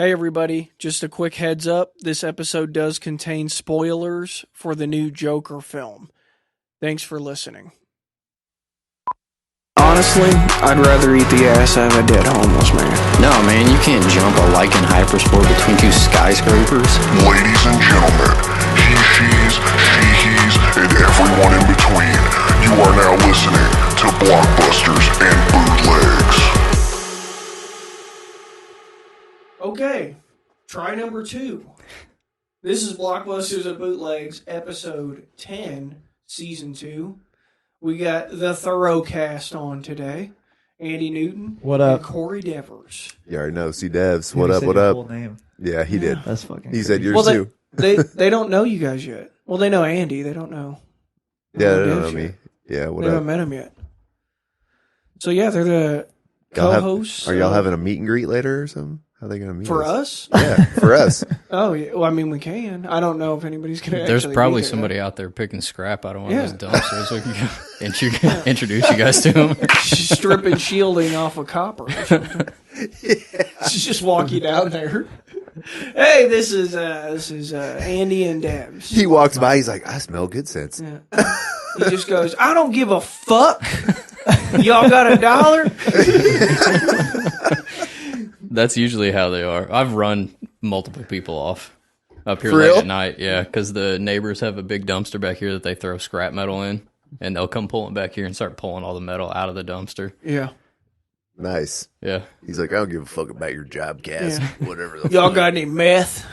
Hey everybody, just a quick heads up, this episode does contain spoilers for the new Joker film. Thanks for listening. Honestly, I'd rather eat the ass out of a dead homeless man. No, man, you can't jump a Lycan Hypersport between two skyscrapers. Ladies and gentlemen, he, she's, she-he's, and everyone in between, you are now listening to Blockbusters and Bootlegs. Okay, try number 2. This is Blockbusters and Bootlegs, episode 10, season 2. We got the Thorocast on today. Andy Newton. What up? And Cory Devers. You already know, C Devs. What up? What up? Full name. Yeah, he did. That's fucking. He said yours Well, too. They don't know you guys yet. Well, they know Andy. They don't know. Yeah, they don't know Devs me. yet. Yeah, what They haven't up? met him yet. So yeah, they're the co-hosts. Are y'all having a meet and greet later or something? How are they gonna meet for us? us? Yeah, for us. Oh yeah. Well, I mean, we can. I don't know if anybody's gonna. There's actually probably be there. somebody out there picking scrap out of one Yeah. of those dumpsters. We can go introduce you guys to them. stripping shielding off a copper. Or something. Just walk you down there. Hey, this is Andy and Debs. He walks by. He's like, I smell good sense. Yeah. He just goes, I don't give a fuck. Y'all got $1? That's usually how they are. I've run multiple people off up here For late real? at night. Yeah, because the neighbors have a big dumpster back here that they throw scrap metal in, and they'll come pulling back here and start pulling all the metal out of the dumpster. Yeah. Nice. Yeah. He's like, I don't give a fuck about your job, Cass. Yeah. Whatever. The Y'all fuck. got any meth?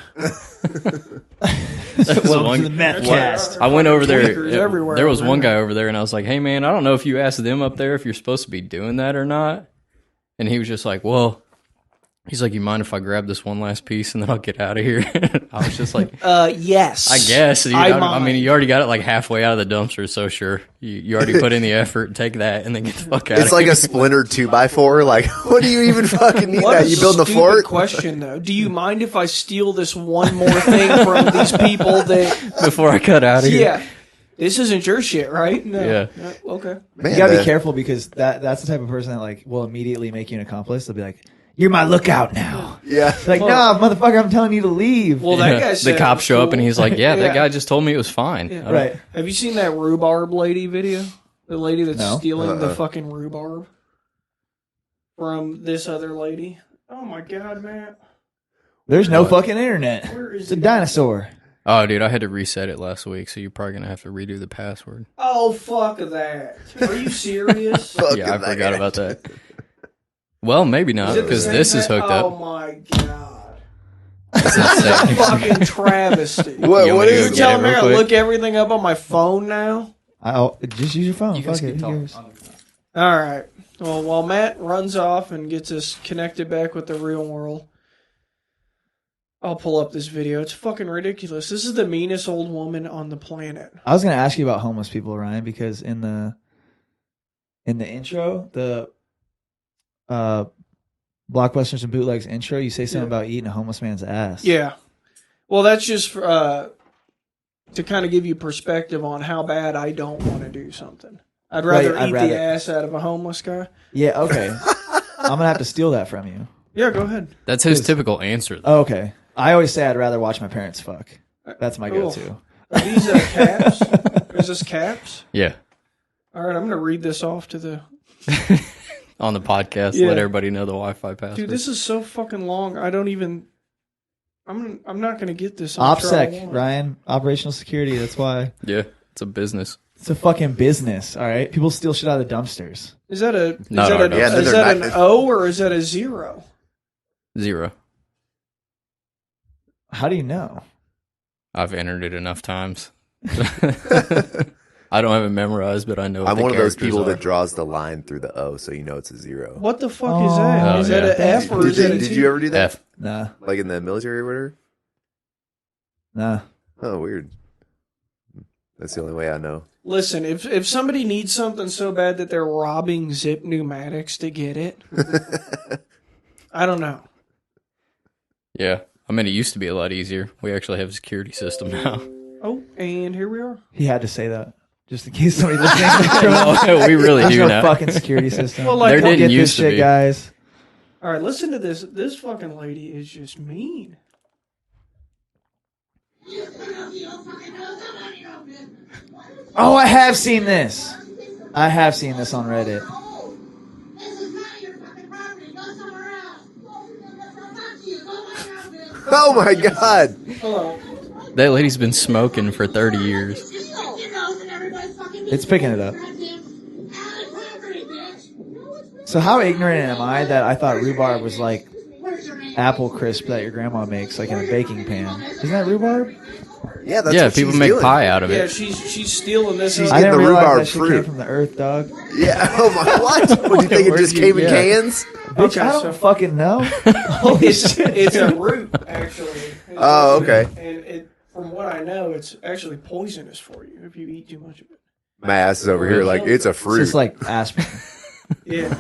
Welcome to the meth cast. I went over there. Tweakers everywhere There was over one there. guy over there, and I was like, "Hey, man, I don't know if you asked them up there if you're supposed to be doing that or not." And he was just like, "Well," he's like, "You mind if I grab this one last piece and then I'll get out of here?" I was just like, Yes. "I guess." Dude, I I mean, mind. you already got it like halfway out of the dumpster, so sure, you already put in the effort. Take that and then get the fuck out. It's of like here. a splintered 2x4. Like, what do you even fucking need What that? a You building a stupid fort? question, though. Do you mind if I steal this one more thing from these people that... before I cut out of here. Yeah. This isn't your shit, right? No. Yeah. Okay. Man, You gotta be that- careful because that's the type of person that like will immediately make you an accomplice. They'll be like, "You're my lookout now." Yeah. It's like, nah, motherfucker, I'm telling you to leave. Well, that Yeah. guy said The cops show up and he's like, "Yeah, Yeah. that guy just told me it was fine." Yeah. I don't- right. Have you seen that rhubarb lady video? The lady that's No. stealing the fucking rhubarb from this other lady? Oh my god, man. There's no fucking internet. Where is It's a it? dinosaur. Oh, dude, I had to reset it last week, so you're probably gonna have to redo the password. Oh, fuck that. Are you serious? Fuck Yeah, I that forgot guy. about that. Well, maybe not, Is it the because same this is thing? hooked Oh up. my god. It's insane. Fucking travesty. What, You what wanna is go You're it? get telling me I real gotta quick? look everything up on my phone now? I'll just use your phone. You guys Fuck it. keep Who talking. cares? Alright. Well, while Matt runs off and gets us connected back with the real world, I'll pull up this video. It's fucking ridiculous. This is the meanest old woman on the planet. I was gonna ask you about homeless people, Ryan, because in the intro, the Blockbusters and Bootlegs intro, you say something about eating a homeless man's ass. Yeah. Well, that's just to kind of give you perspective on how bad I don't want to do something. I'd rather Right, I'd eat rather- the ass out of a homeless guy. Yeah. Okay. I'm gonna have to steal that from you. Yeah, go ahead. That's his typical answer. Though. Oh, okay. I always say I'd rather watch my parents fuck. That's my Cool. go-to. Are these caps? Is this caps? Yeah, All right, I'm going to read this off to the... on the podcast, Yeah. let everybody know the Wi-Fi password. Dude, this is so fucking long. I don't even... I'm not going to get this. I'm sure I OPSEC, won't. Ryan. Operational security. That's why. Yeah, it's a business. It's a fucking business, all right? People steal shit out of the dumpsters. Is that a... Is Not that, our a, dumpster. Yeah, is they're that not- an O or is that a 0? 0. How do you know? I've entered it enough times. I don't have it memorized, but I know. What I'm the one of those characters people are. that draws the line through the O, so you know it's a 0. What the fuck is that? Oh, Is that yeah. an F or is that a Did T? you ever do that? F. Nah. Like in the military or whatever? Nah. Oh, weird. That's the only way I know. Listen, if somebody needs something so bad that they're robbing Zip Pneumatics to get it, I don't know. Yeah, I mean, it used to be a lot easier. We actually have a security system now. Oh, and here we are. He had to say that. Just in case somebody listening. No, we really There's do no now. fucking security system. Well, like, There Don't didn't get used this to shit, be. guys. All right, listen to this. This fucking lady is just mean. Oh, I have seen this. I have seen this on Reddit. Oh my god. That lady's been smoking for 30 years. It's picking it up. So how ignorant am I that I thought rhubarb was like apple crisp that your grandma makes, like in a baking pan? Isn't that rhubarb? Yeah, that's Yeah, what people she's make doing. pie out of Yeah, it. she's stealing this. She's up. I getting didn't the realize rhubarb that shit fruit. came from the earth, dog. Yeah. Oh my. What? What do you think? It just came in cans? Bitch, I don't fucking know. Holy It's shit. a root, actually. Oh, okay. And from what I know, it's actually poisonous for you if you eat too much of it. My ass is over here like it's a It's fruit. just like aspirin. Yeah.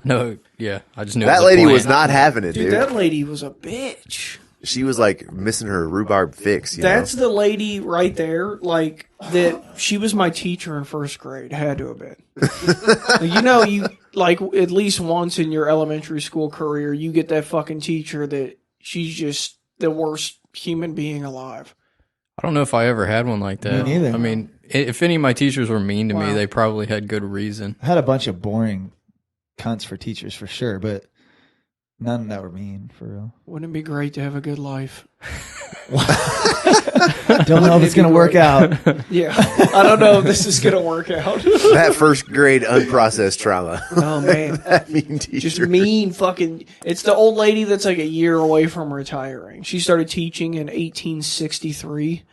No, yeah, I just knew it That a lady plant. was not having it, Dude, dude. that lady was a bitch. She was like missing her rhubarb fix. You That's know? the lady right there, like, that she was my teacher in first grade. Had to have been. You like, at least once in your elementary school career, you get that fucking teacher that she's just the worst human being alive. I don't know if I ever had one like that. Me neither. I mean, if any of my teachers were mean to me, Wow. they probably had good reason. I had a bunch of boring cunts for teachers for sure, but none that were mean for real. Wouldn't it be great to have a good life? Don't know if it's gonna work out. Yeah. I don't know if this is going to work out. That first grade unprocessed trauma. Oh, man. That mean teacher. Just mean fucking. It's the old lady that's like a year away from retiring. She started teaching in 1863.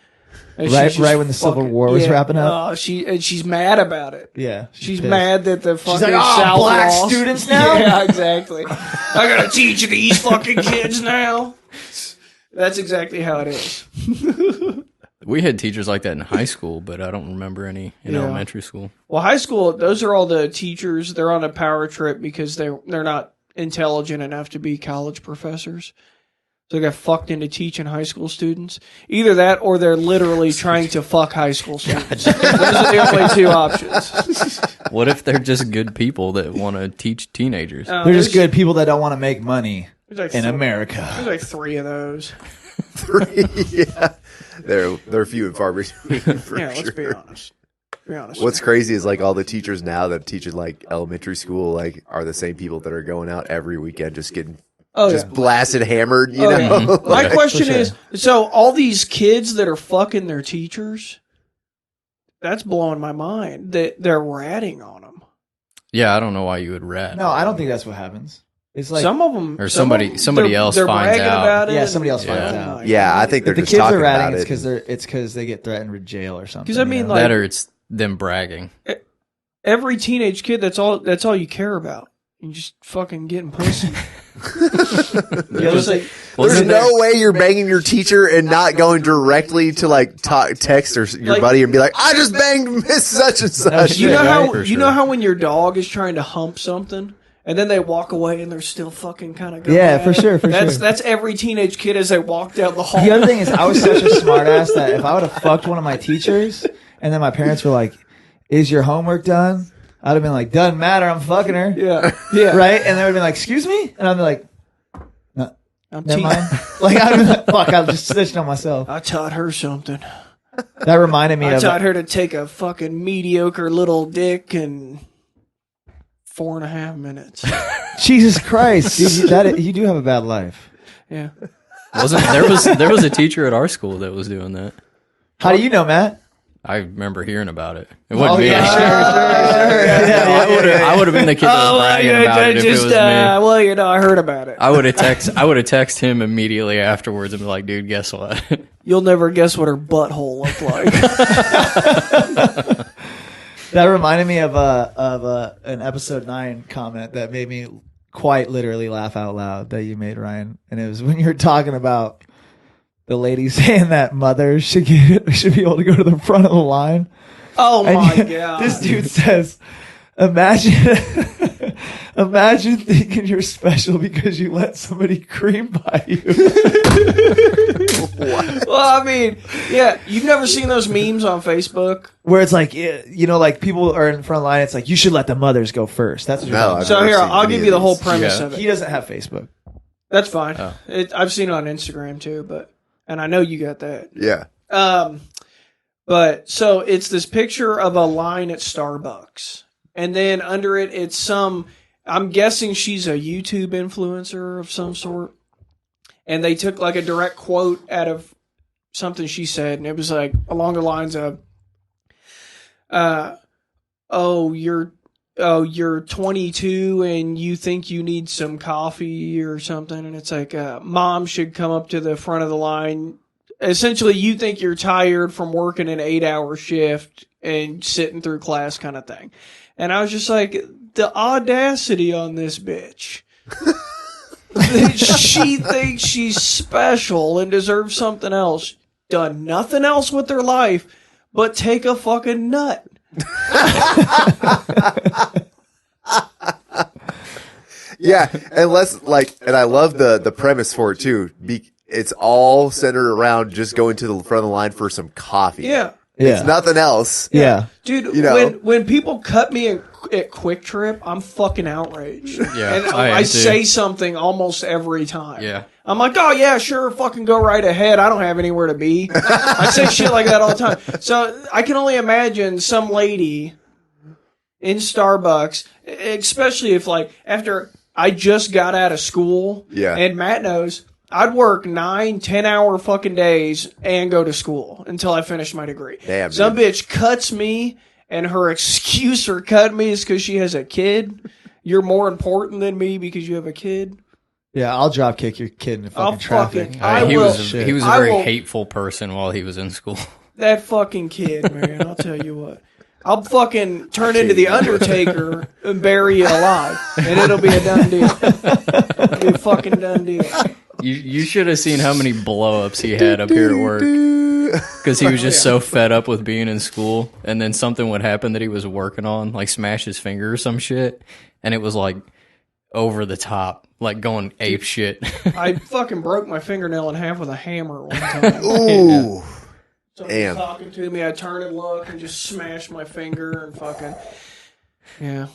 And Right- she's just right when the Civil War was wrapping up? She's mad about it. Yeah, She's pissed. mad that the fucking like, "Oh, South black lost." students now? Yeah, exactly. I gotta teach these fucking kids now. That's exactly how it is. We had teachers like that in high school, but I don't remember any in Yeah. elementary school. Well, high school, those are all the teachers. They're on a power trip because they're not intelligent enough to be college professors. So they got fucked into teaching high school students. Either that or they're literally trying to fuck high school students. Those are the only two options. What if they're just good people that want to teach teenagers? They're just good people that don't want to make money There's like in th- America. There's like 3 of those. Yeah. They're few and far between. For Yeah, let's sure. be honest. Be honest. What's crazy is like all the teachers now that teach in like elementary school like are the same people that are going out every weekend just getting just blasted hammered, you know? yeah. My Like, question for sure. is, so all these kids that are fucking their teachers, that's blowing my mind that they're ratting on them. Yeah, I don't know why you would rat. No, I don't think that's what happens. It's like Some of them, Or somebody else they're finds bragging out. about it. Yeah, somebody else finds Oh out. my yeah, I God. think they're if the just kids talking are about ratting, it. it's because they get threatened with jail or something. 'Cause I mean, you know? like- That or it's them bragging. Every teenage kid, that's all you care about. You just fucking getting pussy. Yeah, Just like, There's no way you're banging your teacher and not going directly to like text or your Like- buddy and be like, "I just banged Miss Such and Such." you know right? how For you sure. know how when your dog is trying to hump something and then they walk away and they're still fucking kind of going Yeah, at for it? sure, for that's sure. That's every teenage kid as they walk down the hall. The other thing is, I was such a smartass that if I would have fucked one of my teachers, and then my parents were like, "Is your homework done?" I'd have been like, "Doesn't matter, I'm fucking her." yeah. Right? And they would have been like, "Excuse me?" And I'd be like, "No, I'm never te- mind." Like, I'd be like, "Fuck, I just snitched on myself." I taught her something. That reminded me I of taught her to take a fucking mediocre little dick in 4.5 minutes. Jesus Christ, dude, you do have a bad life. Yeah. There was a teacher at our school that was doing that. How do you know, Matt? I remember hearing about it. It wasn't me. sure. I would have been the kid that was bragging about it if it was me. well, you know, I heard about it. I would have texted him immediately afterwards and be like, "Dude, guess what?" You'll never guess what her butthole looked like. That reminded me of an episode 9 comment that made me quite literally laugh out loud that you made, Ryan. And it was when you were talking about the lady saying that mothers should be able to go to the front of the line. Oh And my god! This dude says, imagine Imagine thinking you're special because you let somebody cream by you. Well, I mean, yeah, you've never seen those memes on Facebook? Where it's like, like people are in front line. It's like, you should let the mothers go first. That's what you're talking I've So never here, seen I'll any give of you the whole these. premise Yeah. of He it. doesn't have Facebook. That's fine. Oh. I've seen it on Instagram too, and I know you got that. Yeah. But so it's this picture of a line at Starbucks, and then under it, it's I'm guessing she's a YouTube influencer of some sort, and they took like a direct quote out of something she said, and it was like along the lines of, you're 22 and you think you need some coffee or something, and it's like, mom should come up to the front of the line. Essentially, you think you're tired from working an 8-hour shift and sitting through class kind of thing. And I was just like, the audacity on this bitch. She thinks she's special and deserves something else. Done nothing else with her life but take a fucking nut. Yeah, and I love the premise for it too. It's all centered around just going to the front of the line for some coffee. Yeah. It's nothing else. Yeah. Dude, You know? when people cut me at Quick Trip, I'm fucking outraged. Yeah, And I am I too. say something almost every time. Yeah. I'm like, oh yeah, sure, fucking go right ahead. I don't have anywhere to be. I say shit like that all the time. So I can only imagine some lady in Starbucks, especially if like after I just got out of school. Yeah. And Matt knows I'd work 9-10 hour fucking days and go to school until I finished my degree. Damn, Some dude. bitch cuts me, and her excuse for cutting me is because she has a kid. You're more important than me because you have a kid. Yeah, I'll drop kick your kid in the I'll fucking traffic. fucking- I he will- was a I very will- hateful person while he was in school. That fucking kid, man. I'll tell you what. I'll fucking turn into the Undertaker and bury you alive, and it'll be a done deal. It'll be a fucking done deal. You should have seen how many blow-ups he had up here at work. Because he was just so fed up with being in school, and then something would happen that he was working on, like smash his finger or some shit, and it was like over the top, like going ape shit. I fucking broke my fingernail in half with a hammer one time. Ooh. Somebody Damn. talking to me, I turn and look and just smash my finger and fucking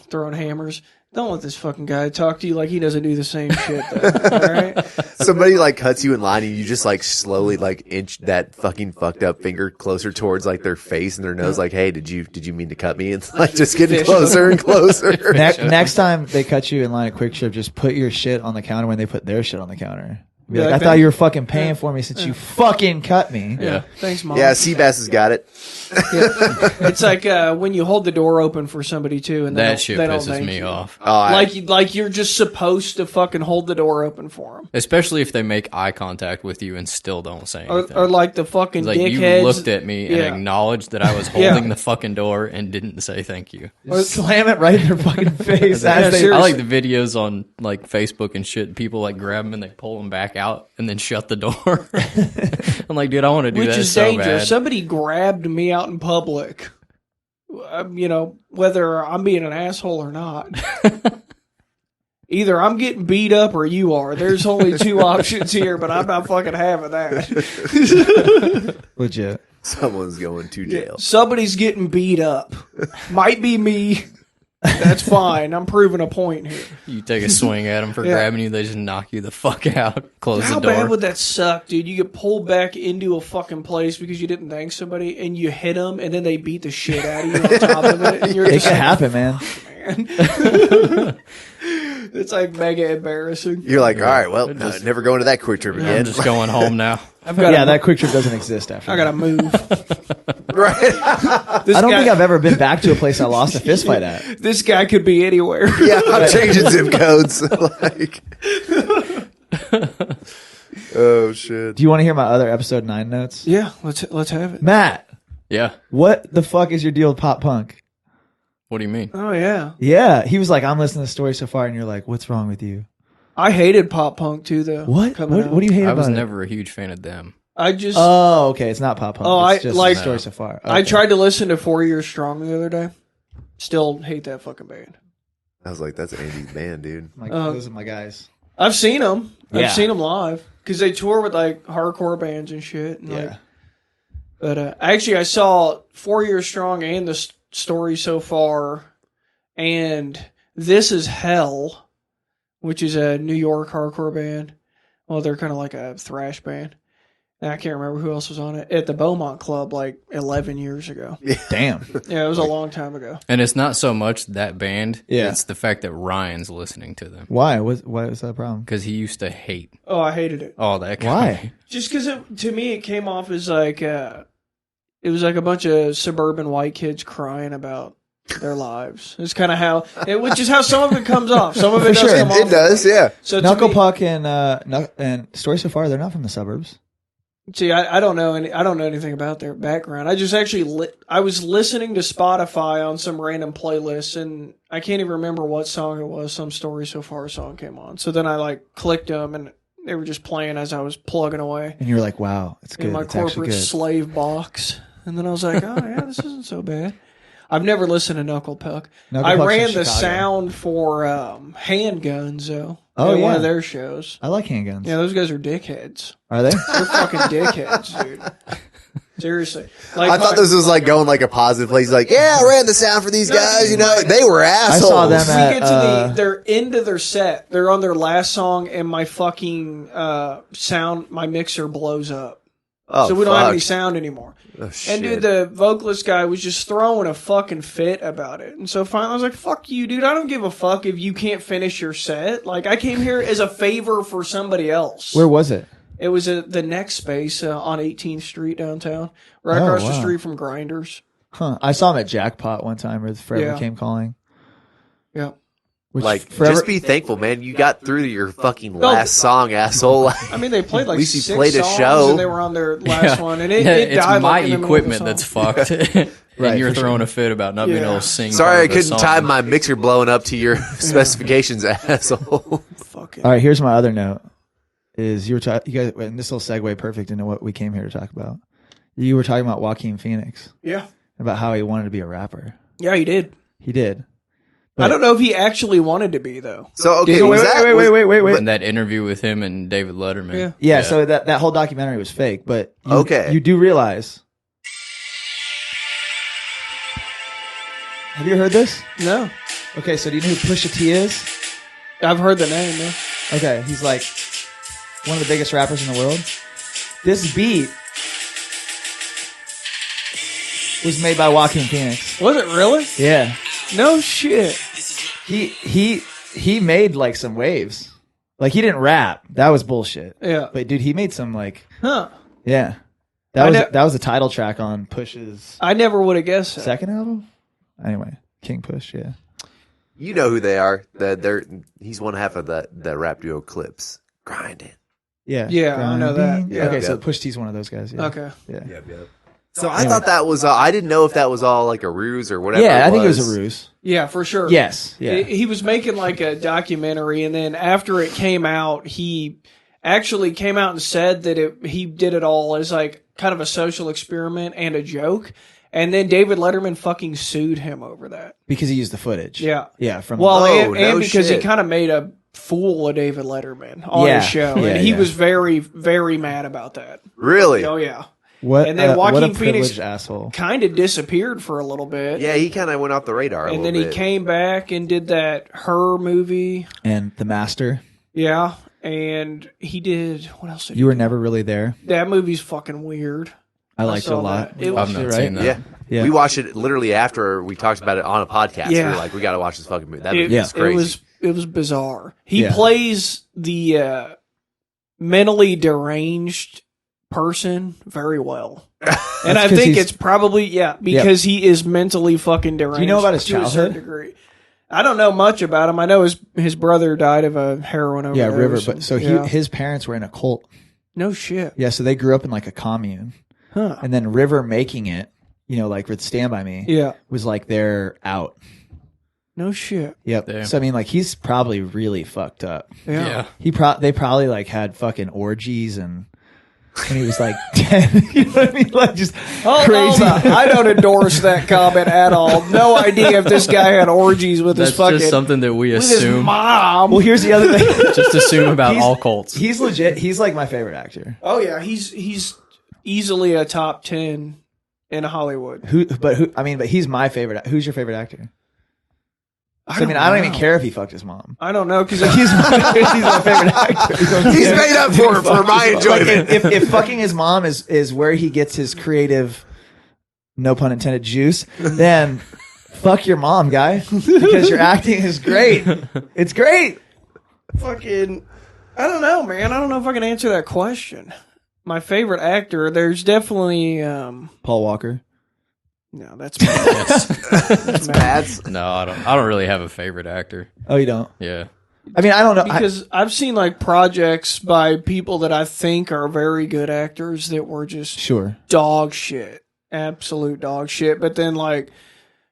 throwing hammers. Don't let this fucking guy talk to you like he doesn't do the same shit, though. All right? Somebody like cuts you in line and you just like slowly like inch that fucking fucked up finger closer towards like their face and their nose, like, hey, did you mean to cut me? It's like just getting Fish. closer and closer. Next time they cut you in line at Quick Trip, just put your shit on the counter when they put their shit on the counter. Be like, Yeah, I thought you were fucking paying for me since you fucking cut me. Yeah. Thanks, Mom. Yeah, Seabass has got it. It's like when you hold the door open for somebody, too, and That shit they don't pisses thank me you. off. Like you're just supposed to fucking hold the door open for them. Especially if they make eye contact with you and still don't say anything. Or like the fucking It's like dickheads. you looked at me and Yeah. acknowledged that I was holding the fucking door and didn't say thank you. Slam it right in their fucking face Yeah, as they. seriously. I like the videos on like Facebook and shit. People like grab them and they pull them back out and then shut the door. I'm like, dude, I want to do Which that is so dangerous. bad. Somebody grabbed me out in public. Whether I'm being an asshole or not. Either I'm getting beat up or you are. There's only two options here, but I'm not fucking having that. Legit. Someone's going to jail. Somebody's getting beat up. Might be me. That's fine. I'm proving a point here. You take a swing at them for Yeah. grabbing you, they just knock you the fuck out. Close How the door. bad would that suck, dude? You get pulled back into a fucking place because you didn't thank somebody, and you hit them, and then they beat the shit out of you on top of it. And you're It just can like, happen, man. man. It's like mega embarrassing. You're like, all right, well, never going to that Quick Trip I'm again. just going home now. I've got Yeah, that Quick Trip doesn't exist after. I gotta move. Right. This I don't guy, think I've ever been back to a place I lost a fist fight at. This guy could be anywhere. Yeah, I'm changing zip codes. Like, oh shit. Do you want to hear my other episode 9 notes? Yeah, let's have it. Matt, Yeah. what the fuck is your deal with Pop Punk? What do you mean? Oh yeah, Yeah, he was like, I'm listening to the story so far, and you're like, what's wrong with you? I hated pop punk too, though. What? coming What, out. what do you hate I about was it? never a huge fan of them. I just Oh, okay. It's not Pop Punk. Oh, it's I- just like- the story so far. I Okay. tried to listen to 4 Years Strong the other day. Still hate that fucking band. I was like, that's Andy's band, dude. Like, those are my guys. I've seen them. Yeah. I've seen them live because they tour with like hardcore bands and shit. And, like, but actually, I saw 4 Years Strong and the Story So Far, and This Is Hell, which is a New York hardcore band. Well, they're kind of like a thrash band. And I can't remember who else was on it at the Beaumont Club like 11 years ago. Damn. Yeah, it was a long time ago. And it's not so much that band. Yeah. It's the fact that Ryan's listening to them. Why? Why was that a problem? Because he used to hate Oh, I hated it. all that. Why? Just because to me it came off as like it was like a bunch of suburban white kids crying about their lives. It's kind of how which is how some of it comes off. Some of it For does sure. come off. It does, yeah. So to Knuckle me- Puck and Story So Far, they're not from the suburbs. See, I don't know I don't know anything about their background. I just actually I was listening to Spotify on some random playlist, and I can't even remember what song it was. Some Story So Far song came on, so then I like clicked them, and they were just playing as I was plugging away And you were like, wow, it's good. in my It's actually corporate good. slave box. And then I was like, oh yeah, this isn't so bad. I've never listened to Knuckle Puck. Knuckle I Puck's ran from the Chicago. sound for Handguns though. Oh, at one yeah. of their shows. I like handguns. Yeah, those guys are dickheads. Are they? They're fucking dickheads, dude. Seriously. Like I thought this was like going like a positive place. Like, yeah, I ran the sound for these guys. You know, they were I assholes. saw them we at, get to they're into their set. They're on their last song, and my fucking sound, my mixer blows up. Oh, So we don't have fuck. any sound anymore. Oh, And shit. dude, the vocalist guy was just throwing a fucking fit about it. And so finally I was like, fuck you, dude. I don't give a fuck if you can't finish your set. Like, I came here as a favor for somebody else. Where was it? It was at the Next Space on 18th Street downtown, right Oh, across the wow. street from Grinders. Huh. I saw him at Jackpot one time where Forever Yeah. Came Calling. Yeah. Which Like, Forever, just be thankful, man. You got through to your fucking last song, asshole. I mean, they played like At least you 6 played a songs, show. and they were on their last one, and it it's died my like in the middle of the equipment song. that's fucked. Right, And you're for throwing a fit about not being Yeah. able to sing. Sorry, I part of the couldn't song. time my mixer blowing up to your specifications, asshole. Fucking All right, here's my other note. Is you guys, and this will segue perfect into what we came here to talk about. You were talking about Joaquin Phoenix, yeah, about how he wanted to be a rapper. yeah, he did. He did. I don't know if he actually wanted to be though. So, okay, So was that, was- wait. In that interview with him and David Letterman. Yeah. Yeah, so that whole documentary was fake, but Okay. you do realize. Have you heard this? No, Okay, so do you know who Pusha T is? I've heard the name. Yeah. Okay, he's like one of the biggest rappers in the world. This beat was made by Joaquin Phoenix. Was it really? Yeah. No shit. He made like some waves. Like he didn't rap. That was bullshit. Yeah. But dude, he made some like Huh. yeah. I That was the title track on Push's I never would have guessed that. second album. Anyway, King Push, yeah. You know who they are. He's one half of the rap duo Clips. Grinding. Yeah. Yeah, I know that. Grinding. Yeah. Okay, so Yeah. Push T's one of those guys. Yeah. Okay. Yeah. So I thought that was. I didn't know if that was all like a ruse or whatever. Yeah, I think it was a ruse. Yeah, for sure. Yes. Yeah. He was making like a documentary, and then after it came out, he actually came out and said that he did it all as like kind of a social experiment and a joke. And then David Letterman fucking sued him over that. Because he used the footage. Yeah. Yeah. From Well, Oh, and no because he shit. kind of made a fool of David Letterman on Yeah. his show. Yeah, And he yeah. was very, very mad about that. Really? Oh, yeah. what? and then what a Joaquin Phoenix- privileged asshole. Kind of disappeared for a little bit. Yeah, he kind of went off the radar. And then he came back and did that Her movie. And the Master. Yeah. And he did, what else did You were never really there. That movie's fucking weird. I liked it a saw lot. that. It was I've not right? seen that. Yeah. Yeah. We watched it literally after we talked about it on a podcast. We Yeah. were like, we got to watch this fucking movie. That It, movie is crazy. it was bizarre. He Yeah. plays the mentally deranged person very well. And I 'cause think he's- it's probably because he is mentally fucking deranged. Do you know about his to a certain childhood? degree. I don't know much about him. I know his brother died of a heroin overdose. Yeah, River. But so Yeah. his parents were in a cult. No shit. Yeah, so they grew up in like a commune. Huh. And then River making it, like with Stand By Me, Yeah. was like they're out. No shit. Yep. Damn. So I mean, like he's probably really fucked up. Yeah. Yeah. They probably like had fucking orgies and when he was like 10. You know what I mean? Like just crazy. I don't endorse that comment at all. No idea if this guy had orgies with That's his fucking just something that we with his assume. mom. Well, here's the other thing. Just assume about all cults. He's legit. He's like my favorite actor. Oh yeah, he's easily a top 10 in Hollywood. But he's my favorite. Who's your favorite actor? I don't even know. care if he fucked his mom. I don't know because He's my favorite actor. He's made up for it for my enjoyment. Like, if fucking his mom is where he gets his creative, no pun intended, juice, then fuck your mom, guy, because your acting is great. It's great. fucking. I don't know, man. I don't know if I can answer that question. My favorite actor, there's definitely Paul Walker. no, that's That's bad. No, I don't really have a favorite actor. Oh, you don't? Yeah. I mean, I don't know. because I've seen like projects by people that I think are very good actors that were just Sure. dog shit, absolute dog shit. But then like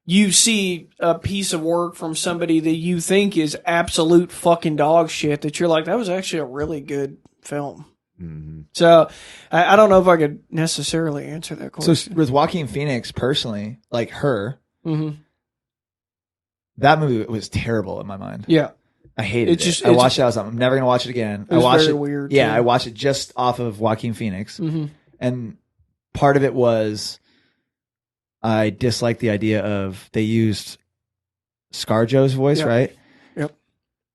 you see a piece of work from somebody that you think is absolute fucking dog shit that you're like, that was actually a really good film. Mm-hmm. So I don't know if I could necessarily answer that question. So with Joaquin Phoenix, personally, like Her, Mhm. that movie was terrible in my mind. Yeah. I hated It's just- it. I watched it. I was like, I'm never going to watch it again. It was I watched very it. weird, Yeah, too. I watched it just off of Joaquin Phoenix. Mhm. And part of it was I disliked the idea of they used ScarJo's voice, Yep. right? Yep.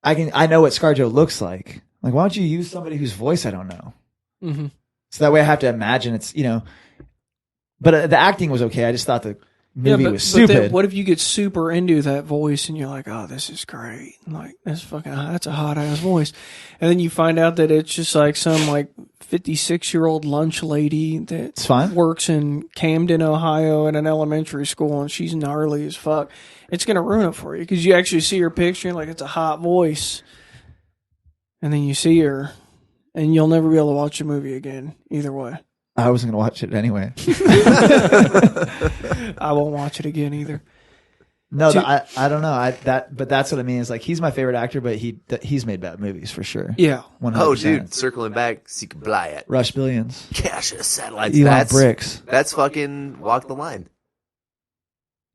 I know what ScarJo looks like. Like, why don't you use somebody whose voice I don't know? Mhm. So that way I have to imagine it's, but the acting was okay. I just thought the movie was But then stupid. what if you get super into that voice and you're like, oh, this is great. Like, that's a hot ass voice. And then you find out that it's just like some like 56-year-old lunch lady that It's fine. works in Camden, Ohio at an elementary school and she's gnarly as fuck. It's going to ruin it for you because you actually see her picture and like it's a hot voice. And then you see her and you'll never be able to watch the movie again either way. I wasn't going to watch it anyway. I won't watch it again either. No, Dude. I don't know. But that's what I mean. Is like he's my favorite actor, but he's made bad movies for sure. Yeah. 100%. Oh, dude, circling back, so you can buy it. Rush Billions, Cash of satellites. Elon Bricks. That's fucking Walk the Line.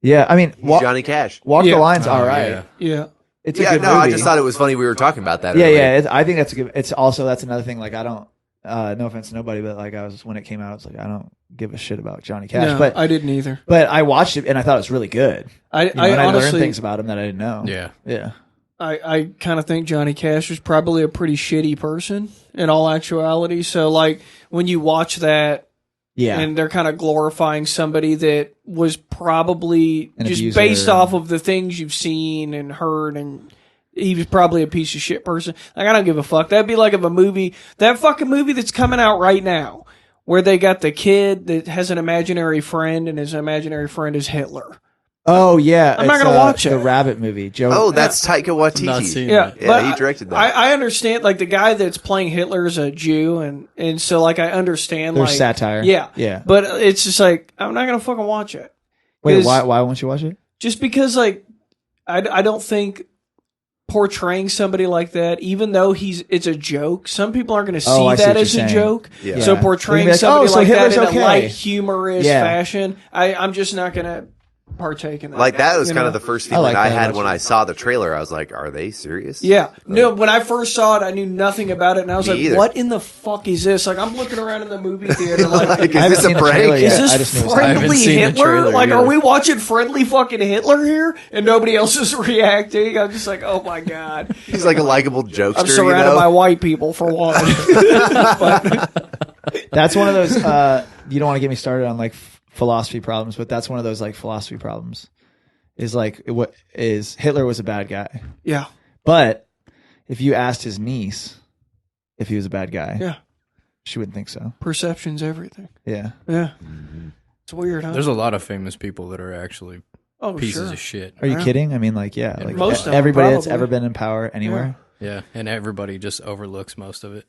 Yeah, I mean, Johnny Cash. Walk Yeah. the Line's Oh, all right. yeah. Yeah. It's a Yeah, good no, movie. I just thought it was funny we were talking about that. Yeah, earlier. yeah. I think that's a good. It's also that's another thing. Like I don't. No offense to nobody, but like when it came out, it's like I don't give a shit about Johnny Cash. No, but I didn't either. I watched it and I thought it was really good. I And I learned honestly, things about him that I didn't know. Yeah. Yeah. I kind of think Johnny Cash was probably a pretty shitty person in all actuality. So like when you watch that Yeah. and they're kind of glorifying somebody that was probably An just abuser. based off of the things you've seen and heard, and he was probably a piece of shit person. Like I don't give a fuck. That'd be like that fucking movie that's coming out right now where they got the kid that has an imaginary friend and his imaginary friend is Hitler. Oh yeah. I'm not it's, gonna watch it. The Rabbit movie. Joe. Oh, that's Taika Waititi. Not seen Yeah, that. Yeah, but he directed that. I understand, like the guy that's playing Hitler is a Jew, and so like I understand There's like satire. Yeah, Yeah. but it's just like I'm not gonna fucking watch it. Wait, 'Cause- why won't you watch it? Just because like I don't think portraying somebody like that, even though it's a joke, some people aren't going to see Oh, I see that what as you're a saying. joke. Yeah. So Yeah. portraying They'll be like, somebody "Oh, so like that Hitler's in okay." a light, humorous Yeah. fashion, I'm just not going to partake in that. Like that was you kind know? of the first I feeling like I that had much. when I saw the trailer. I was like, "Are they serious?" Yeah. No, when I first saw it, I knew nothing about it, and I was Me like, either. what in the fuck is this? Like, I'm looking around in the movie theater, like, Like, I is haven't this a seen the trailer prank? yet. is I this just knew it was I haven't friendly seen the Hitler? trailer Like, are either. we watching friendly fucking Hitler here? And nobody else is reacting. I'm just like, oh my God. He's like a likable jokester. I'm surrounded you know? by white people, for one. That's one of those. You don't want to get me started on like philosophy problems, but that's one of those like philosophy problems. Is like what is Hitler was a bad guy, Yeah. but if you asked his niece if he was a bad guy, Yeah. she wouldn't think so. Perception's everything. Yeah. Yeah. It's weird, huh? There's a lot of famous people that are actually oh, pieces sure. of shit. Are you Yeah. kidding? I mean, like, yeah, like Most of them, everybody that's probably. ever been in power anywhere. Yeah, and everybody just overlooks most of it.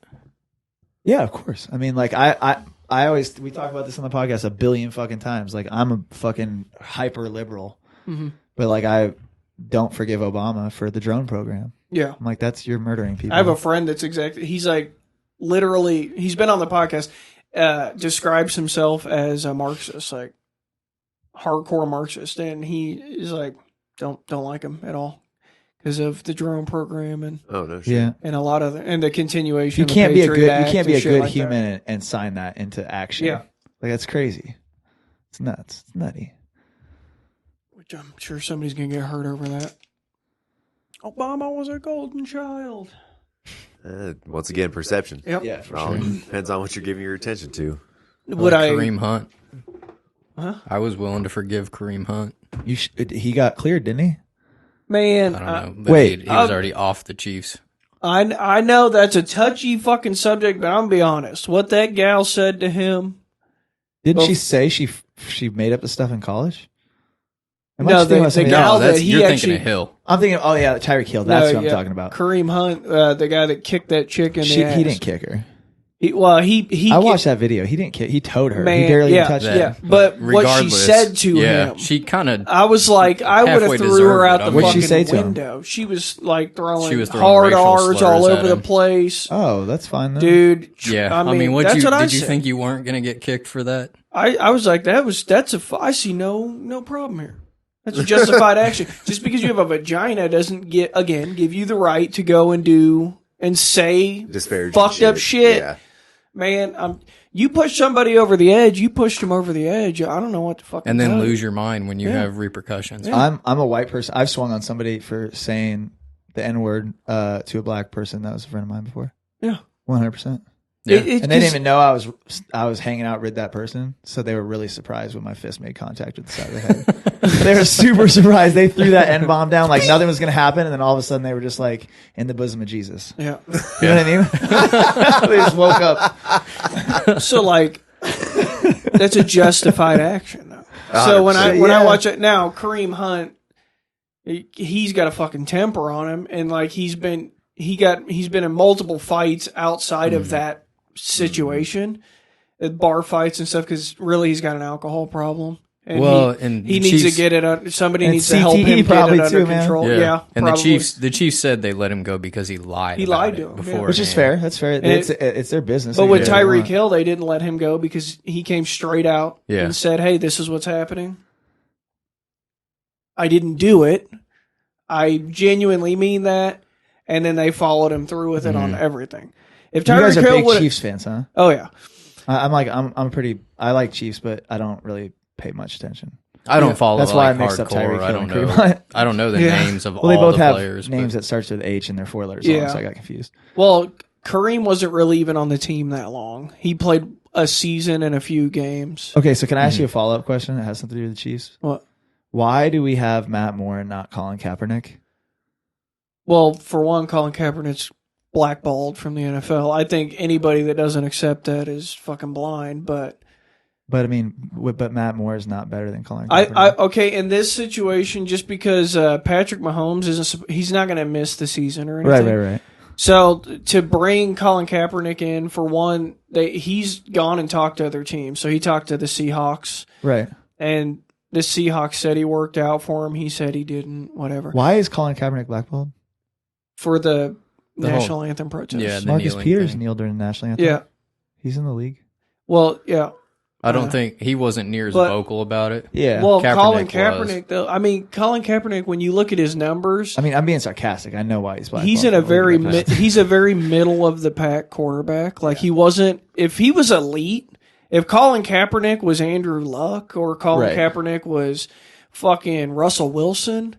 Yeah, of course. I mean, like I always we talk about this on the podcast a billion fucking times. Like I'm a fucking hyper liberal, but like I don't forgive Obama for the drone program. Yeah. I'm like, you're murdering people. I have a friend that's he's like, literally, he's been on the podcast. describes himself as a Marxist, like hardcore Marxist, and he is like, don't like him at all because of the drone program and Oh no shit. Yeah. and a lot of and the continuation. You of the can't be a Patriot good Act you can't be and a shit good like that. human and sign that into action. Yeah. Like that's crazy. It's nuts. It's nutty. Which I'm sure somebody's gonna get hurt over that. Obama was a golden child. Once again, perception. Yep. Yeah, for All sure. depends on what you're giving your attention to. Would Like I? Kareem Hunt. Huh? I was willing to forgive Kareem Hunt. He got cleared, didn't he? Man, I don't know. But Wait. he was already off the Chiefs. I know that's a touchy fucking subject, but I'm gonna be honest. What that gal said to him. Didn't Well, she say she made up the stuff in college? Am I No, just thinking the about something gal else? No, that's that he you're actually- thinking of Hill. I'm thinking, oh yeah, Tyreek Hill. That's No, what I'm yeah. talking about. Kareem Hunt, the guy that kicked that chick in the He ass. didn't kick her. He I watched that video. He didn't kick. He towed her. Man, He barely yeah, even touched yeah. her. But what she Regardless, said to yeah, him, she kind of. I was like, I would have halfway threw deserved her out it. the I mean- What'd she say fucking to him? window. She was like throwing, She was throwing hard racial R's slurs all at over the him. place. Oh, that's fine then. Dude, Yeah, I mean, what that's you what I did you said. think you weren't gonna get kicked for that? I was like, I see no problem here. That's justified action. Just because you have a vagina doesn't give you the right to go and do and say Disparaging fucked up shit. Yeah. Man, you push somebody over the edge. You pushed him over the edge. I don't know what the fuck. And then tell you. lose your mind when you have repercussions. Yeah. I'm a white person. I've swung on somebody for saying the N word to a black person that was a friend of mine before. Yeah. 100%. Yeah. And they didn't even know I was hanging out with that person, so they were really surprised when my fist made contact with the side of the head. They were super surprised. They threw that N bomb down like nothing was going to happen, and then all of a sudden they were just like in the bosom of Jesus. Yeah. You know what I mean? They just woke up. So like, that's a justified action. Though. So when I Yeah. watch it now, Kareem Hunt, he's got a fucking temper on him, and like he's been in multiple fights outside of that situation, bar fights and stuff, because really he's got an alcohol problem. And he needs to get it. Somebody And needs to help CTE him get probably it under too, man. control. Yeah, and probably. the Chiefs said they let him go because he lied. He about lied it to him, yeah. before, Which is fair. That's fair. It's their business. But They with do what they Tyreek want. Hill, they didn't let him go because he came straight out Yeah. and said, "Hey, this is what's happening. I didn't do it. I genuinely mean that." And then they followed him through with it on everything. If You guys Tyreek are Hill big would, Chiefs fans, huh? oh yeah, I like Chiefs, but I don't really pay much attention. I don't follow. That's why I like mixed up hardcore. Tyreek I Hill don't and Kareem know. Hunt. I don't know the Yeah. names of Well, they all both the have players. names but that starts with H and they're 4 letters Yeah. long, so I got confused. well, Kareem wasn't really even on the team that long. He played a season and a few games. Okay, so can I ask you a follow-up question that has something to do with the Chiefs? What? Why do we have Matt Moore and not Colin Kaepernick? Well, for one, Colin Kaepernick's blackballed from the NFL. I think anybody that doesn't accept that is fucking blind. But But I mean, but Matt Moore is not better than Colin Kaepernick. okay, in this situation, just because Patrick Mahomes he's not going to miss the season or anything. Right. So to bring Colin Kaepernick in, for one, he's gone and talked to other teams. So he talked to the Seahawks, Right. and the Seahawks said he worked out for him. He said he didn't. Whatever. Why is Colin Kaepernick blackballed? For the The national anthem protest. Yeah, the Marcus kneeling Peters thing. kneeled during the national anthem. Yeah. He's in the league. Well, yeah. I don't think he wasn't near as But- vocal about it. Yeah. Well, Kaepernick Colin was. Kaepernick, though. I mean, Colin Kaepernick. When you look at his numbers, I mean, I'm being sarcastic. I know why he's blackballed. he's in he's a very middle of the pack quarterback. Like he wasn't. If he was elite, if Colin Kaepernick was Andrew Luck or Colin Right. Kaepernick was fucking Russell Wilson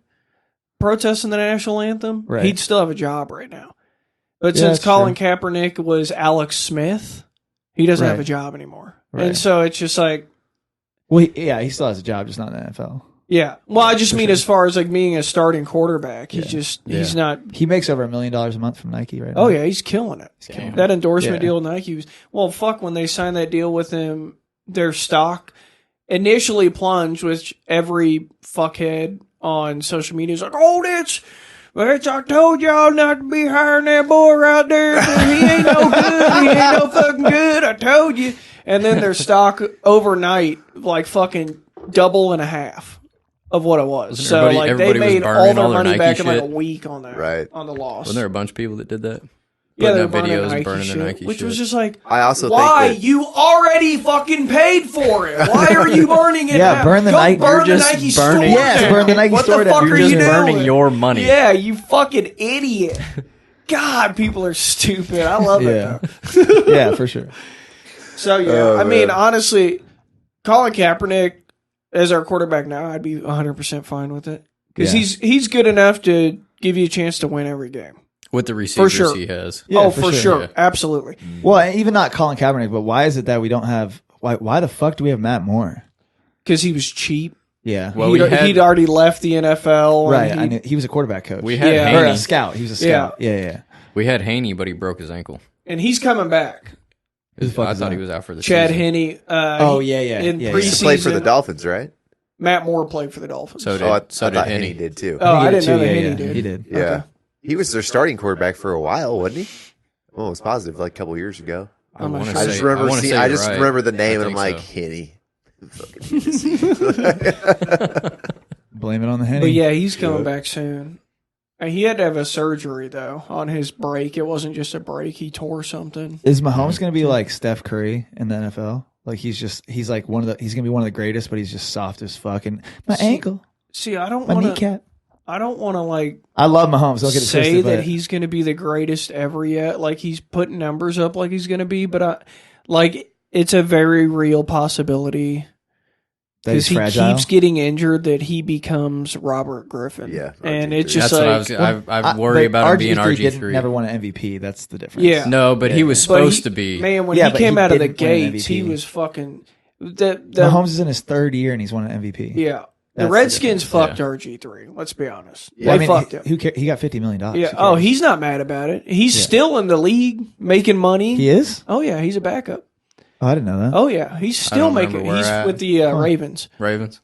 protesting the national anthem, Right. he'd still have a job right now. But Yeah, since that's Colin Kaepernick was Alex Smith, he doesn't have Right. a job anymore. Right. And so it's just like, Well, he still has a job, just not in the NFL. yeah. Well, I just for mean sure. as far as like being a starting quarterback, he's Yeah. not. He makes over $1 million a month from Nike right now. Oh yeah, he's killing it. Damn. That endorsement Yeah. deal with Nike was fuck. When they signed that deal with him, their stock initially plunged, which every fuckhead on social media is like, "Oh, that's I told y'all not to be hiring that boy right there. He ain't no good. He ain't no fucking good. I told you." And then their stock overnight, like fucking double and a half of what it was. Wasn't So everybody- like they everybody was made all burning their all their money Nike back in like a shit? week on that, Right. on the loss. Wasn't there a bunch of people that did that? Putting they're up burning videos and Nike burning their shit, Nike which shit. was just like, I also why? think that You already fucking paid for it. Why are you burning it? Yeah, now? burn the Go Nike- burn You're the just Nike burning- store Yeah, down. burn the Nike what store the down. fuck You're are just you burning doing? your money. Yeah, you fucking idiot. God, people are stupid. I love Yeah. it though. Yeah, for sure. So yeah, Oh, I mean, man. honestly, Colin Kaepernick as our quarterback now, I'd be 100% fine with it because Yeah. he's good enough to give you a chance to win every game. With the receivers sure. he has. Yeah, oh, for for sure. sure, Yeah. absolutely. Well, and even not Colin Kaepernick, but why is it that we don't have? Why the fuck do we have Matt Moore? Because he was cheap. Yeah, Well, we had- he'd already left the NFL. right. and I knew he was a quarterback coach. We had Yeah. or a Haney. scout. He was a scout. Yeah. We had Haney, but he broke his ankle. and he's coming back. Who the fuck I is thought that? he was out for the Chad season. Henne. Oh, yeah. In Yeah. preseason, he played for the Dolphins, right? Matt Moore played for the Dolphins. So did, Oh, I so did thought Henne. Henny did too. Oh, I He didn't know too, that yeah, Henne yeah. did. He did. Yeah. Okay. He was their starting quarterback for a while, wasn't he? Almost positive, like a couple years ago. I I'm not wanna sure. I say- just remember wanna seeing, say I you're just right. remember the name, and I'm think like, so. Henny. Fucking Blame it on the Henny. But yeah, he's coming back soon. And he had to have a surgery though on his break. It wasn't just a break; he tore something. Is Mahomes going to be like Steph Curry in the NFL? Like he's like he's going to be one of the greatest, but he's just soft as fuck. And my ankle, See, I don't my want to. kneecap. I don't want to like I love Mahomes. Don't get it say twisted. that but he's going to be the greatest ever yet. Like he's putting numbers up like he's going to be, but it's a very real possibility that he's because he fragile. keeps getting injured that he becomes Robert Griffin. Yeah, and RG3. it's just That's what like I worry but about him being RG3 didn't- RG3. Never won an MVP. That's the difference. Yeah. No, but he was But supposed he- to be. man when Yeah, he but came he out of the didn't win an gates, MVP. he was fucking the Mahomes is in his third year and he's won an MVP. yeah. The That's the Redskins difference, fucked yeah. RG3. Let's be honest. Yeah, They I mean, fucked him. Who cares? He got $50 million. Yeah. Who cares? Oh, he's not mad about it. He's Yeah. still in the league making money. He is. Oh yeah, he's a backup. Oh, I didn't know that. Oh yeah, he's still don't remember making. where He's at. with the Ravens. Ravens.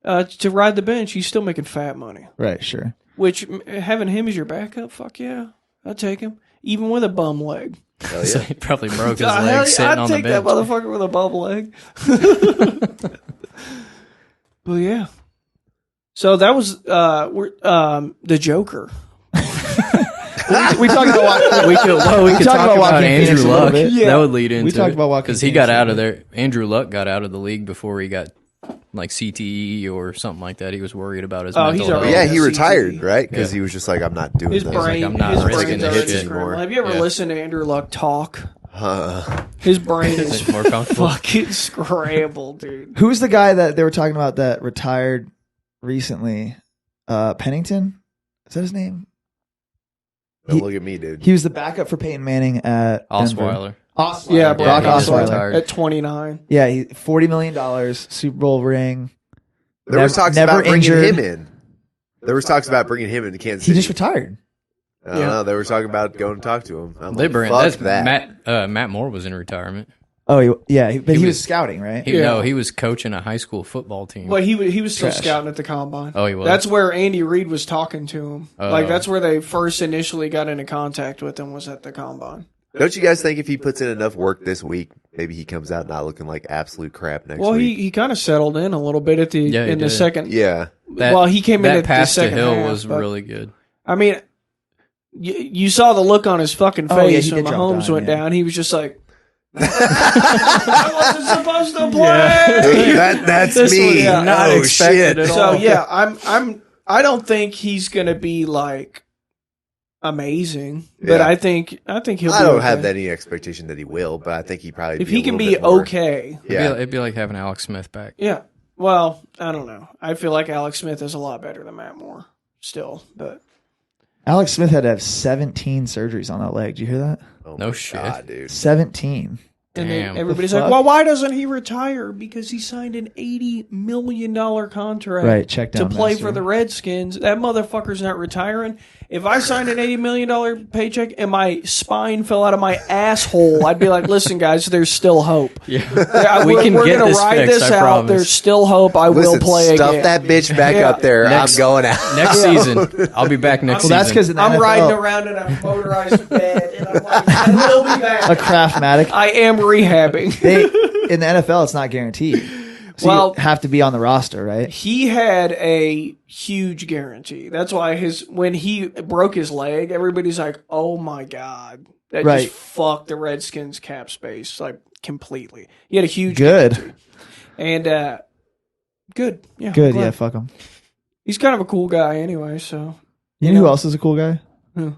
To ride the bench, he's still making fat money. Right. Sure. Which having him as your backup, fuck yeah, I'd take him, even with a bum leg. hell So yeah. he probably broke his Hell leg yeah, sitting I'd on the take that bench. motherfucker with a bum leg. But yeah, so that was the Joker. We talked about we could talked talk about about Joaquin Andrew Phoenix a little Luck. bit. Yeah. That would lead into talked about Joaquin because he Phoenix got a out of little there. Andrew Luck got out of the league before he got like CTE or something like that. He was worried about his Oh, mental he's health. already- Yeah, Yeah, he CTE. retired, right? Because Yeah. he was just like, I'm not doing His this. brain, I'm not his risking brain's the already hits scrambled. anymore. Have you ever Yeah. listened to Andrew Luck talk? Uh, His brain is More comfortable. fucking scrambled, dude. Who's the guy that they were talking about that retired recently? Pennington? Is that his name? don't look at me, dude. He was the backup for Peyton Manning at Denver. Osweiler. Osweiler. Yeah, Brock he just Osweiler retired. at 29. Yeah, he $40 million, Super Bowl ring. There was talks never about bringing injured. him in. There was talks about bringing him into Kansas He City. just retired. I don't know. They were talking about going to talk to him. I'm They like, bring fuck that's that. Matt Moore was in retirement. Oh, yeah, but he was was- scouting, right? Yeah. He was coaching a high school football team. Well, he was still Trash. scouting at the combine. Oh, he was? That's where Andy Reid was talking to him. Oh. Like that's where they first initially got into contact with him was at the combine. Don't you guys think if he puts in enough work this week, maybe he comes out not looking like absolute crap next Well, week? he kind of settled in a little bit at the Yeah, he in the did. second. Yeah. That- well, he came in that at the pass to second Hill half, was but- really good. I mean, you saw the look on his fucking Oh, yeah, face he when did drop Mahomes down, went yeah. down. He was just like, "I wasn't supposed to play." That's This me. was Yeah. not Oh, expected shit. at So all. yeah, I don't think he's gonna be like amazing, but Yeah. I think he'll. Be I don't okay. have any expectation that he will, but I think he probably If be he a can little be bit more- okay, Yeah. It'd be like having Alex Smith back. yeah. Well, I don't know. I feel like Alex Smith is a lot better than Matt Moore still, but Alex Smith had to have 17 surgeries on that leg. Did you hear that? Oh No my shit. God, dude. 17. and Damn. then everybody's The like, fuck? "Well, why doesn't he retire? Because he signed an $80 million contract Right, check to down play master. for the Redskins. That motherfucker's not retiring. If I signed an $80 million paycheck and my spine fell out of my asshole, I'd be like, listen, guys, there's still hope. Yeah. We can we're get gonna this ride fixed, this I out. promise. There's still hope. I will Listen, play stuff again. that bitch back Yeah. up there. Next- I'm going out. Next season, I'll be back next Well, that's season. because in the I'm NFL, riding around in a motorized bed, and I'm like, I will be back. a Craftmatic. I am rehabbing. They in the NFL, it's not guaranteed. So Well- you have to be on the roster, right? He had a huge guarantee. That's why when he broke his leg, everybody's like, "Oh my god, that Right. just fucked the Redskins cap space like completely. He had a huge Good. cap, too. And good. Yeah. Good. glad. Yeah. Fuck him. He's kind of a cool guy anyway, so You know who else is a cool guy? Who?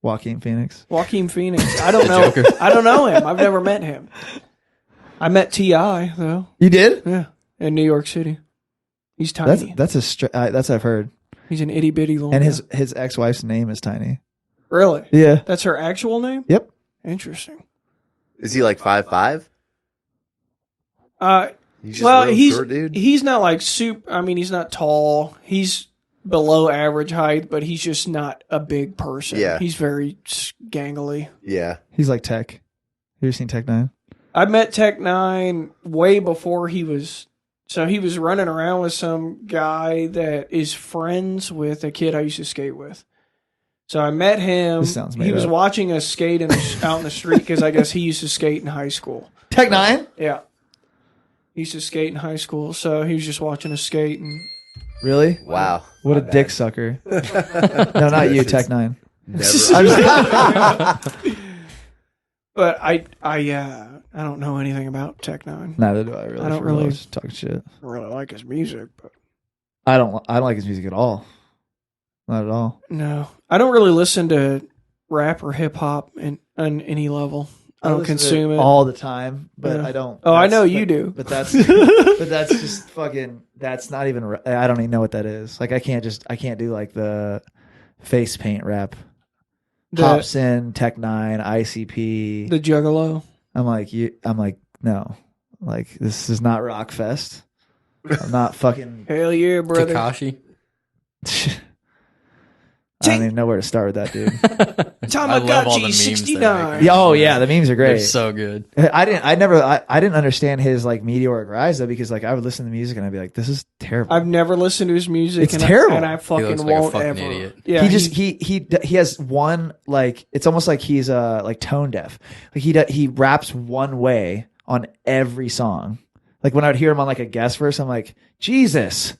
Joaquin Phoenix. Joaquin Phoenix. I don't know. Joker. I don't know him. I've never met him. I met T.I. though. You did? Yeah. In New York City. He's tiny. That's that's I've heard. He's an itty bitty little And guy. his ex-wife's name is Tiny. Really? Yeah. That's her actual name? Yep. Interesting. Is he like 5'5"? He's just Well, real he's short, dude. he's not like super. I mean, he's not tall. He's below average height, but he's just not a big person. Yeah. He's very gangly. Yeah. He's like Tech. Have you ever seen Tech 9? I met Tech Nine way before he was. So he was running around with some guy that is friends with a kid I used to skate with. So I met him. This sounds made He was up. watching us skate out in the street because I guess he used to skate in high school. Tech 9? Yeah. He used to skate in high school, so he was just watching us skate. And Really? Wow. What a My dick bad. sucker. No, not you, Tech 9. Never. But I don't know anything about Tech Nine. Neither do I really. I don't for really- real. Just talking shit. I don't really like his music, but I don't like his music at all. Not at all. no, I don't really listen to rap or hip hop on any level. I don't listen to consume it. all the time, but Yeah. I don't. Oh, I that's- know but- you do. But that's just fucking. That's not even. I don't even know what that is. Like I can't do like the face paint rap. The, Hobson, Tech 9, ICP. the Juggalo. I'm like no. Like this is not Rockfest. I'm not fucking. Hell yeah, brother. Takashi. I don't even know where to start with that, dude. I love all the Tamagotchi memes they 69. make. Yeah, oh yeah, the memes are They're great. so good. I didn't understand his like meteoric rise though, because like I would listen to the music and I'd be like, this is terrible. I've never listened to his music. It's and terrible. I fucking looks like a won't fucking ever. idiot. Yeah, he has one like it's almost like he's like tone deaf. Like he raps one way on every song. Like when I'd hear him on like a guest verse, I'm like, Jesus.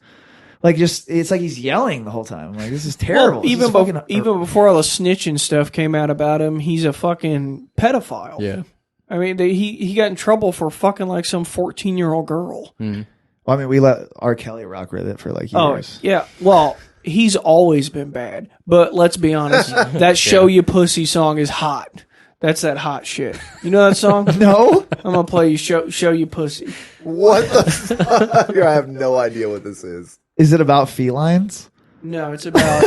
Like just it's like he's yelling the whole time. I'm like, this is terrible. Well, This is fucking- even before all the snitching stuff came out about him, he's a fucking pedophile. Yeah. I mean, he got in trouble for fucking like some 14-year-old girl. Well, I mean, we let R. Kelly rock with it for like years. Oh, yeah. Well, he's always been bad. But let's be honest, that Show You Pussy song is hot. That's that hot shit. You know that song? No, I'm going to play you Show You Pussy. What the fuck? I have no idea what this is. is it about felines? No, it's about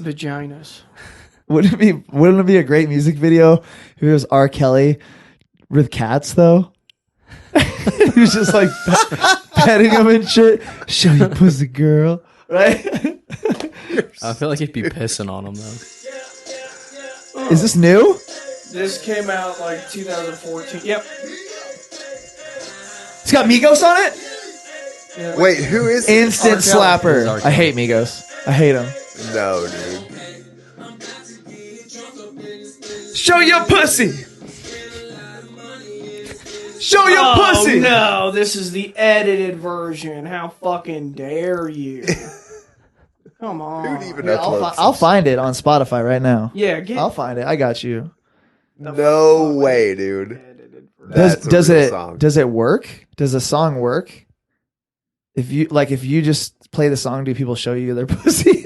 vaginas. Wouldn't it be a great music video if it was R. Kelly with cats though? He was just like petting them and shit. Show you pussy, girl. Right? I feel like he'd be pissing on him though. Is this new? This came out like 2014. Yep. It's got Migos on it? Wait, who is Instant R. Kelly. slapper. R. I hate Migos. I hate them. No, dude. Show your pussy. Show your pussy. No, this is the edited version. How fucking dare you? Come on. Who'd even Here, I'll find it on Spotify right now. Yeah, get I'll find it. I got you. No way, dude. That's Does a real it song. does it work? Does the song work? If you just play the song, do people show you their pussy?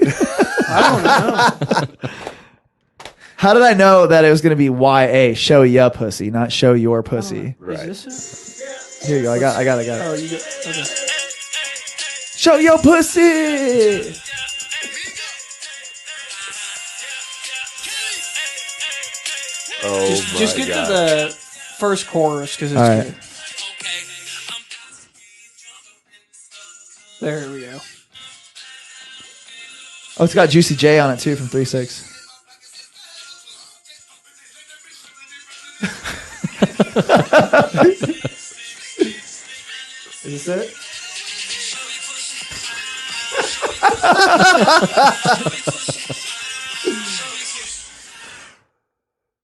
I don't know. How did I know that it was going to be YA, show ya pussy, not show your pussy? Right. Is this Here you go. I got it? it. Oh, you get okay. Show your pussy. Oh Just my get God. to the first chorus because it's All right. good. There we go. Oh, it's got Juicy J on it too from 3-6. Is this it?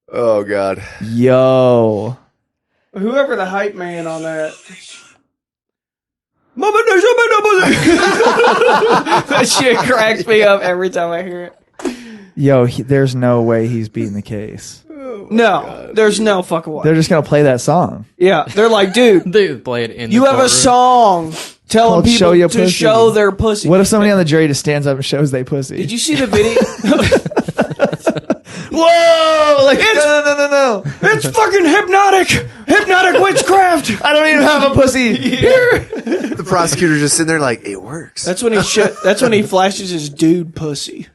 Oh God. Yo. Whoever the hype man on that. That shit cracks me up every time I hear it. Yo, there's no way he's beating the case. No, there's no fucking way. They're just gonna play that song. Yeah, they're like, dude, They play it in. you the have a courtroom. song telling Called people Show Your to Pussy. show their pussy. What if somebody on the jury just stands up and shows they pussy? Did you see the video? Whoa! Like no. It's fucking hypnotic witchcraft. I don't even have a pussy. The prosecutor's just sitting there like, it works. That's when he flashes his dude pussy.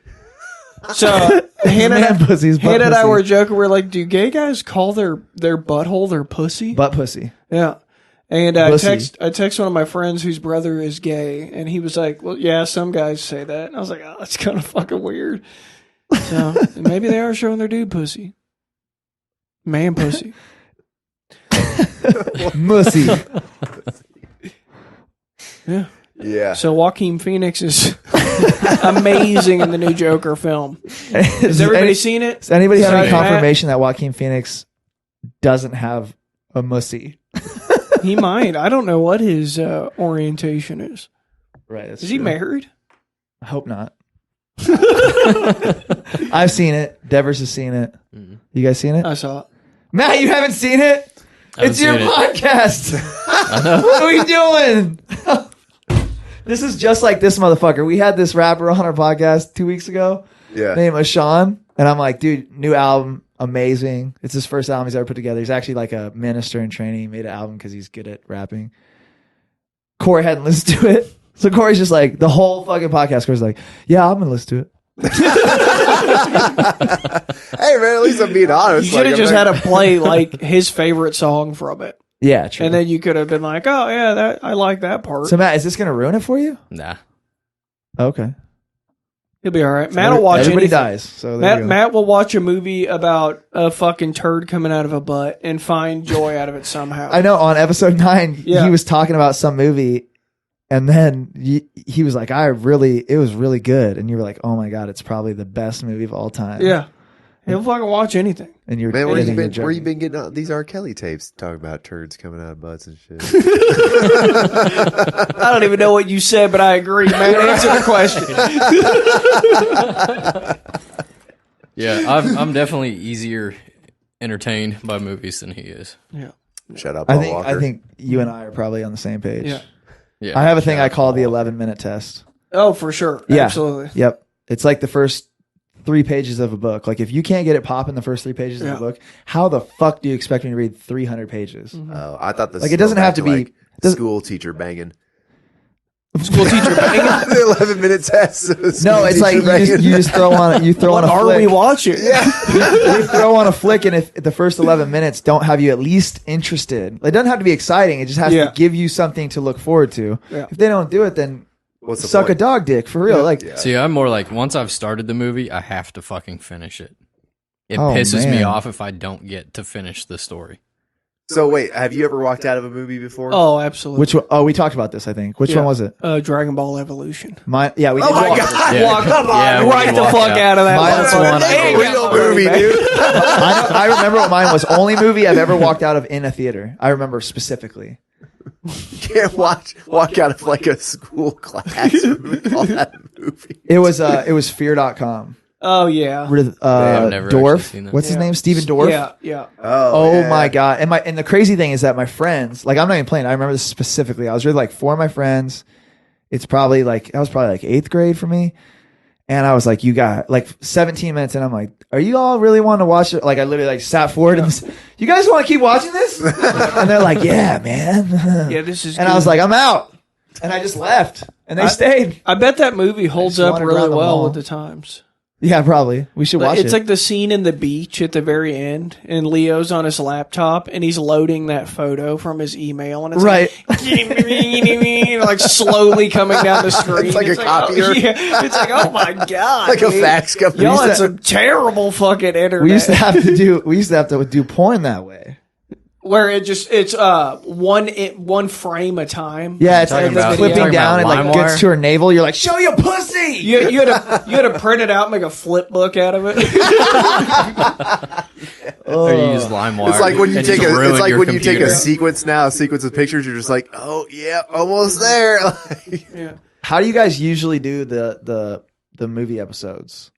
So Hannah Man pussy's butt and I pussy. were joking. We're like, do gay guys call their butthole their pussy? Butt pussy. Yeah. And I Pussy. text one of my friends whose brother is gay, and he was like, well, yeah, some guys say that. And I was like, oh, that's kind of fucking weird. So maybe they are showing their dude pussy. Man pussy. Mussy. Yeah. Yeah. So Joaquin Phoenix is amazing in the new Joker film. Has everybody seen it? Does anybody have any Besides Matt? confirmation that Joaquin Phoenix doesn't have a mussy? He might. I don't know what his orientation is. Right. That's Is he true. married? I hope not. I've seen it. Devers has seen it. You guys seen it? I saw it. Matt, you haven't seen it? haven't It's your seen it. podcast. What are we doing? This is just like this motherfucker. We had this rapper on our podcast 2 weeks ago. Yeah. Name was Sean. And I'm like, dude, new album, amazing. It's his first album he's ever put together. He's actually like a minister in training. He made an album because he's good at rapping. Cory hadn't listened to it. So Cory's just like, the whole fucking podcast, Cory's like, yeah, I'm going to listen to it. Hey, man, at least I'm being honest. You should have just had him play like his favorite song from it. Yeah, true. And then you could have been like, oh, yeah, that I like that part. So Matt, is this going to ruin it for you? Nah. Okay. He'll be all right. Matt will watch Everybody anything. dies. So there you go. Matt will watch a movie about a fucking turd coming out of a butt and find joy out of it somehow. I know on episode 9, Yeah. he was talking about some movie, and then he was like, it was really good. And you were like, oh my God, it's probably the best movie of all time. Yeah. He'll fucking watch anything. And you're Man, where you been joking. getting all these R. Kelly tapes talking about turds coming out of butts and shit? I don't even know what you said, but I agree, man. Answer the question. Yeah, I'm definitely easier entertained by movies than he is. Yeah. Shut up, I Paul Walker. think you and I are probably on the same page. Yeah. Yeah, I have a thing I call the 11-minute test. Oh, for sure. Yeah. Absolutely. Yep. It's like the first 3 pages of a book. Like if you can't get it popping the first 3 pages of Yeah. the book, how the fuck do you expect me to read 300 pages? Oh, I thought this Like, it doesn't have to be- like doesn't- school teacher banging. School teacher banging. The 11-minute test. No, it's like you just throw on What a are flick. we watching? Yeah. You throw on a flick, and if the first 11 minutes don't have you at least interested, it doesn't have to be exciting. It just has Yeah. to give you something to look forward to. Yeah. If they don't do it, then What's the suck point? a dog dick for real. Yeah. Like, See, I'm more like once I've started the movie, I have to fucking finish it. It Oh, pisses me man. off if I don't get to finish the story. So wait, have you ever walked out of a movie before? Oh, absolutely. which one? Oh, we talked about this. I think. Which Yeah. one was it? Dragon Ball Evolution. Mine. Yeah, we did. Oh my walk- God. Yeah. Walk, come on, Yeah, when right you the walk fuck out of that. Mine's motherfucker. one I There you real go, movie, man. dude. I remember what mine was. Only movie I've ever walked out of in a theater. I remember specifically. You can't walk out of like a school class and call that a movie. It was Fear.com. Oh, yeah. With I've never actually Dorff. seen that. What's his Yeah. name? Steven Dorff. Yeah, yeah. Oh yeah. my god! And the crazy thing is that my friends, like I'm not even playing. I remember this specifically. I was with like 4 of my friends. It's probably like I was probably like 8th grade for me, and I was like, "You got like 17 minutes," and I'm like, "Are you all really wanting to watch it?" Like I literally like sat forward and you guys want to keep watching this? And they're like, "Yeah, man." Yeah, this is And good. I was like, "I'm out," and I just left, and they stayed. I bet that movie holds just up wandered really around the well mall. with the times. Yeah, probably. We should watch It's it. like the scene in the beach at the very end, and Leo's on his laptop, and he's loading that photo from his email, and it's Right. like slowly coming down the screen. It's like a copier. Oh, yeah. It's like, oh my god, Like a dude. fax company. Y'all had some terrible fucking internet. we used to have to do porn that way. where it's one frame a time. Yeah, it's Talking about- flipping talking down about and like LimeWire? gets to her navel. You're like, show your pussy. You had to print it out and make a flip book out of it. Or you use LimeWire. It's like when you and take just ruin it's like your when you take a computer. sequence of pictures, you're just like, oh yeah, almost there. Like, Yeah. How do you guys usually do the movie episodes?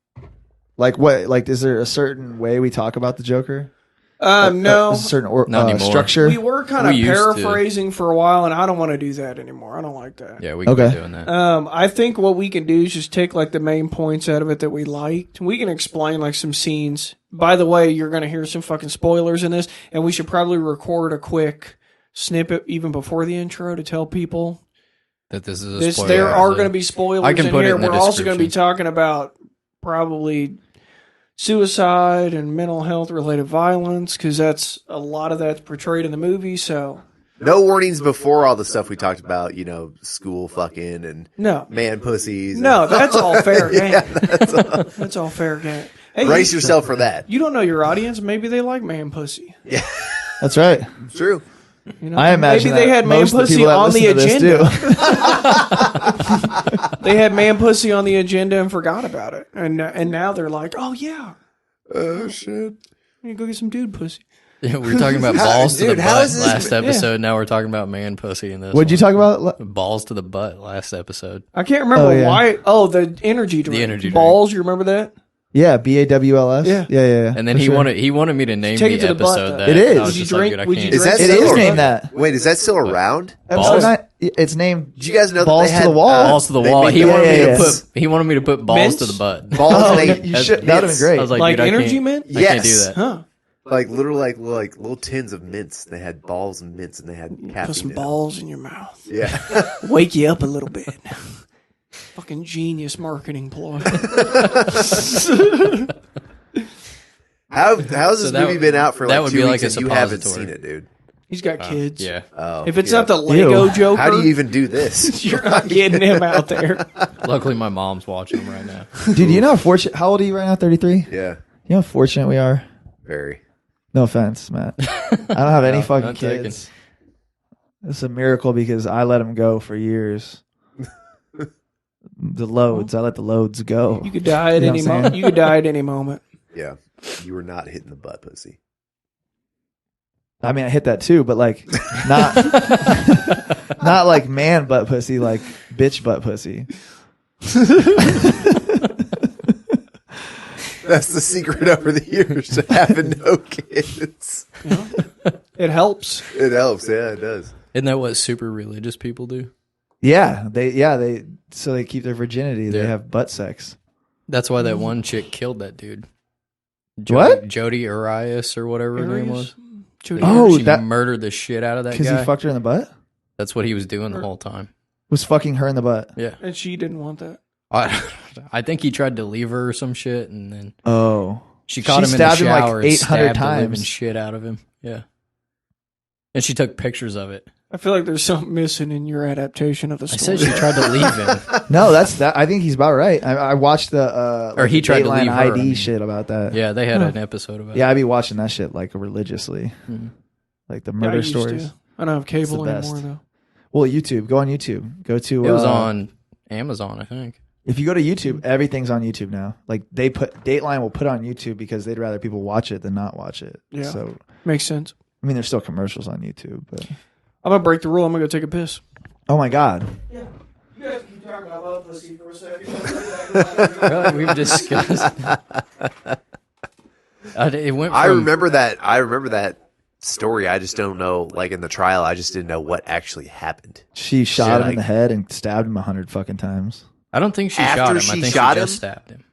Like what? Like, is there a certain way we talk about the Joker? No. A certain Not anymore. structure. We were kind of We used to. paraphrasing for a while, and I don't want to do that anymore. I don't like that. Yeah, we can Okay. be doing that. I think what we can do is just take like the main points out of it that we liked. We can explain like some scenes. By the way, you're going to hear some fucking spoilers in this, and we should probably record a quick snippet even before the intro to tell people That this is a spoiler. there are episode. going to be spoilers I can in put it here. in the We're also going to be description. talking about probably suicide and mental health related violence because a lot of that's portrayed in the movie. So No warnings before all the stuff we talked about, school fucking and no, man pussies. and- no, that's all fair game. Yeah, that's all. That's all fair game. Hey, Brace yourself for that. you don't know your audience. Maybe they like man pussy. That's right. It's true. You know? I imagine maybe they that had man most of the pussy people that on the listen to this agenda. They had man pussy on the agenda and forgot about it, and now they're like, oh yeah, Oh shit. you go get some dude pussy. Yeah, we were talking about balls to Dude, the how butt is this- last episode. Now we're talking about man pussy in this. What'd you one. talk about? Balls to the butt last episode. I can't remember Oh, yeah. why. Oh, the energy drink. energy drink. Balls. You remember that? Yeah, BAWLS. Yeah. yeah. And then for he sure. wanted me to name Take the it to the butt, episode though. that. It is. I was Would you just like, drink- dude, I would you can't. Is that It still is around? named that. Wait, is that still around? Episode 9. It's named. Did you guys know Balls that they to had the wall. Balls to the they wall. made He that- wanted me to yes. put. He wanted me to put balls Mints? to the butt. balls. Oh, they, you should. That would have been great. I was like, Like dude, energy I mint? can't, I can't do Yes. that. Huh? like little like little tins of mints. They had balls and mints, and they had caffeine. Put some in them. balls in your mouth. Yeah. Wake you up a little bit. Fucking genius marketing ploy. How's this that movie would- been out for that like would 2 be weeks like a and you haven't suppository. seen it, dude? He's got kids. Yeah. Oh, If it's yeah. not the Lego Ew. Joker, How do you even do this? you're not getting him out there. Luckily, my mom's watching them right now. Dude, you know how fortunate. How old are you right now? 33. Yeah, You know how fortunate we are. very. No offense, Matt. I don't have any fucking not taken. kids. It's a miracle because I let them go for years. The loads, I let the loads go. You could die at You know any what I'm moment. saying? You could die at any moment. Yeah, you were not hitting the butt, pussy. I mean, I hit that too, but like not not like man butt pussy, like bitch butt pussy. That's the secret over the years to having no kids. It helps. It helps. Yeah, it does. Isn't that what super religious people do? Yeah, they so they keep their virginity. They Yeah. have butt sex. That's why that one chick killed that dude. What? Jody Arias or whatever her name was. Jody Oh, She that- murdered the shit out of that Because guy. he fucked her in the butt. That's what he was doing the whole time. Was fucking her in the butt. Yeah. and she didn't want that. I think he tried to leave her or some shit, and then Oh, she caught him in the stabbed him like shower and 800 stabbed the living times. shit out of him. Yeah. And she took pictures of it. I feel like there's something missing in your adaptation of the I story. said she tried to leave him. No, that's that. I think he's about right. I watched the Or he the tried to Dateline leave her, ID I mean. shit about that. Yeah, they had an episode about Yeah, it. I'd be watching that shit like religiously, Mhm. like the Yeah, I murder used stories. to. I don't have cable the anymore best. though. Well, YouTube. Go on YouTube. Go to. It was on Amazon, I think. If you go to YouTube, everything's on YouTube now. Like they put Dateline will put it on YouTube because they'd rather people watch it than not watch it. Yeah. So Makes sense. I mean, there's still commercials on YouTube, but I'm gonna break the rule. I'm gonna go take a piss. oh my god, Yeah. You guys keep talking about love pussy for a second. Really? We've discussed. It went. I from- remember that. I remember that story. I just don't know. Like in the trial, I just didn't know what actually happened. she shot him like- in the head and stabbed him 100 fucking times. I don't think she After shot him. she I think shot she just him? stabbed him.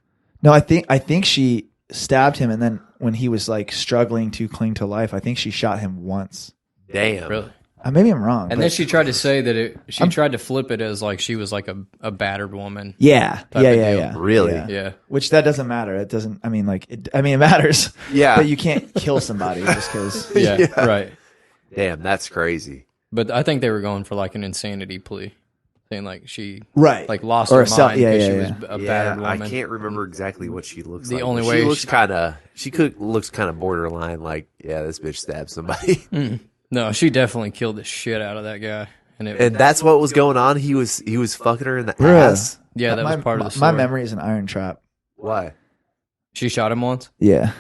No, I think she stabbed him, and then when he was like struggling to cling to life, I think she shot him once. Damn. Really. Maybe I'm wrong. And but- then she tried to say that she tried to flip it as like she was like a battered woman. yeah, type yeah, of yeah, deal. yeah, Really? Yeah. Yeah. Which that doesn't matter. It doesn't. I mean, like, it matters. Yeah. But you can't kill somebody just because. Yeah. Yeah. Right. Damn, that's crazy. But I think they were going for like an insanity plea, saying like she Right. like lost Or her a self- mind yeah, because yeah, she yeah. was a Yeah, battered I woman. can't remember exactly what she looks The like. only but way she looks she- kind of. Looks kind of borderline. Like, yeah, this bitch stabbed somebody. No, she definitely killed the shit out of that guy, and it. And that's what was going on. He was fucking her in the Bruh. ass. yeah, that my, was part of the my story. memory is an iron trap. Why? She shot him once. Yeah.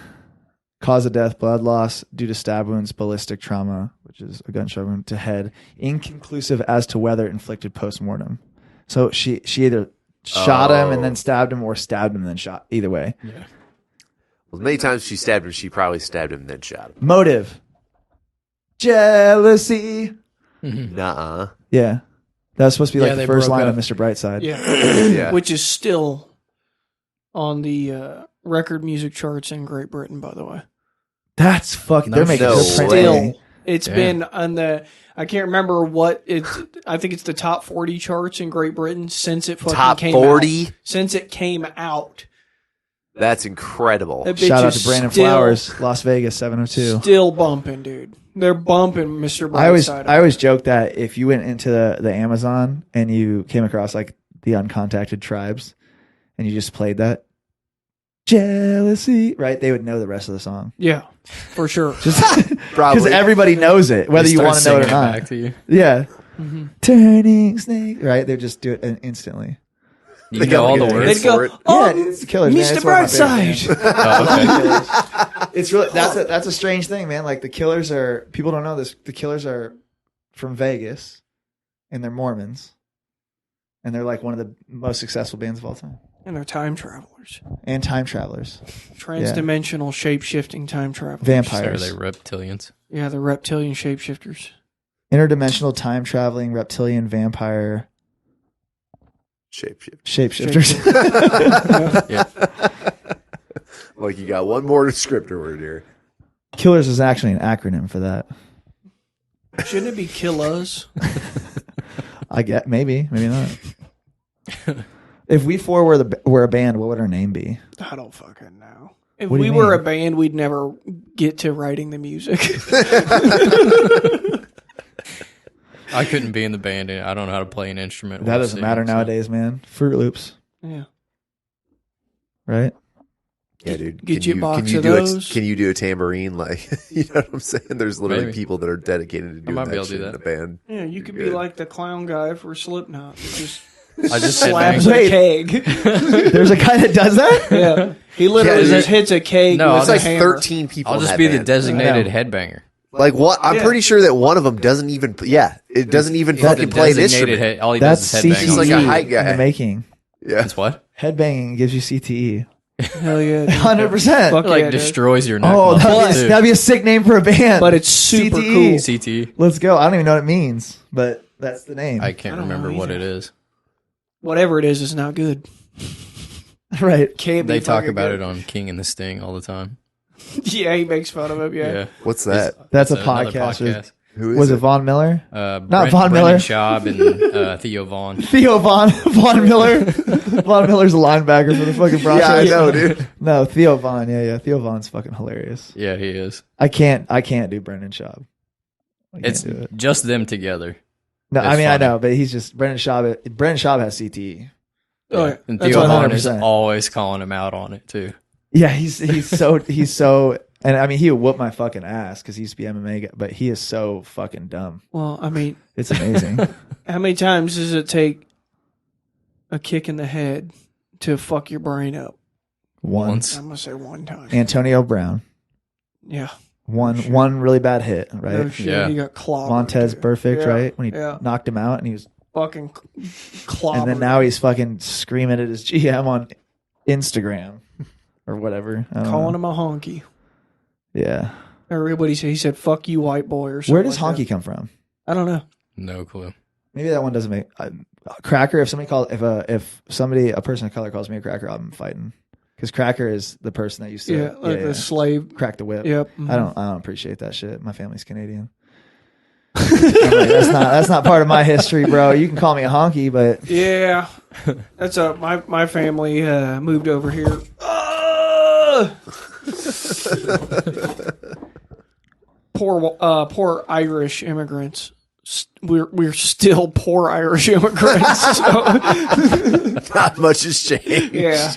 Cause of death, blood loss due to stab wounds, ballistic trauma, which is a gunshot wound to head, inconclusive as to whether inflicted post-mortem. So she either shot him and then stabbed him or stabbed him and then shot. Either way. Yeah. As many times she stabbed him, she probably stabbed him and then shot him. Motive. Jealousy. Nuh-uh. Yeah. That was supposed to be like Yeah, the they first broke line up. of Mr. Brightside. Yeah. Yeah. Which is still on the record music charts in Great Britain, by the way. That's fucking. No They're making shit. they're No printing. Still, it's Damn. been on the. I can't remember what it's. I think it's the top 40 charts in Great Britain since it fucking Top came 40? out. Since it came out. That's incredible. That bitch Shout out is to Brandon still- Flowers, Las Vegas 702. Still bumping, dude. They're bumping Mr. I Brightside. always joke that if you went into the Amazon and you came across like the uncontacted tribes and you just played that jealousy, right? They would know the rest of the song. Yeah, for sure. Just Probably. because everybody knows it, whether They you start want to know it or singing not. back to you. Yeah. Mm-hmm. Turning snake, right? They just do it instantly. You know all the gotta get words. They'd go, for it. oh, Yeah, dude, it's the Killers, man. Mr. It's one of my favorite Brightside. bands. Oh, okay. It's really that's a strange thing, man. Like the Killers are people don't know this. The Killers are from Vegas, and they're Mormons, and they're like one of the most successful bands of all time. And they're time travelers. And time travelers, Transdimensional, shape-shifting time travelers. So are vampires, they reptilians? Yeah, they're reptilian shapeshifters. interdimensional time traveling reptilian vampire Shapeshift. shapeshifters. Yeah. Like you got one more descriptor word here. Killers is actually an acronym for that. Shouldn't it be Kill Us? I get maybe not. If we four were a band, what would our name be? I don't fucking know. If What do we you were a mean? band, we'd never get to writing the music. I couldn't be in the band. And I don't know how to play an instrument. That or doesn't sing, matter so- nowadays, man. Fruit Loops, Yeah. right? Yeah, dude. Get you a box can you of do those. can you do a tambourine? Like, you know what I'm saying? There's literally Maybe. people that are dedicated to doing might be that able to shit do in that. the band. Yeah, you could be Good. like the clown guy for Slipknot. Just I just slaps headbang. a keg. There's a guy that does that. Yeah. He literally Yeah, just hits a keg No, with It's a like hammer. 13 people. I'll in just that be the band. designated I headbanger. Like what? I'm Yeah. pretty sure that one of them doesn't even. Yeah, it doesn't even He's the fucking play an designated instrument. head. All he That's does is headbang. CTE He's like a hype guy. in the making. Yeah, That's what? Headbanging gives you CTE. Hell yeah. dude. 100%. Fuck It like yeah, dude. destroys your neck. Oh, muscles, too. that'd be a sick name for a band. But it's super CTE. cool. CT. Let's go. I don't even know what it means, but that's the name. I can't I don't remember know what either. it is. Whatever it is not good. Right. Can't be They talk fucking about good. it on King and the Sting all the time. Yeah, he makes fun of him. Yeah. what's that? That's a It's another podcast. podcast. Who is Was it? it Von Miller? Not Von Miller. Brendan Schaub and Theo Vaughn. Theo Von Miller. Von Miller's a linebacker for the fucking Broncos. Yeah, I know, dude. No, Theo Von. Yeah. Theo Von's fucking hilarious. Yeah, he is. I can't do Brendan Schaub. I can't It's do it. just them together. No, it's I mean I funny. know, but he's just Brendan Schaub. Brendan Schaub has CTE. Oh, yeah. And That's Theo Vaughn 100%. is always calling him out on it too. Yeah, he's so. And I mean, he would whoop my fucking ass because he used to be MMA guy, but he is so fucking dumb. Well, I mean, It's amazing. how many times does it take a kick in the head to fuck your brain up? Once. I'm gonna say one time. Antonio Brown. Yeah. One really bad hit, right? No shit. Yeah. He got clobbered. Montez dude. Perfect, Yeah. right? When he Yeah. knocked him out and he was Fucking clobbered. and then now he's fucking screaming at his GM on Instagram or whatever. I don't calling know. him a honky. Yeah. Everybody said he said "fuck you, white boy" or something. Where does like honky that. come from? I don't know. No clue. Maybe that one doesn't make cracker. If somebody calls, if somebody a person of color calls me a cracker, I'm fighting because cracker is the person that used to Yeah, like the slave. crack the whip. Yep. I don't appreciate that shit. My family's Canadian. I'm like, that's not part of my history, bro. You can call me a honky, but Yeah, that's my family moved over here. Poor Irish immigrants. We're still poor Irish immigrants. So, Not much has changed. yeah,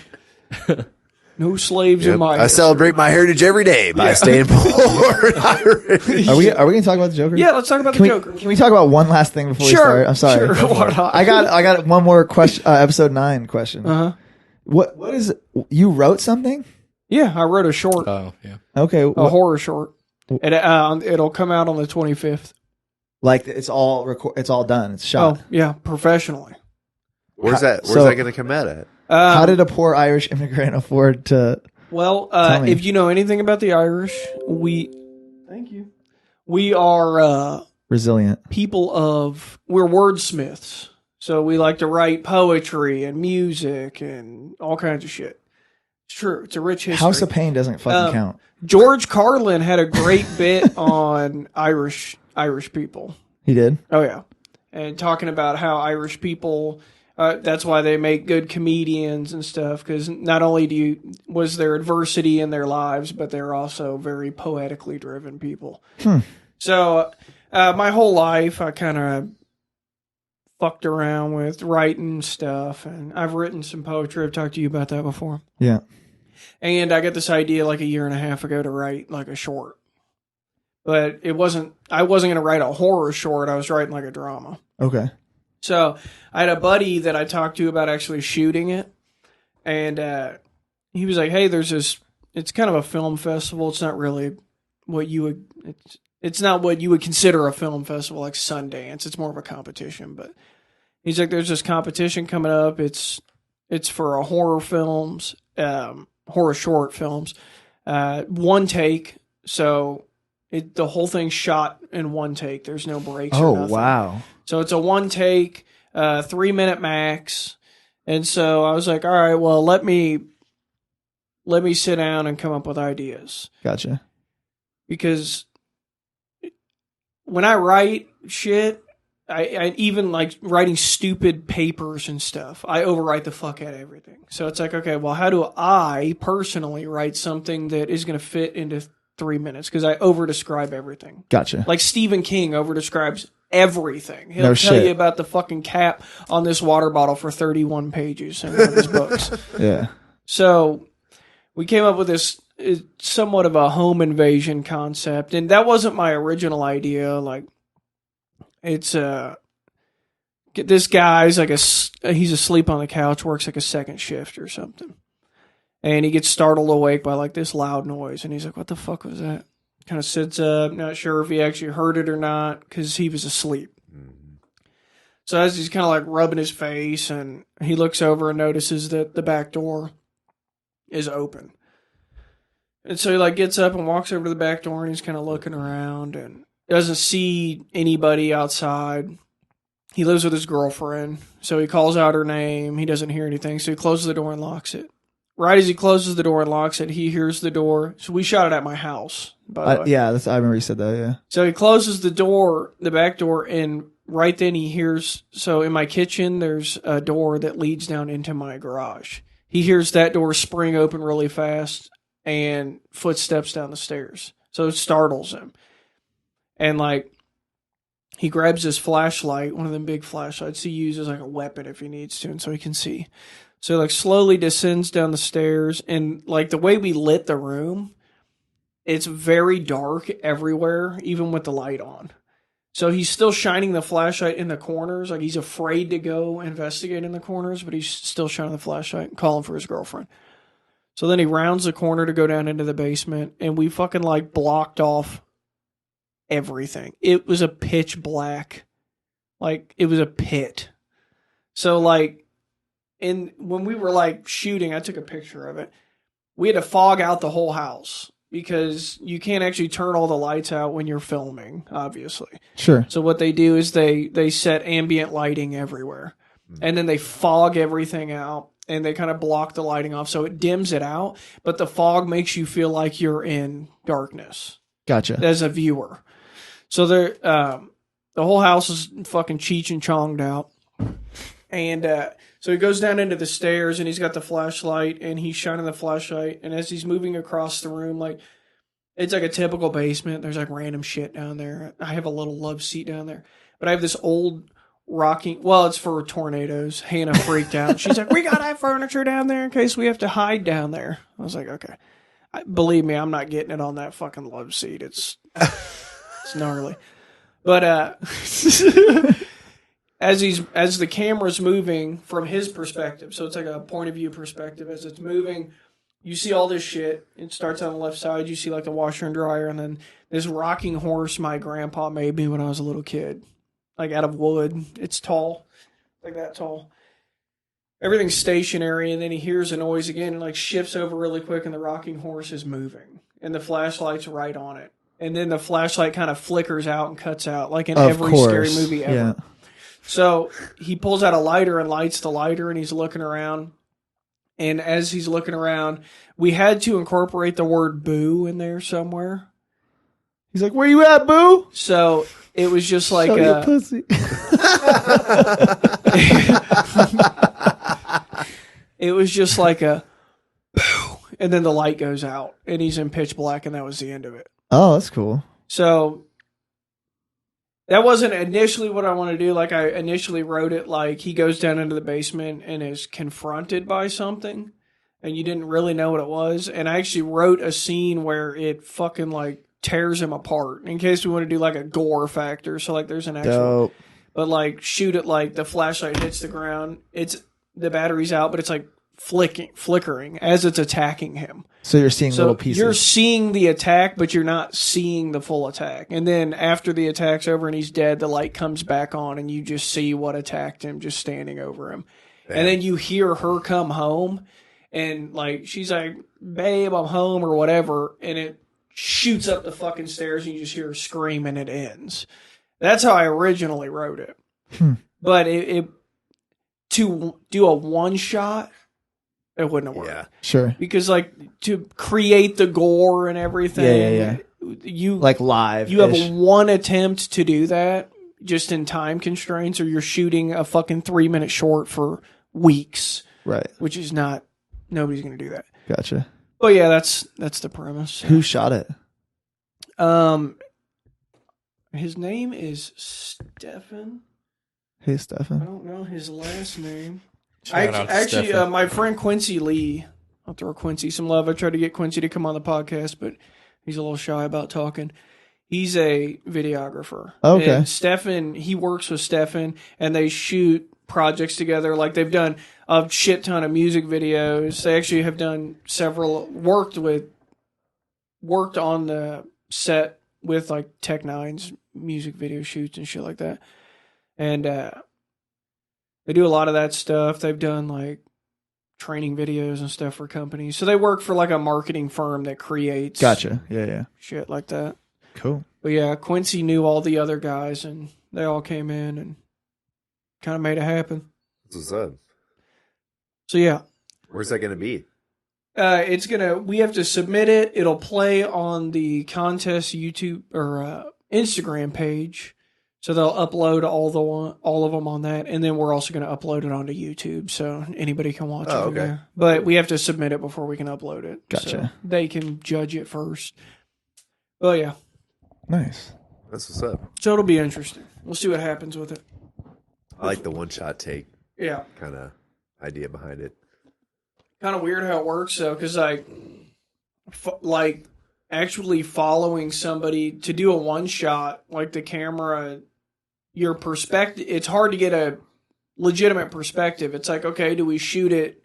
no slaves Yep. in my. I celebrate my heritage every day by staying poor and Irish. are we going to talk about the Joker? Yeah, let's talk about Can the we, Joker. can we talk about one last thing before we Sure, start? I'm sorry. Sure, why not? I got one more question. Episode 9 question. Uh-huh. What is it? You wrote something? Yeah, I wrote a short, Oh, yeah. Okay. a horror short. It'll come out on the 25th. Like it's all done. It's shot. Oh, yeah, professionally. Where's that So- going to come out at? How did a poor Irish immigrant afford to Well, Tell me. if you know anything about the Irish, thank you. We are Resilient. we're wordsmiths. So we like to write poetry and music and all kinds of shit. It's true. It's a rich history. House of Pain doesn't fucking count. George Carlin had a great bit on Irish people. He did? Oh yeah, and talking about how Irish people. That's why they make good comedians and stuff. Because not only was there adversity in their lives, but they're also very poetically driven people. So my whole life, I kind of fucked around with writing stuff, and I've written some poetry. I've talked to you about that before. Yeah. And I got this idea like a year and a half ago to write like a short. But I wasn't going to write a horror short. I was writing like a drama. Okay. So I had a buddy that I talked to about actually shooting it. And he was like, hey, it's kind of a film festival. It's not really what you would, it's not what you would consider a film festival like Sundance. It's more of a competition. But he's like, there's this competition coming up. It's for a horror films, horror short films, one take. So the whole thing's shot in one take. There's no breaks. Oh, or nothing. wow. So it's a one take, 3-minute max. And so I was like, all right, well, let me sit down and come up with ideas. Gotcha. Because when I write shit, I even like writing stupid papers and stuff. I overwrite the fuck out of everything. So it's like, okay, well, how do I personally write something that is going to fit into 3 minutes? Because I overdescribe everything. Gotcha. Like Stephen King overdescribes everything. He'll No tell shit. you about the fucking cap on this water bottle for 31 pages in one of his books. Yeah. So we came up with this somewhat of a home invasion concept, and that wasn't my original idea. Like, it's this guy's like he's asleep on the couch, works like a second shift or something, and he gets startled awake by like this loud noise, and he's like, "What the fuck was that?" Kind of sits up, not sure if he actually heard it or not because he was asleep. So as he's kind of like rubbing his face, and he looks over and notices that the back door is open. And so he like gets up and walks over to the back door, and he's kind of looking around and doesn't see anybody outside. He lives with his girlfriend, so he calls out her name. He doesn't hear anything, so he closes the door and locks it. Right as he closes the door and locks it, he hears the door. So we shot it at my house, by the way. Yeah, I remember you said that, yeah. So he closes the door, the back door, and right then he hears, so in my kitchen, there's a door that leads down into my garage. He hears that door spring open really fast and footsteps down the stairs. So it startles him. And like, he grabs his flashlight, one of them big flashlights he uses like a weapon if he needs to, and so he can see. So he like slowly descends down the stairs, and like the way we lit the room, it's very dark everywhere, even with the light on. So he's still shining the flashlight in the corners, like he's afraid to go investigate in the corners, but he's still shining the flashlight and calling for his girlfriend. So then he rounds the corner to go down into the basement, and we fucking like blocked off everything. It was a pitch black, like it was a pit. So like, when we were like shooting, I took a picture of it. We had to fog out the whole house because you can't actually turn all the lights out when you're filming, obviously. Sure. So what they do is they set ambient lighting everywhere, and then they fog everything out, and they kind of block the lighting off, so it dims it out, but the fog makes you feel like you're in darkness. Gotcha. As a viewer. So the whole house is fucking Cheech and Chonged out. And so he goes down into the stairs, and he's got the flashlight, and he's shining the flashlight, and as he's moving across the room, like, it's like a typical basement. There's like random shit down there. I have a little love seat down there. But I have this old rocking, well, it's for tornadoes. Hannah freaked out. She's like, we got to have furniture down there in case we have to hide down there. I was like, okay. Believe me, I'm not getting it on that fucking love seat. It's gnarly. But as the camera's moving from his perspective, so it's like a point of view perspective, as it's moving, you see all this shit. It starts on the left side, you see like the washer and dryer, and then this rocking horse my grandpa made me when I was a little kid, like out of wood. It's tall, like that tall. everything's stationary, and then he hears a noise again and like shifts over really quick, and the rocking horse is moving, and the flashlight's right on it, and then the flashlight kind of flickers out and cuts out like in every scary movie ever. Yeah. So he pulls out a lighter and lights the lighter, and he's looking around. And as he's looking around, we had to incorporate the word "boo" in there somewhere. He's like, "Where you at, boo?" So it was just like Show your pussy. it was just like a boo, and then the light goes out, and he's in pitch black, and that was the end of it. Oh, that's cool. So that wasn't initially what I wanted to do. Like I initially wrote it like he goes down into the basement and is confronted by something, and you didn't really know what it was. And I actually wrote a scene where it fucking like tears him apart in case we want to do like a gore factor. So like there's an actual, Dope. but like shoot it like the flashlight hits the ground. It's the battery's out, but it's like flickering as it's attacking him. So you're seeing little pieces. You're seeing the attack, but you're not seeing the full attack. And then after the attack's over and he's dead, the light comes back on and you just see what attacked him just standing over him. Damn. And then you hear her come home and like she's like, "Babe, I'm home," or whatever, and it shoots up the fucking stairs and you just hear her scream and it ends. That's how I originally wrote it. But it to do a one shot, it wouldn't have worked. Yeah. Sure. Because like to create the gore and everything, you like live. You have one attempt to do that just in time constraints, or you're shooting a fucking 3-minute short for weeks. Right. Which is not, nobody's gonna do that. Gotcha. But yeah, that's the premise. Who shot it? His name is Stefan. Hey, I Stefan. don't know his last name. Shout out to Actually, Stefan. my friend Quincy Lee. I'll throw Quincy some love. I tried to get Quincy to come on the podcast, but he's a little shy about talking. He's a videographer. Okay. And Stefan, he works with Stefan, and they shoot projects together. Like they've done a shit ton of music videos. They actually have done several. Worked on the set with like Tech Nine's music video shoots and shit like that. And they do a lot of that stuff. They've done like training videos and stuff for companies. So they work for like a marketing firm that creates Gotcha. Yeah. shit like that. Cool. But yeah, Quincy knew all the other guys and they all came in and kind of made it happen. What's up? So yeah. Where's that going to be? We have to submit it. It'll play on the contest YouTube or Instagram page. So they'll upload all of them on that, and then we're also going to upload it onto YouTube, so anybody can watch it from there. But we have to submit it before we can upload it. Gotcha. So they can judge it first. Oh yeah. Nice. That's what's up. So it'll be interesting. We'll see what happens with it. I like the one-shot take Yeah. kind of idea behind it. Kind of weird how it works though, because like actually following somebody to do a one shot, like the camera, your perspective, it's hard to get a legitimate perspective. It's like, okay, do we shoot it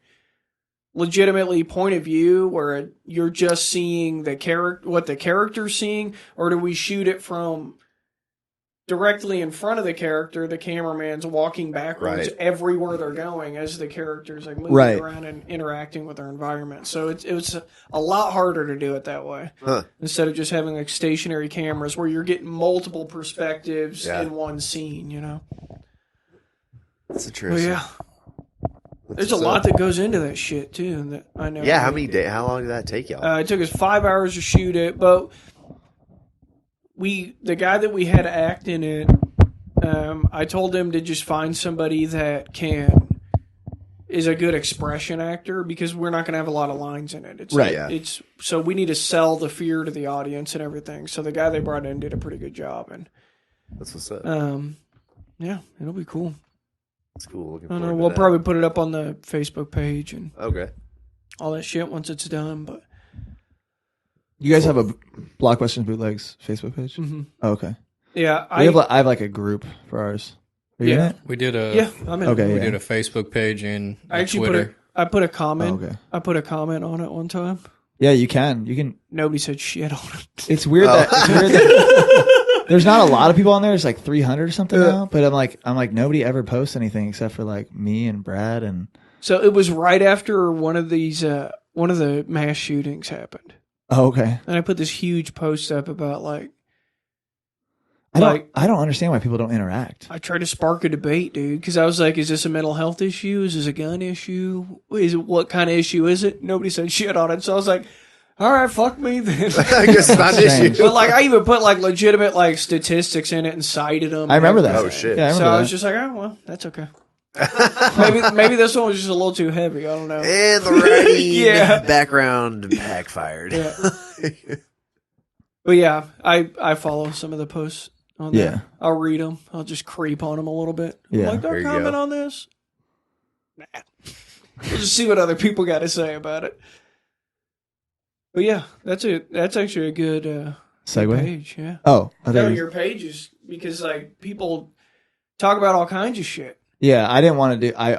legitimately point of view where you're just seeing what the character's seeing, or do we shoot it from directly in front of the character, the cameraman's walking backwards everywhere they're going as the character's like moving around and interacting with their environment. So it was a lot harder to do it that way instead of just having like stationary cameras where you're getting multiple perspectives in one scene, you know? That's interesting. Yeah. There's a lot that goes into that shit too. That I know. Yeah, how long did that take y'all? It took us 5 hours to shoot it, but the guy that we had act in it, I told him to just find somebody that is a good expression actor because we're not going to have a lot of lines in it. So we need to sell the fear to the audience and everything. So the guy they brought in did a pretty good job, and that's what's up. Yeah, it'll be cool. It's cool. I don't know. We'll probably put it up on the Facebook page and all that shit once it's done. But you guys have a Blockbusters Bootlegs Facebook page? Mm-hmm. Oh, okay. Yeah, I have like a group for ours. Are you in it? We did a I'm in. We did a Facebook page and Twitter. I put a comment. Oh, okay. I put a comment on it one time. Yeah, you can. Nobody said shit on it. It's weird that there's not a lot of people on there. It's like 300 or something now. But I'm like nobody ever posts anything except for like me and Brad and. So it was right after one of the mass shootings happened. Oh, okay. And I put this huge post up about like I don't understand why people don't interact. I tried to spark a debate, dude, because I was like, is this a mental health issue? Is this a gun issue? What kind of issue is it? Nobody said shit on it. So I was like, all right, fuck me then. I guess it's not an issue. But like, I even put like legitimate like statistics in it and cited them. I remember that. Oh shit! Yeah, I remember So I that. was just like, oh well, that's okay. maybe this one was just a little too heavy. I don't know. And the writing Yeah. background backfired. Yeah. But yeah, I follow some of the posts on there. Yeah. I'll read them. I'll just creep on them a little bit. Yeah. Like, There don't you comment go. on this. Nah. We'll just see what other people got to say about it. But yeah, that's it. That's actually a good Segue. page. Yeah. Oh, No, your pages because like people talk about all kinds of shit. yeah. I didn't want to do. I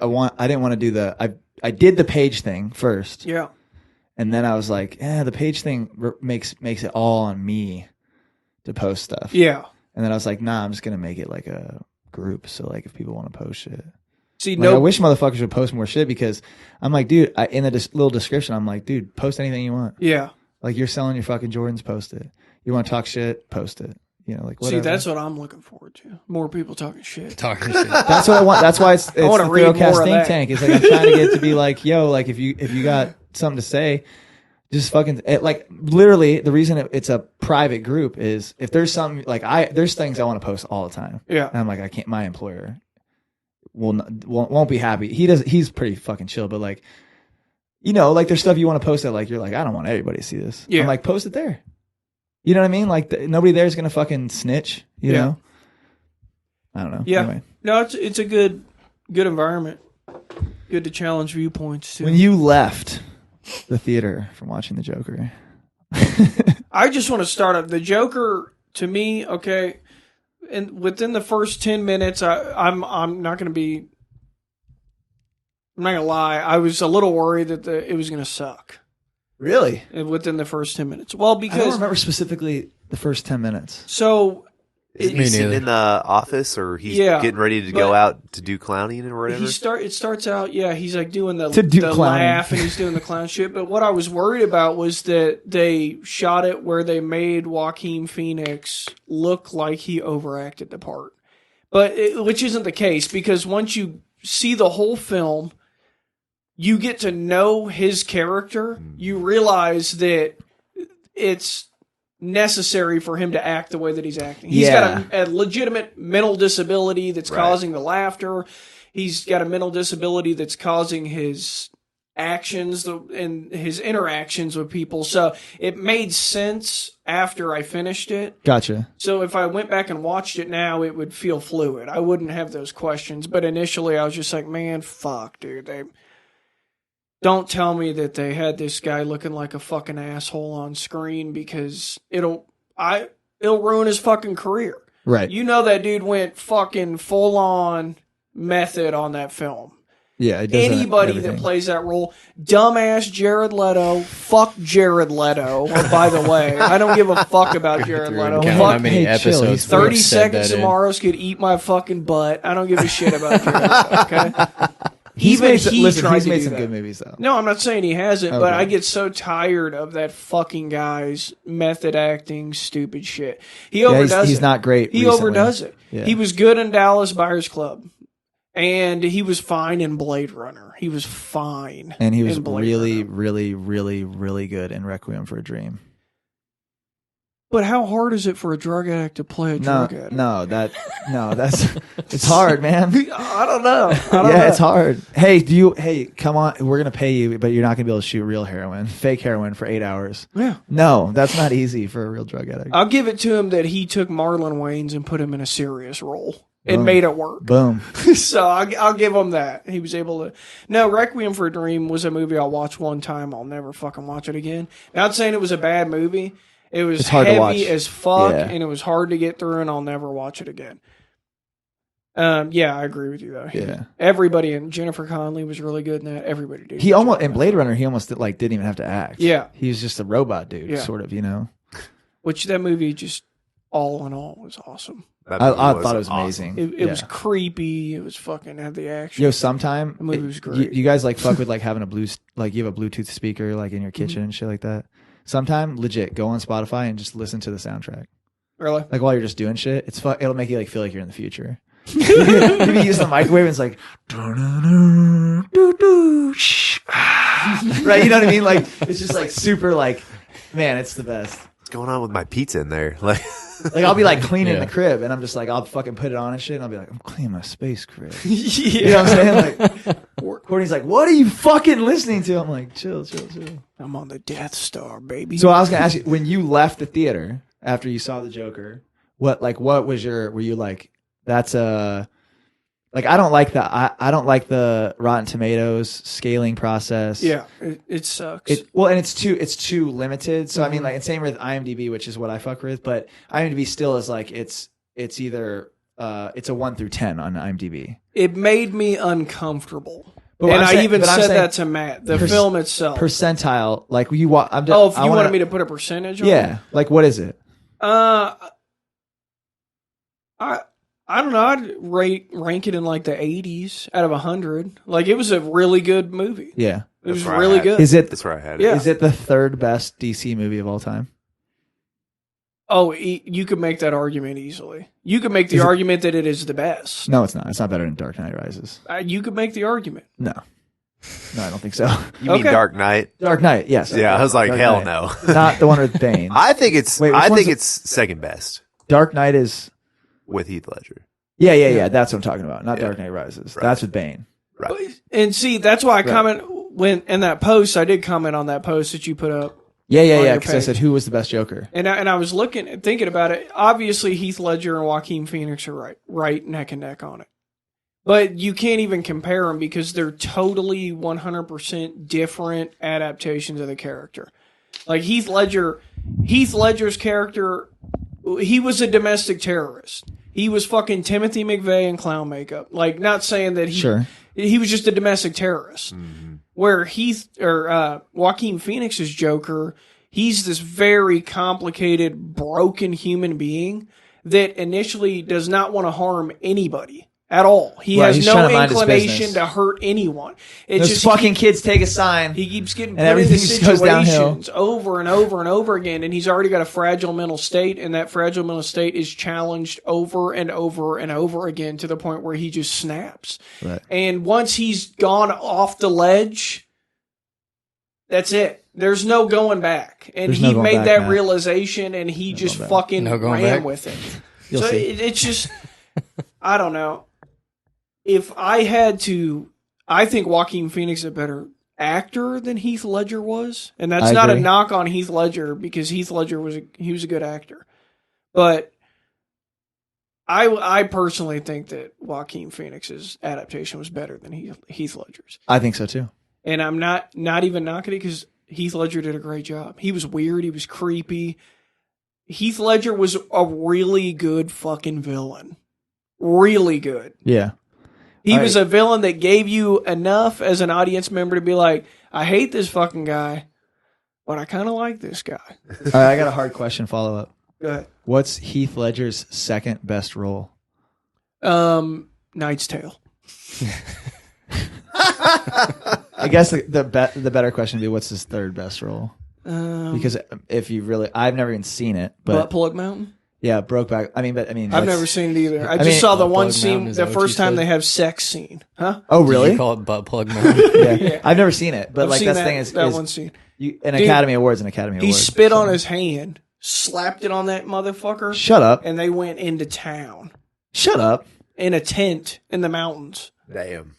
didn't want to do the. I did the page thing first, Yeah. and then I was like, the page thing makes it all on me to post stuff. Yeah. And then I was like, nah, I'm just gonna make it like a group. So like, if people want to post shit, See, like, I wish motherfuckers would post more shit because I'm like, dude, in the little description, I'm like, dude, post anything you want. Yeah. Like you're selling your fucking Jordans, post it. You want to talk shit, post it. You know, like whatever. See, that's what I'm looking forward to. More people talking shit. Talking shit. That's what I want. That's why it's the wanna read more Thorocast of think that. tank. It's like I'm trying to get to be like, yo, like if you got something to say, just fucking like literally the reason it's a private group is if there's something like there's things I want to post all the time. Yeah. And I'm like I can't. My employer won't be happy. He's pretty fucking chill, but like you know like there's stuff you want to post that like you're like I don't want everybody to see this. Yeah. I'm like post it there. You know what I mean? Like nobody there is gonna fucking snitch. You Yeah. know. I don't know. Yeah. Anyway. No, it's a good environment. Good to challenge viewpoints too. When you left the theater from watching the Joker, I just want to start up the Joker to me, okay, and within the first 10 minutes I'm not going to be I'm not going to lie, I was a little worried that it was going to suck really, within the first 10 minutes. Well, I don't because remember specifically the first 10 minutes. so Is he Me sitting neither. in the office, or he's Yeah, getting ready to but go out to do clowning or whatever? it starts out, yeah, he's like doing the clowning. laugh and he's doing the clown shit. But what I was worried about was that they shot it where they made Joaquin Phoenix look like he overacted the part. Which isn't the case because once you see the whole film, you get to know his character. You realize that it's necessary for him to act the way that he's acting. He's got a legitimate mental disability that's causing the laughter. He's got a mental disability that's causing his actions and his interactions with people. So it made sense after I finished it. Gotcha. So if I went back and watched it now, it would feel fluid. I wouldn't have those questions. But initially, I was just like, man, fuck, dude. Don't tell me that they had this guy looking like a fucking asshole on screen because it'll ruin his fucking career. Right. You know that dude went fucking full on method on that film. Yeah. It does Anybody everything. that plays that role, dumbass Jared Leto, fuck Jared Leto. Oh, by the way, I don't give a fuck about Jared Leto. Count how Fuck many Hey, chill, episodes he's we've 30 said seconds that in. tomorrow could eat my fucking butt. I don't give a shit about Jared Leto, okay? He's Even made he tried he's to made do some that. good movies though. No, I'm not saying he hasn't, but Okay. I get so tired of that fucking guy's method acting, stupid shit. He overdoes he's it. not great. He recently. overdoes it. Yeah. He was good in Dallas Buyers Club, and he was fine in Blade Runner. He was fine, and he was in Blade really, Runner. really, really, really good in Requiem for a Dream. But how hard is it for a drug addict to play a No, drug addict? that's it's hard, man. I don't know. I don't know. Yeah, it's hard. Hey, come on. We're going to pay you, but you're not going to be able to shoot real heroin, fake heroin for 8 hours. Yeah. No, that's not easy for a real drug addict. I'll give it to him that he took Marlon Wayans and put him in a serious role. It Boom. made it work. Boom. So I'll give him that. He was able to. No, Requiem for a Dream was a movie I'll watch one time. I'll never fucking watch it again. Not saying it was a bad movie. It was It's hard to watch. heavy as fuck, Yeah. and it was hard to get through, and I'll never watch it again. Yeah, I agree with you though. Yeah. Everybody and Jennifer Connelly was really good in that. Everybody did. He almost in Blade Runner. He almost didn't even have to act. Yeah. he was just a robot dude, Yeah. sort of. You know. Which that movie just all in all, was awesome. That I movie thought it was awesome. amazing. It was creepy. It was fucking had the action. Yo, sometime The movie was great. You guys like fuck with like having a you have a Bluetooth speaker like in your kitchen and shit like that. Sometime legit go on Spotify and just listen to the soundtrack. Really? Like while you're just doing shit, it'll make you like feel like you're in the future. Maybe use the microwave and it's like right, you know what I mean? Like it's just like super like, man, it's the best. What's going on with my pizza in there? Like, I'll be like cleaning Yeah. the crib and I'm just like, I'll fucking put it on and shit and I'll be like, I'm cleaning my space crib. Yeah. You know what I'm saying? Like Courtney's like, what are you fucking listening to? I'm like, chill. I'm on the Death Star, baby. So I was gonna ask you, when you left the theater after you saw the Joker, what was were you like, that's like I don't like the Rotten Tomatoes scaling process. Yeah, it sucks. And it's too limited. So I mean, like, and same with IMDb, which is what I fuck with, but IMDb still is like it's either it's a 1 through 10 on IMDb. It made me uncomfortable. But And I'm saying- I even but I'm said saying that to Matt. The film itself. Percentile, like you want. If you wanted me to put a percentage on it? yeah, like what is it? I don't know. I'd rank it in like the 80s out of 100. Like, it was a really good movie. Yeah, It was That's where I really had- good. that's where I had it. Yeah. Is it the third best DC movie of all time? Oh, you could make that argument easily. You could make the argument that it is the best. No, it's not. It's not better than Dark Knight Rises. You could make the argument. No, I don't think so. You mean Okay. Dark Knight? Dark Knight, yes. Yeah, I was like, Dark hell Knight. no. Not the one with Bane. I think it's Wait, which I one's think the- it's second best Dark Knight is. with Heath Ledger. Yeah. That's what I'm talking about. Not Yeah. Dark Knight Rises. Right. That's with Bane. Right. And see, that's why I when in that post, I did comment on that post that you put up. Yeah. your Because I page. said who was the best Joker. And I was thinking about it. Obviously, Heath Ledger and Joaquin Phoenix are right neck and neck on it. But you can't even compare them because they're totally 100% different adaptations of the character. Like Heath Ledger's character, he was a domestic terrorist. He was fucking Timothy McVeigh in clown makeup. Like, not saying that he was just a domestic terrorist. Where Joaquin Phoenix's Joker, he's this very complicated, broken human being that initially does not want to harm anybody at all. He Right, has he's no trying to mind his inclination business. to hurt anyone. It's Those just fucking kids take a sign. he keeps getting and put into everything just goes downhill. situations over and over and over again, and he's already got a fragile mental state, and that fragile mental state is challenged over and over and over again to the point where he just snaps. Right. And once he's gone off the ledge, that's it. There's no going back. And There's no he going made back, that Matt. realization, and he just going back. fucking No going ran back? with it. You'll So see. it's just, I don't know. If I had to, I think Joaquin Phoenix is a better actor than Heath Ledger was, and that's I not agree. a knock on Heath Ledger because Heath Ledger was a good actor, but I personally think that Joaquin Phoenix's adaptation was better than Heath Ledger's, I think so too. and I'm not even knocking it because Heath Ledger did a great job. He was weird, he was creepy. Heath Ledger was a really good fucking villain, really good. Yeah. He was a villain that gave you enough as an audience member to be like, I hate this fucking guy, but I kind of like this guy. All right, I got a hard question follow up. Go ahead. What's Heath Ledger's second best role? Knight's Tale. I guess the better question would be what's his third best role? Because if you really, I've never even seen it, Butt but Plug Mountain? yeah, Brokeback. I mean, I've that's- never seen it either. I I just mean- saw the Butt one Plug scene, Mountain, is the that what first you time said? they have sex scene. Huh? Oh, Did really? you call it butt plug mountain? Yeah. I've never seen it, but I've like seen that's the that, thing is that one scene. an Dude, Academy Award's an Academy He Award. spit so- on his hand, slapped it on that motherfucker, Shut up! and they went into town Shut up! in a tent in the mountains. Damn.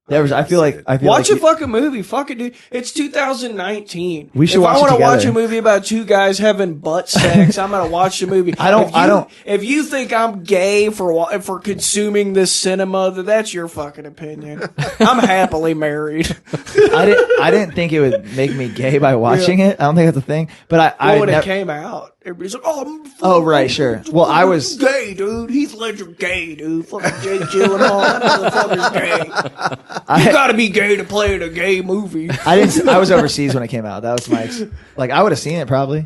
I feel like Watch like a fucking movie. Fuck it, dude. It's 2019. We should if watch I it want to watch a together. movie about two guys having butt sex, I'm gonna watch the movie. I don't- If you think I'm gay for consuming this cinema, then that's your fucking opinion. I'm happily married. I didn't think it would make me gay by watching it. I don't think that's a thing. But I when it nev- came out, everybody's like, "Oh, Oh, right, sure. Well, I was- gay, dude. Heath Ledger, gay, dude. Fucking Jake Gyllenhaal, that motherfucker's gay. You gotta be gay to play in a gay movie." I was overseas when it came out. That was my like I would have seen it probably.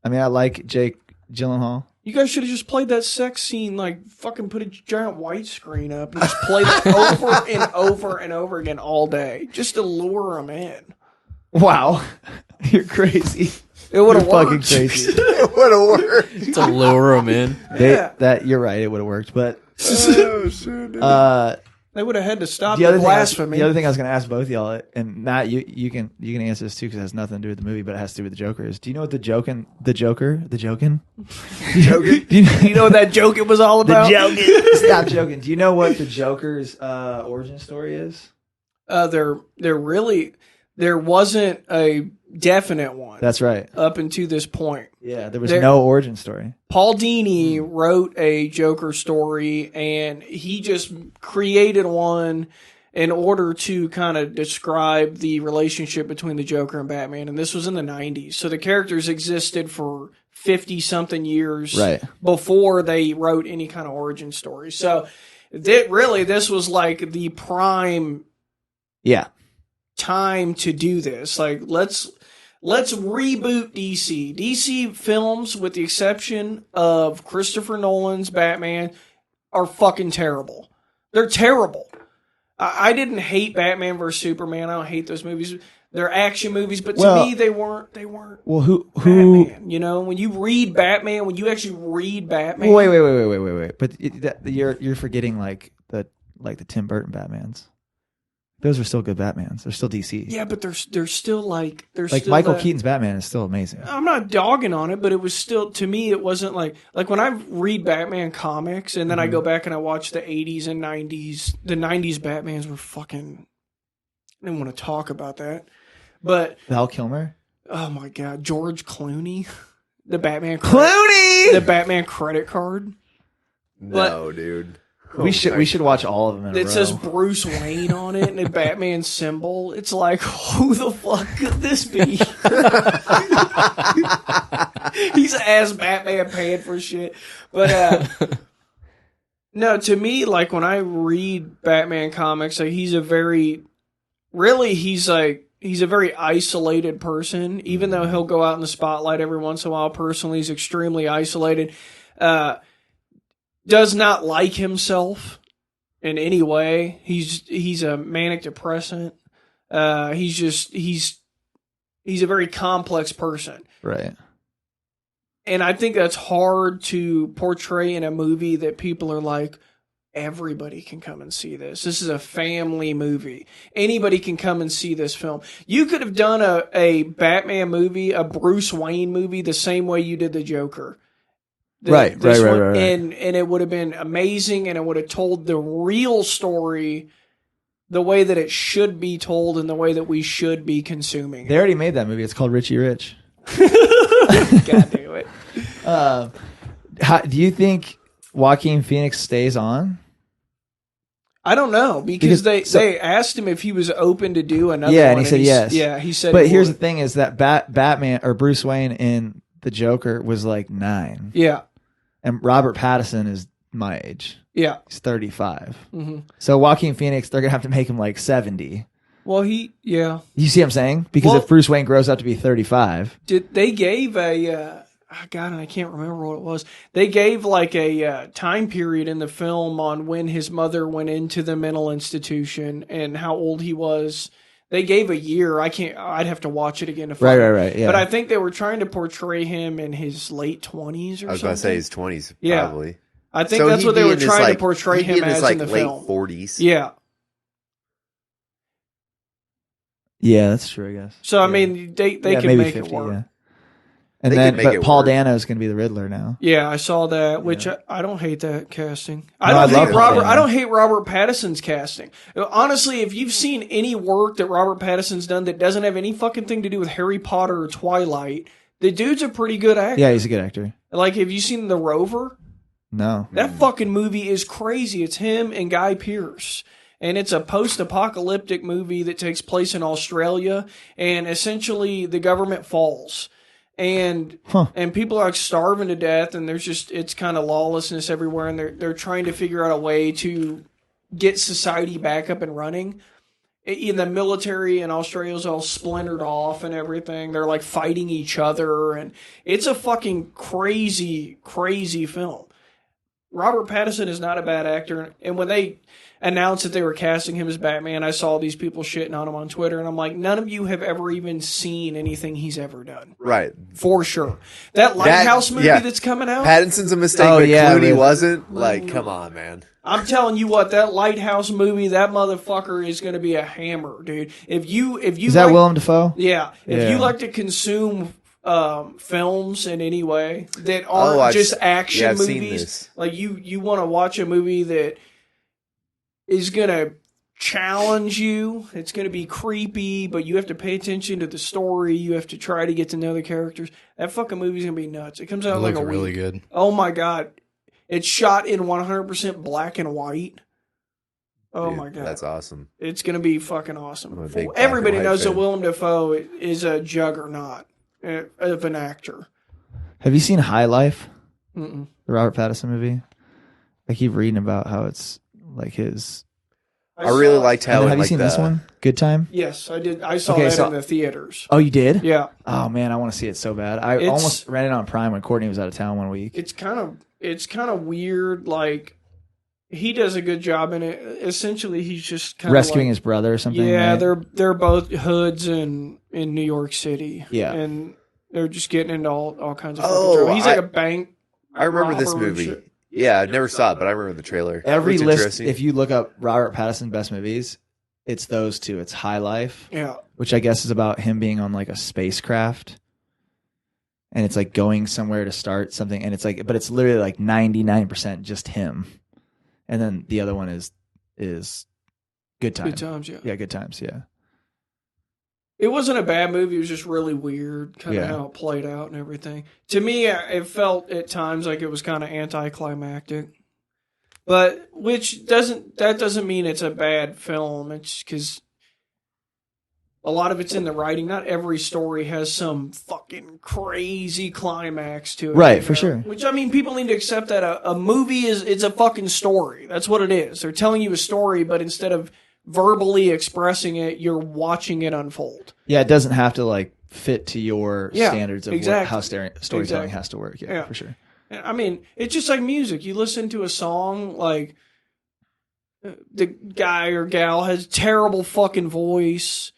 I mean, I like Jake Gyllenhaal. You guys should have just played that sex scene, like fucking put a giant white screen up and just play that over and over and over again all day, just to lure them in. Wow, you're crazy. It would have Fucking worked. crazy. What a word. To lure them in. That you're right. It would have worked, but Oh, shit, dude. They would have had to stop the the other thing blasphemy. the other thing I was going to ask both y'all, and Matt, you can answer this too because it has nothing to do with the movie, but it has to do with the Joker. Is do you know what the Joker? You know what that joke it was all about? Stop joking. Do you know what the Joker's origin story is? There wasn't a definite one. That's right. Up until this point. Yeah, there was no origin story. Paul Dini wrote a Joker story, and he just created one in order to kind of describe the relationship between the Joker and Batman. And this was in the 90s. So the characters existed for 50-something years before they wrote any kind of origin story. So this was like the prime time to do this. Like, let's reboot DC. DC films, with the exception of Christopher Nolan's Batman, are fucking terrible. They're terrible. I didn't hate Batman vs Superman. I don't hate those movies. They're action movies, but to me, they weren't. Well, who? Batman, you know, when you read Batman, when you actually read Batman. Wait. But you're forgetting like the Tim Burton Batmans. Those are still good Batmans. They're still DC. Yeah, but they're still like Michael Keaton's Batman is still amazing. I'm not dogging on it, but it was still, to me, it wasn't like when I read Batman comics and then I go back and I watch the 80s and 90s. The 90s Batmans were fucking. I didn't want to talk about that, but Val Kilmer. Oh my God, George Clooney, the Batman credit card. No, dude. We should watch all of them in a row. It says Bruce Wayne on it and a Batman symbol. It's like, who the fuck could this be? He's asked Batman paying for shit. But no, to me, like when I read Batman comics, like he's a very isolated person. Even though he'll go out in the spotlight every once in a while, personally, he's extremely isolated. Does not like himself in any way. He's a manic depressant. He's a very complex person. Right. And I think that's hard to portray in a movie that people are like, everybody can come and see this. This is a family movie. Anybody can come and see this film. You could have done a Batman movie, a Bruce Wayne movie, the same way you did the Joker. Right. And it would have been amazing, and it would have told the real story the way that it should be told and the way that we should be consuming. They already made that movie. It's called Richie Rich. God damn it. Do you think Joaquin Phoenix stays on? I don't know, because they asked him if he was open to do another one. Yeah, and he said yes. Yeah, he said. But here's the thing: is that Batman or Bruce Wayne in the Joker was like 9. Yeah. And Robert Pattinson is my age. Yeah. He's 35. Mm-hmm. So Joaquin Phoenix, they're going to have to make him like 70. Well, You see what I'm saying? Because if Bruce Wayne grows up to be 35. They gave and I can't remember what it was. They gave like a time period in the film on when his mother went into the mental institution and how old he was. They gave a year. I'd have to watch it again to find out. Right. Yeah. But I think they were trying to portray him in his late 20s or something. I was about to say his 20s, probably. Yeah. I think that's what they were trying to portray him as in the late film. 40s. Yeah. Yeah, that's true, I guess. So, I mean, they can make 50, it work. Yeah. And then, Paul Dano is going to be the Riddler now. Yeah, I saw that, which I don't hate that casting. I don't hate Robert Pattinson's casting. Honestly, if you've seen any work that Robert Pattinson's done that doesn't have any fucking thing to do with Harry Potter or Twilight, the dude's a pretty good actor. Yeah, he's a good actor. Like, have you seen The Rover? No. That fucking movie is crazy. It's him and Guy Pearce. And it's a post-apocalyptic movie that takes place in Australia, and essentially the government falls. And people are like starving to death, and it's kind of lawlessness everywhere, and they're trying to figure out a way to get society back up and running. in the military in Australia is all splintered off and everything. They're like fighting each other, and it's a fucking crazy, crazy film. Robert Pattinson is not a bad actor, and when they announced that they were casting him as Batman, I saw these people shitting on him on Twitter, and I'm like, none of you have ever even seen anything he's ever done. Right. For sure. That Lighthouse movie that's coming out? Pattinson's a mistake, but Clooney wasn't. Like, come on, man. I'm telling you what, that Lighthouse movie, that motherfucker is going to be a hammer, dude. If you Is that Willem Dafoe? Yeah. If you like to consume films in any way that aren't just action movies, like you want to watch a movie that is going to challenge you, it's going to be creepy, but you have to pay attention to the story, you have to try to get to know the characters, that fucking movie's going to be nuts. It comes out like a week. Really good. Oh my God. It's shot in 100% black and white. Oh, dude, my God. That's awesome. It's going to be fucking awesome. Everybody knows that Willem Dafoe is a juggernaut of an actor. Have you seen High Life? Mm-mm. The Robert Pattinson movie? I keep reading about how it's like his... I really liked how... Have you seen this one? Good Time? Yes, I did. I saw that in the theaters. Oh, you did? Yeah. Oh, man, I want to see it so bad. I almost ran it on Prime when Courtney was out of town one week. It's kind of weird. Like, he does a good job in it. Essentially, he's just kind of rescuing his brother or something. Yeah, right? they're both hoods in New York City. Yeah, and they're just getting into all kinds of fucking trouble. He's like a bank. I remember this movie. Yeah, I never saw it, but I remember the trailer. Every list, if you look up Robert Pattinson best movies, it's those two. It's High Life, which I guess is about him being on like a spacecraft. And it's like going somewhere to start something, and it's like, but it's literally like 99% just him. And then the other one is Good Times. Good Times, yeah, Good Times, yeah. It wasn't a bad movie. It was just really weird, kind of how it played out and everything. To me, it felt at times like it was kind of anticlimactic. But that doesn't mean it's a bad film. It's because a lot of it's in the writing. Not every story has some fucking crazy climax to it. Right, for sure. Which, I mean, people need to accept that a movie it's a fucking story. That's what it is. They're telling you a story, but instead of verbally expressing it, you're watching it unfold. Yeah, it doesn't have to like fit to your standards of how storytelling has to work. Yeah, for sure. I mean, it's just like music. You listen to a song, like the guy or gal has terrible fucking voice.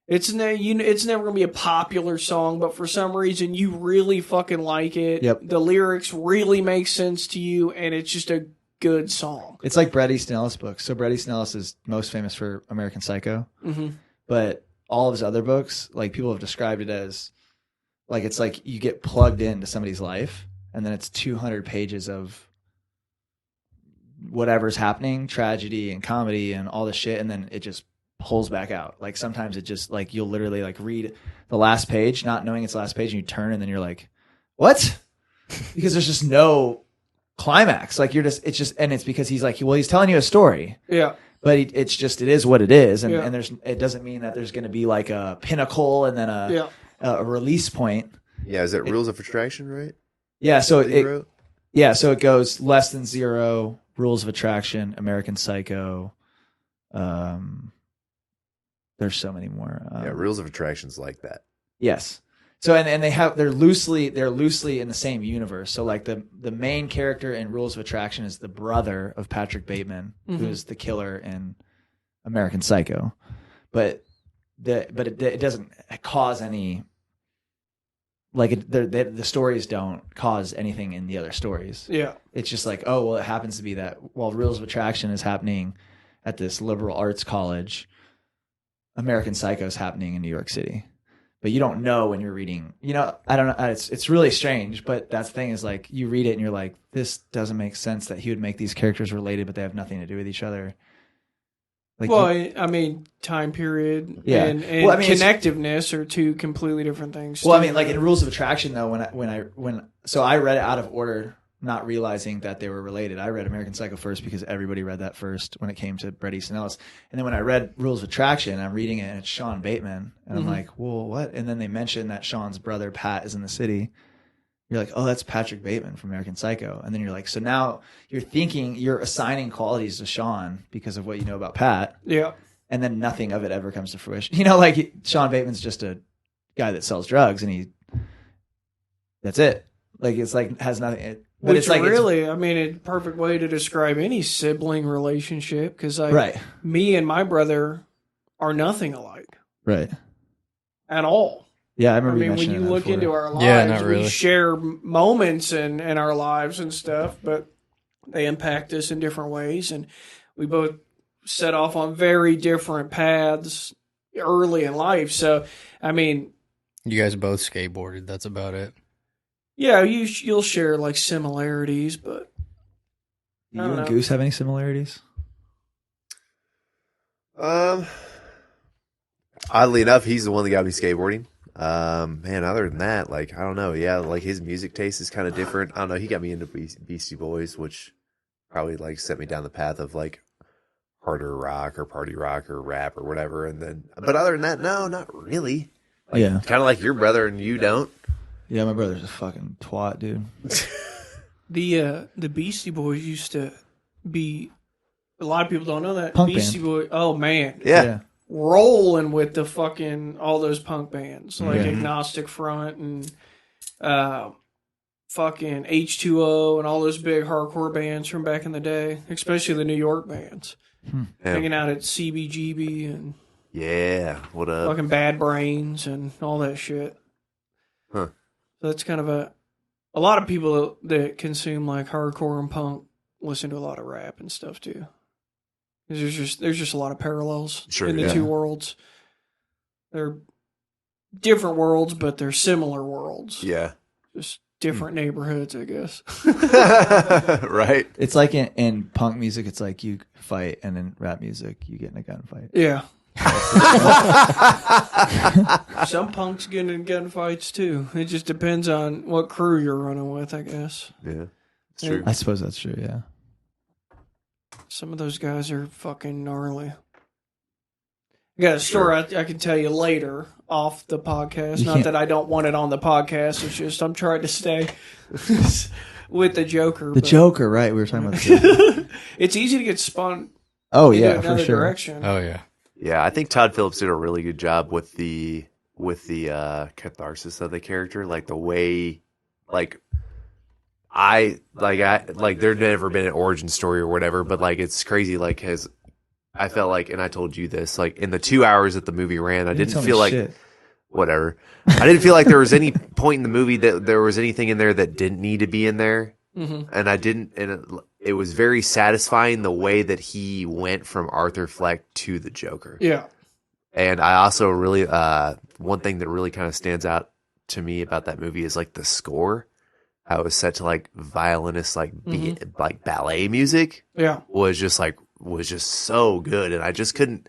It's never going to be a popular song, but for some reason you really fucking like it. Yep. The lyrics really make sense to you, and it's just a good song. It's like Bret Easton Ellis books. So Bret Easton Ellis is most famous for American Psycho, but all of his other books, like people have described it as, like it's like you get plugged into somebody's life, and then it's 200 pages of whatever's happening, tragedy and comedy and all this shit, and then it just pulls back out. Like sometimes it just like you'll literally like read the last page, not knowing it's the last page, and you turn and then you're like, what? Because there's just no climax. Like it's because he's like, well, he's telling you a story. Yeah. But it is what it is. And it doesn't mean that there's going to be like a pinnacle and then a release point. Yeah. Is it Rules of Attraction, right? Yeah. So it goes Less Than Zero, Rules of Attraction, American Psycho. There's so many more. Rules of Attraction's like that. Yes. So and they're loosely in the same universe. So like the main character in Rules of Attraction is the brother of Patrick Bateman, who's the killer in American Psycho. But it doesn't cause any, like the stories don't cause anything in the other stories. Yeah. It's just like, oh well, it happens to be that while Rules of Attraction is happening at this liberal arts college, American Psycho is happening in New York City. But you don't know when you're reading, I don't know. It's really strange, but that's the thing is like you read it and you're like, this doesn't make sense that he would make these characters related, but they have nothing to do with each other. Like, well, I mean, time period and connectiveness are two completely different things. Well, I mean, like in Rules of Attraction though, so I read it out of order, not realizing that they were related. I read American Psycho first because everybody read that first when it came to Bret Easton Ellis. And then when I read Rules of Attraction, I'm reading it and it's Sean Bateman. And I'm like, well, what? And then they mention that Sean's brother, Pat, is in the city. You're like, oh, that's Patrick Bateman from American Psycho. And then you're like, so now you're assigning qualities to Sean because of what you know about Pat. Yeah. and then nothing of it ever comes to fruition. You know, like Sean Bateman's just a guy that sells drugs, and that's it. Like it's like has nothing. But Which it's like really, I mean, a perfect way to describe any sibling relationship because right, me and my brother are nothing alike right. at all. Yeah, I I remember. mean, when mentioning you that look before. into our lives, Yeah, not we really. share moments in our lives and stuff, but they impact us in different ways. And we both set off on very different paths early in life. So, I mean, You guys both skateboarded. That's about it. yeah, you'll share like similarities, but Do I you don't and know. Goose have any similarities? Oddly enough, he's the one that got me skateboarding. Man, other than that, like, I don't know. Yeah, like his music taste is kind of different. I don't know. He got me into Beastie Boys, which probably like set me down the path of like harder rock or party rock or rap or whatever. And then, but other than that, no, not really. Like, Yeah. kind of like your brother and you don't. Yeah, my brother's a fucking twat, dude. The Beastie Boys used to be. A lot of people don't know that Punk Beastie band. Boys. Oh man, Yeah. rolling with the fucking all those punk bands like Yeah. Agnostic Front and fucking H2O and all those big hardcore bands from back in the day, especially the New York bands. Yeah. Hanging out at CBGB and Yeah. What up? fucking Bad Brains and all that shit. Huh. So that's kind of a lot of people that consume like hardcore and punk listen to a lot of rap and stuff too. 'Cause there's just a lot of parallels Sure, in the yeah. two worlds. They're different worlds, but they're similar worlds. Yeah. Just different neighborhoods, I guess. Right. It's like in punk music, it's like you fight, and in rap music, you get in a gunfight. Yeah. Some punks get in gunfights too. It just depends on what crew you're running with, I guess. Yeah. It's true. I suppose that's true. Yeah. Some of those guys are fucking gnarly. I got a story I can tell you later off the podcast. You Not can't- that I don't want it on the podcast. It's just I'm trying to stay with the Joker. The but Joker, right? We were talking about the Joker. It's easy to get spun Oh into yeah, for another sure. direction. Oh yeah. Yeah, I think Todd Phillips did a really good job with the catharsis of the character, like the way, like I there'd never been an origin story or whatever, but like it's crazy, like I felt like, and I told you this, like in the 2 hours that the movie ran, I You didn't tell me feel like shit. whatever. I didn't feel like there was any point in the movie that there was anything in there that didn't need to be in there, and I didn't, and it was very satisfying the way that he went from Arthur Fleck to the Joker. Yeah. And I also really, one thing that really kind of stands out to me about that movie is like the score, how it was set to like violinist, like like ballet music Yeah. was just so good. And I just couldn't,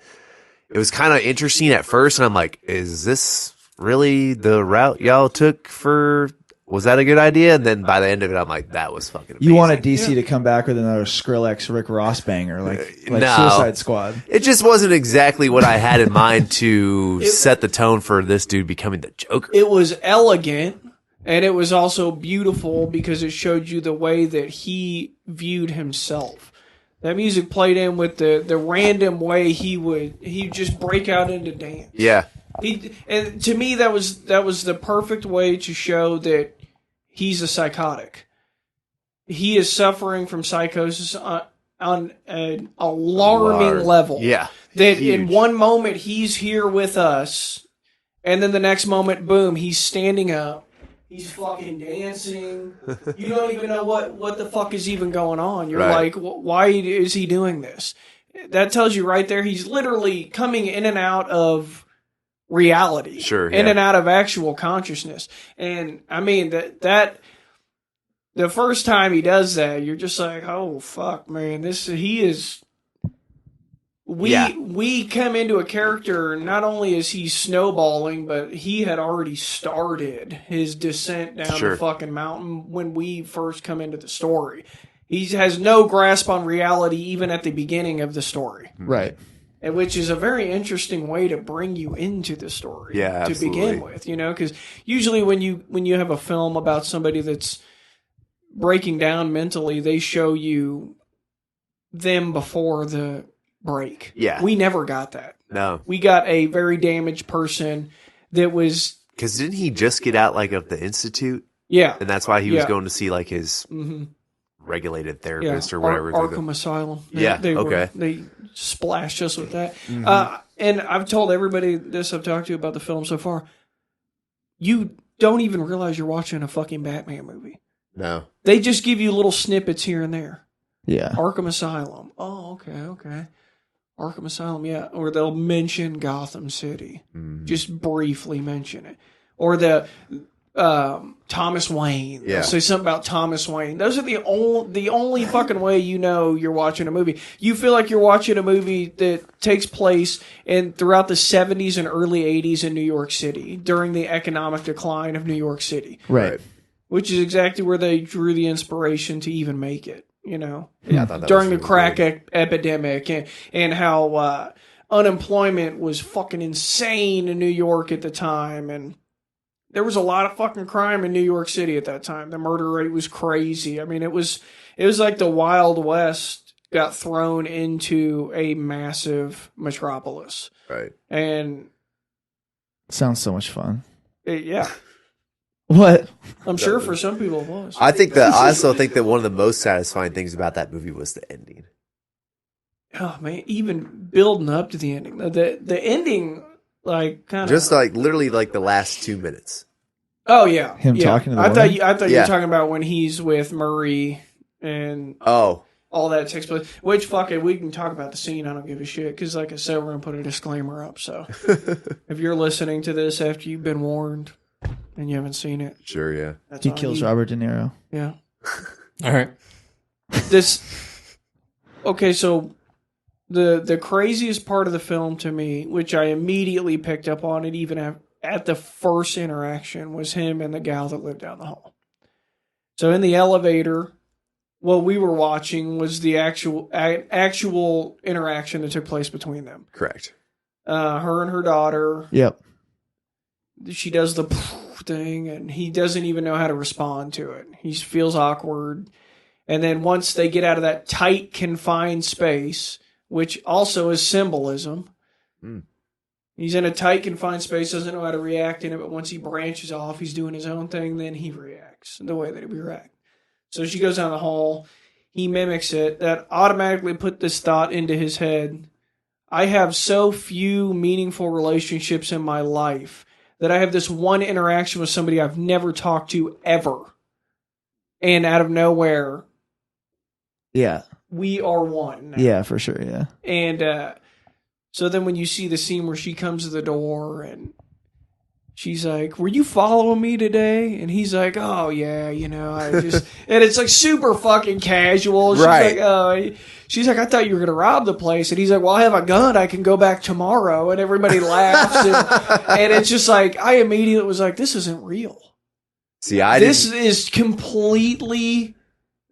it was kind of interesting at first. And I'm like, is this really the route y'all took was that a good idea? And then by the end of it, I'm like, that was fucking amazing. You wanted DC to come back with another Skrillex, Rick Ross banger, like No. Suicide Squad. It just wasn't exactly what I had in mind to set the tone for this dude becoming the Joker. It was elegant and it was also beautiful because it showed you the way that he viewed himself. That music played in with the random way he'd just break out into dance. Yeah. And to me that was the perfect way to show that he's a psychotic. He is suffering from psychosis on an alarming level. Yeah. That Huge. in one moment he's here with us, and then the next moment, boom, he's standing up. He's fucking dancing. You don't even know what the fuck is even going on. You're Right. like, why is he doing this? That tells you right there he's literally coming in and out of reality. Sure, In yeah. and out of actual consciousness. And I mean that the first time he does that, you're just like, oh fuck, man, we come into a character, not only is he snowballing, but he had already started his descent down Sure. the fucking mountain when we first come into the story. He has no grasp on reality even at the beginning of the story. Right. And which is a very interesting way to bring you into the story Yeah, to begin absolutely. with, because usually when you have a film about somebody that's breaking down mentally, they show you them before the break. Yeah. We never got that. No. We got a very damaged person that was, Because didn't he just get out like of the institute? yeah. And that's why he was Yeah. going to see like his regulated therapist or whatever. Arkham Asylum. Yeah, They they splashed us with that. And I've told everybody this I've talked to about the film so far. You don't even realize you're watching a fucking Batman movie. No. They just give you little snippets here and there. Yeah. Arkham Asylum. Oh, okay. Arkham Asylum, yeah. Or they'll mention Gotham City. Just briefly mention it. Or the Thomas Wayne. Yeah. They'll say something about Thomas Wayne. Those are the only fucking way you know you're watching a movie. You feel like you're watching a movie that takes place throughout the 70s and early 80s in New York City during the economic decline of New York City. Right. Which is exactly where they drew the inspiration to even make it, you know? Yeah, I thought that During was the really crack cool. epidemic and how unemployment was fucking insane in New York at the time. And there was a lot of fucking crime in New York City at that time. The murder rate was crazy. I mean, it was like the Wild West got thrown into a massive metropolis. Right. And Sounds so much fun. yeah, What? I'm sure for some people it was. I also think that one of the most satisfying things about that movie was the ending. Oh man, even building up to the ending. The ending, like, kind of Just like literally like the last 2 minutes. Oh yeah, Him yeah. talking to the I thought woman? you were Yeah. talking about when he's with Murray and Oh. all that takes place. Which fuck it, we can talk about the scene. I don't give a shit because, like I said, we're gonna put a disclaimer up. So if you're listening to this after you've been warned and you haven't seen it, Sure, yeah. that's He on kills you. Robert De Niro. Yeah. All right. Okay, so the craziest part of the film to me, which I immediately picked up on it even at the first interaction, was him and the gal that lived down the hall. So in the elevator, what we were watching was the actual interaction that took place between them. Correct. Her and her daughter. Yep. She does the thing, and he doesn't even know how to respond to it. He feels awkward. And then once they get out of that tight, confined space, which also is symbolism, he's in a tight, confined space, doesn't know how to react in it, but once he branches off, he's doing his own thing, then he reacts the way that he reacts. So she goes down the hall, he mimics it. That automatically put this thought into his head. I have so few meaningful relationships in my life that I have this one interaction with somebody I've never talked to ever. And out of nowhere, Yeah. we are one now. Yeah, for sure. Yeah. And so then when you see the scene where she comes to the door and she's like, "Were you following me today?" And he's like, "Oh yeah, you know, I just," and it's like super fucking casual. She's Right. like, "Oh," she's like, "I thought you were gonna rob the place," and he's like, "Well, I have a gun. I can go back tomorrow." And everybody laughs, and it's just like I immediately was like, "This isn't real. See, I This didn't. is completely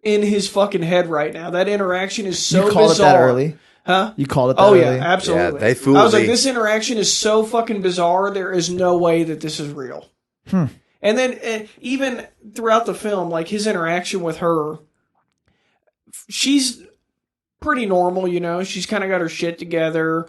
in his fucking head right now. That interaction is so you called bizarre." it that early? Huh? You called it that Oh early? yeah, absolutely. Yeah, they fooled I was like, me. this interaction is so fucking bizarre. There is no way that this is real. And then even throughout the film, like his interaction with her, she's pretty normal, you know. She's kind of got her shit together.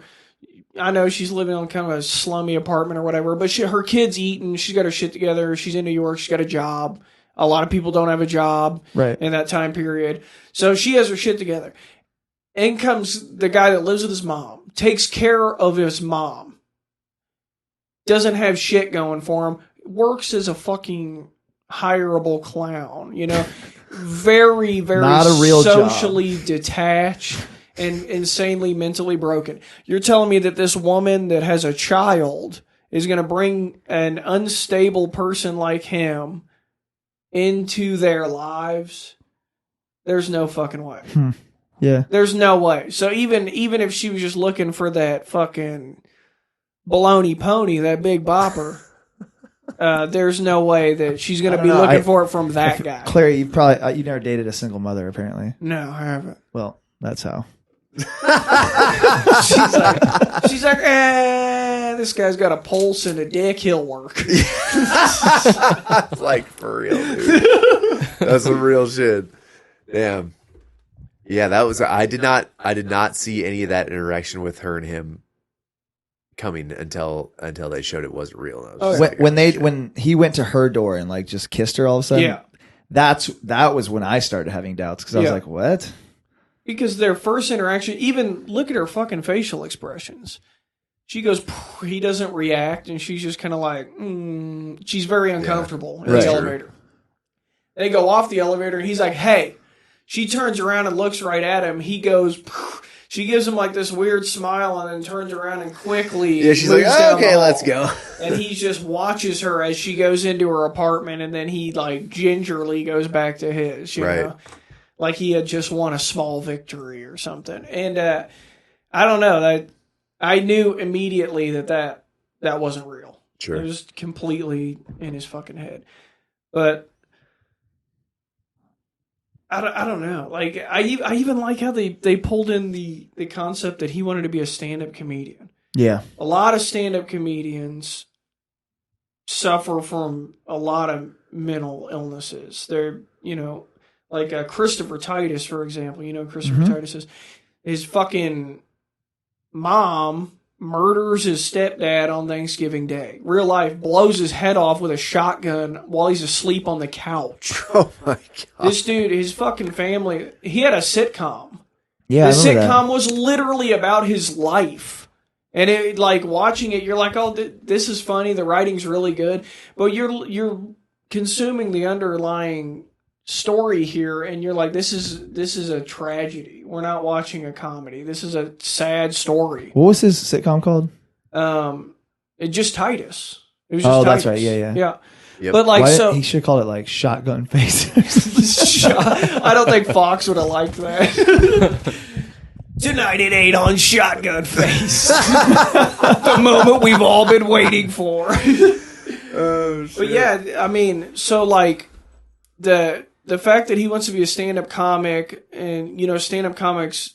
I know she's living on kind of a slummy apartment or whatever, but her kid's eating. She's got her shit together. She's in New York. She's got a job. A lot of people don't have a job Right. in that time period. So she has her shit together. In comes the guy that lives with his mom, takes care of his mom, doesn't have shit going for him, works as a fucking hireable clown, you know, very, very Not a real job. socially detached and insanely mentally broken. You're telling me that this woman that has a child is going to bring an unstable person like him into their lives? There's no fucking way. Yeah. There's no way. So even if she was just looking for that fucking baloney pony, that big bopper, there's no way that she's going to be know. looking for it from that guy. Clary, you probably you never dated a single mother, apparently. No, I haven't. Well, that's how. She's like, this guy's got a pulse and a dick. He'll work. Like, for real, dude. That's some real shit. Damn. Yeah, that was. I did not see any of that interaction with her and him coming until they showed it wasn't real. And I was Oh, just yeah. like, When he went to her door and like just kissed her all of a sudden. Yeah. That was when I started having doubts because I was Yeah. like, what? Because their first interaction, even look at her fucking facial expressions. She goes, he doesn't react, and she's just kind of like, she's very uncomfortable in Right. the elevator. They go off the elevator, and he's like, hey. She turns around and looks right at him. He goes, she gives him like this weird smile and then turns around and quickly yeah, she's moves like, down okay, the let's hall. go. And he just watches her as she goes into her apartment, and then he like gingerly goes back to his, you Right. know, like he had just won a small victory or something. And I don't know, I knew immediately that wasn't real. Sure. It was completely in his fucking head. But I don't know. Like I even like how they pulled in the concept that he wanted to be a stand-up comedian. Yeah. A lot of stand-up comedians suffer from a lot of mental illnesses. They're, you know, like Christopher Titus, for example. You know who Christopher Titus is? His fucking mom murders his stepdad on Thanksgiving Day. Real life, blows his head off with a shotgun while he's asleep on the couch. Oh my god! This dude, his fucking family, he had a sitcom. Yeah. The I remember sitcom was literally about his life. And it, like watching it, you're like, oh, this is funny. The writing's really good, but you're consuming the underlying story here, and you're like, this is a tragedy. We're not watching a comedy. This is a sad story. What was his sitcom called? It just Titus. It was just Oh, that's Titus. right. Yeah. Yeah. Yep. But like, so he should have called it like Shotgun Face. I don't think Fox would have liked that. Tonight at 8 on Shotgun Face. The moment we've all been waiting for. But yeah, I mean, so like the fact that he wants to be a stand-up comic, and you know, stand-up comics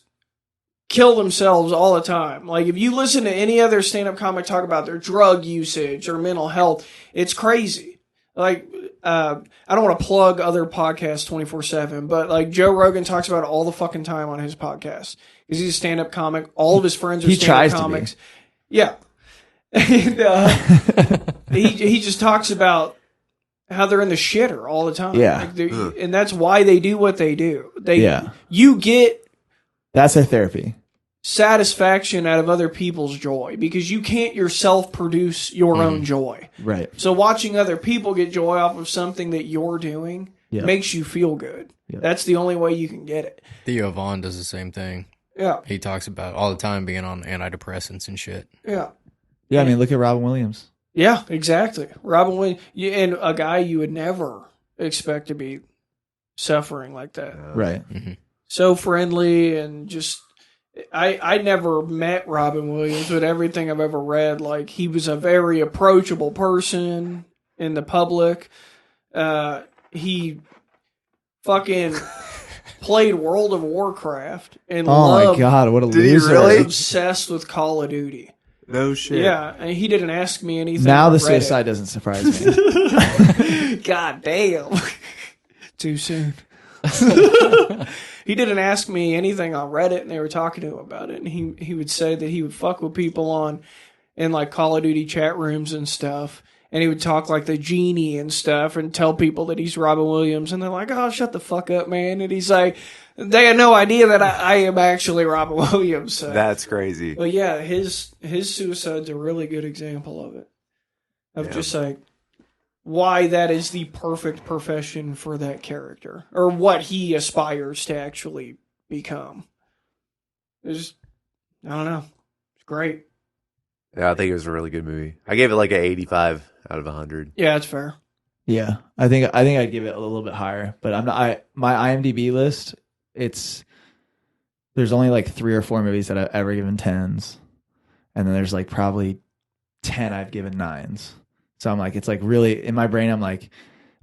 kill themselves all the time. Like if you listen to any other stand-up comic talk about their drug usage or mental health, it's crazy. Like I don't want to plug other podcasts 24/7, but like Joe Rogan talks about it all the fucking time on his podcast because he's a stand-up comic. All of his friends are stand-up comics. Yeah, and he just talks about how they're in the shitter all the time. Yeah. Like and that's why they do what they do. Yeah. You get That's their therapy. satisfaction out of other people's joy because you can't yourself produce your own joy. Right. So watching other people get joy off of something that you're doing Yep. makes you feel good. Yep. That's the only way you can get it. Theo Vaughn does the same thing. Yeah. He talks about all the time being on antidepressants and shit. Yeah. Yeah, I mean, look at Robin Williams. Yeah, exactly. Robin Williams, and a guy you would never expect to be suffering like that. Right. So friendly and just I never met Robin Williams, but everything I've ever read, like he was a very approachable person in the public. He fucking played World of Warcraft and Oh my loved, God, what a Did he loser. really? obsessed with Call of Duty. No shit. Yeah, and he didn't ask me anything. Now on the Reddit. suicide doesn't surprise me. God damn. Too soon. He didn't ask me anything on Reddit, and they were talking to him about it. And he would say that he would fuck with people in like Call of Duty chat rooms and stuff. And he would talk like the genie and stuff and tell people that he's Robin Williams. And they're like, oh, shut the fuck up, man. And he's like, they had no idea that I am actually Robin Williams. So. That's crazy. But yeah, his suicide's a really good example of it. Of just like why that is the perfect profession for that character. Or what he aspires to actually become. It's, I don't know. It's great. Yeah, I think it was a really good movie. I gave it like an 85 out of 100. Yeah, it's fair. Yeah, I think I'd give it a little bit higher, but I'm not. My IMDb list, there's only like 3 or 4 movies that I've ever given 10s, and then there's like probably 10 I've given 9s. So I'm like, it's like really in my brain. I'm like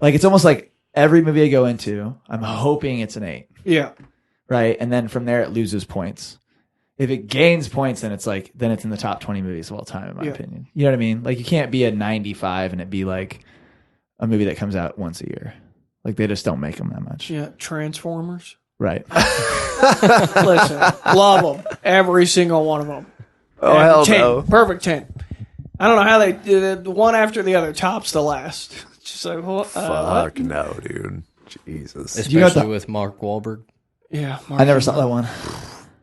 it's almost like every movie I go into, I'm hoping it's an 8, Yeah. right? And then from there it loses points. If it gains points, then it's in the top 20 movies of all time, in my opinion. You know what I mean? Like you can't be a 95 and it be like a movie that comes out once a year. Like they just don't make them that much. Yeah. Transformers. Right. Listen, love them. Every single one of them. Oh, hell 10. no. Perfect 10. I don't know how they did the one after the other tops the last. It's just like, what? Fuck no, dude. Jesus. Especially with Mark Wahlberg. Yeah. I never saw that one.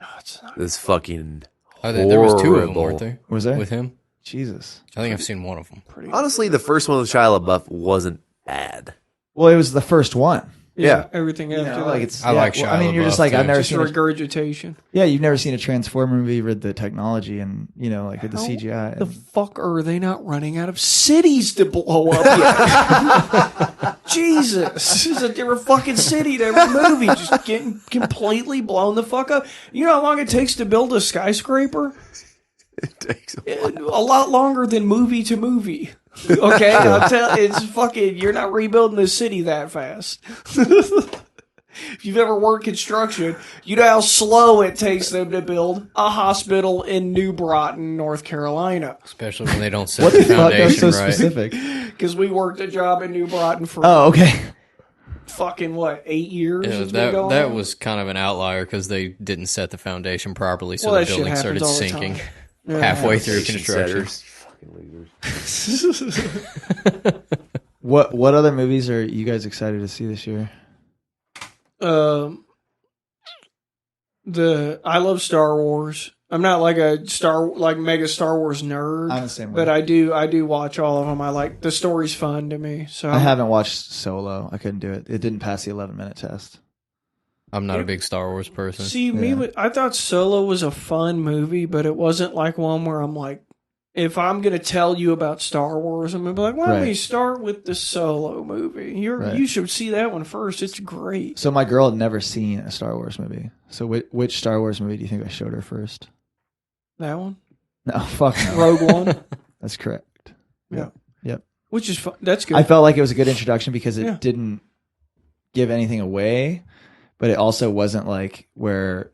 No, it's not. This fucking There was 2 of them, horrible. weren't there? Was there? With him? Jesus. I think I've seen one of them. Honestly, the first one with Shia LaBeouf wasn't bad. Well, it was the first one. Yeah. Everything after that. Like it's. I like I mean, Shia you're just LaBeouf, like I've too. never just seen. regurgitation. Yeah, you've never seen a Transformer movie with the technology and like with the How CGI. The fuck are they not running out of cities to blow up yet? Jesus. This is a different fucking city to every movie. Just getting completely blown the fuck up. You know how long it takes to build a skyscraper? It takes A lot longer than movie to movie. Okay? I'll tell it's fucking, you're not rebuilding the city that fast. If you've ever worked construction, you know how slow it takes them to build a hospital in New Broughton, North Carolina. Especially when they don't set What the the fuck? That's foundation so right. specific. Because we worked a job in New Broughton for Oh, okay. fucking, 8 years? Yeah, it's been going that on? was kind of an outlier because they didn't set the foundation properly, so Well, the that shit building started happens all the sinking time. halfway through Station construction. setters. Fucking losers. What other movies are you guys excited to see this year? I love Star Wars. I'm not like a mega Star Wars nerd. I'm the same way. But I do watch all of them. I like the story's fun to me. So I haven't watched Solo. I couldn't do it. It didn't pass the 11-minute test. I'm not a big Star Wars person. See, I thought Solo was a fun movie, but it wasn't like one where I'm like, if I'm going to tell you about Star Wars, I'm going to be like, why don't we Right. start with the Solo movie? Right. You should see that one first. It's great. So my girl had never seen a Star Wars movie. So which Star Wars movie do you think I showed her first? That one? No, fuck no. Rogue One? That's correct. Yeah. Yep. Which is fun. That's good. I felt like it was a good introduction because it Yeah. didn't give anything away, but it also wasn't like where,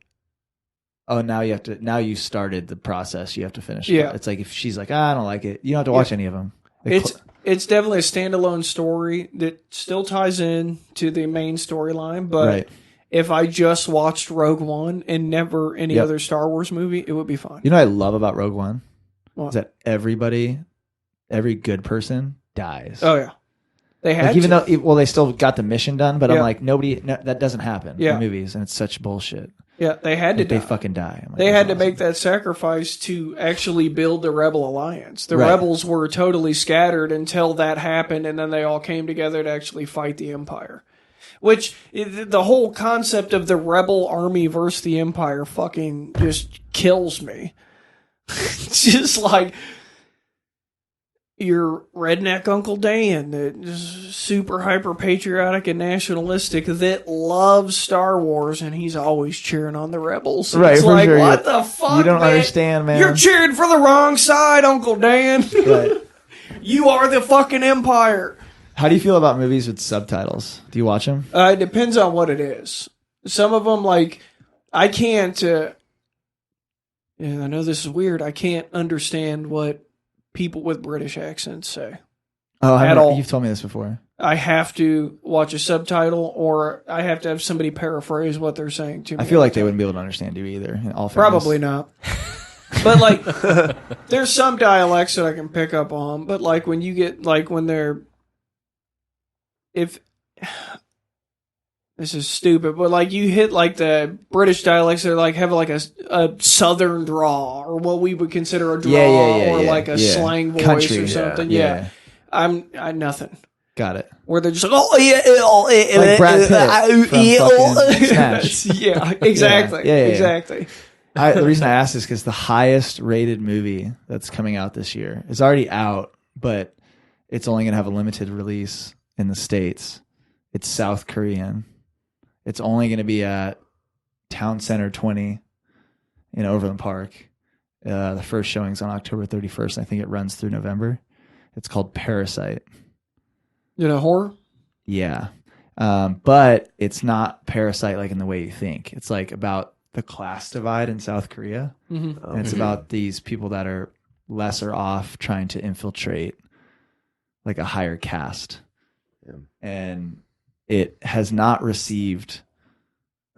oh, now you started the process. You have to finish it. Yeah. It's like if she's like, I don't like it, you don't have to watch any of them. It's definitely a standalone story that still ties in to the main storyline, but right. if I just watched Rogue One and never any Yep. other Star Wars movie, it would be fine. You know what I love about Rogue One? What? Is that every good person dies. Oh yeah, they had Like even to. though, well, they still got the mission done, but I'm Yeah. like, that doesn't happen Yeah. in movies, and it's such bullshit. Yeah, they had to Like, they die. fucking die. I'm like, They that's had to awesome. make that sacrifice to actually build the Rebel Alliance. The Right. rebels were totally scattered until that happened, and then they all came together to actually fight the Empire. Which, the whole concept of the Rebel Army versus the Empire fucking just kills me. It's just like your redneck Uncle Dan, that's super hyper patriotic and nationalistic, that loves Star Wars, and he's always cheering on the rebels. Right, It's for like, sure. what the fuck? You don't man? understand, man. You're cheering for the wrong side, Uncle Dan. Right. You are the fucking Empire. How do you feel about movies with subtitles? Do you watch them? It depends on what it is. Some of them, like, I can't. And I know this is weird. I can't understand what people with British accents say. Oh, At all. You've told me this before. I have to watch a subtitle, or I have to have somebody paraphrase what they're saying to me. I feel like they wouldn't be able to understand you either. In all fairness. Probably not. But like, there's some dialects that I can pick up on. But like when you get like when they're, if this is stupid, but like you hit like the British dialects that like have like a southern draw, or what we would consider a draw, or like a slang voice Country, or something. yeah. I'm nothing. Got it. Where they're just like, oh yeah, Like Brad Pitt from fucking Smash. yeah, exactly, Yeah. exactly. The reason I asked is because the highest rated movie that's coming out this year is already out, but it's only going to have a limited release in the States. It's South Korean. It's only going to be at Town Center 20 in Overland Park. The first showing's on October 31st. I think it runs through November. It's called Parasite. Horror? Yeah. But it's not Parasite like in the way you think. It's like about the class divide in South Korea. Mm-hmm. And it's about these people that are lesser off trying to infiltrate like a higher caste. Yeah. And it has not received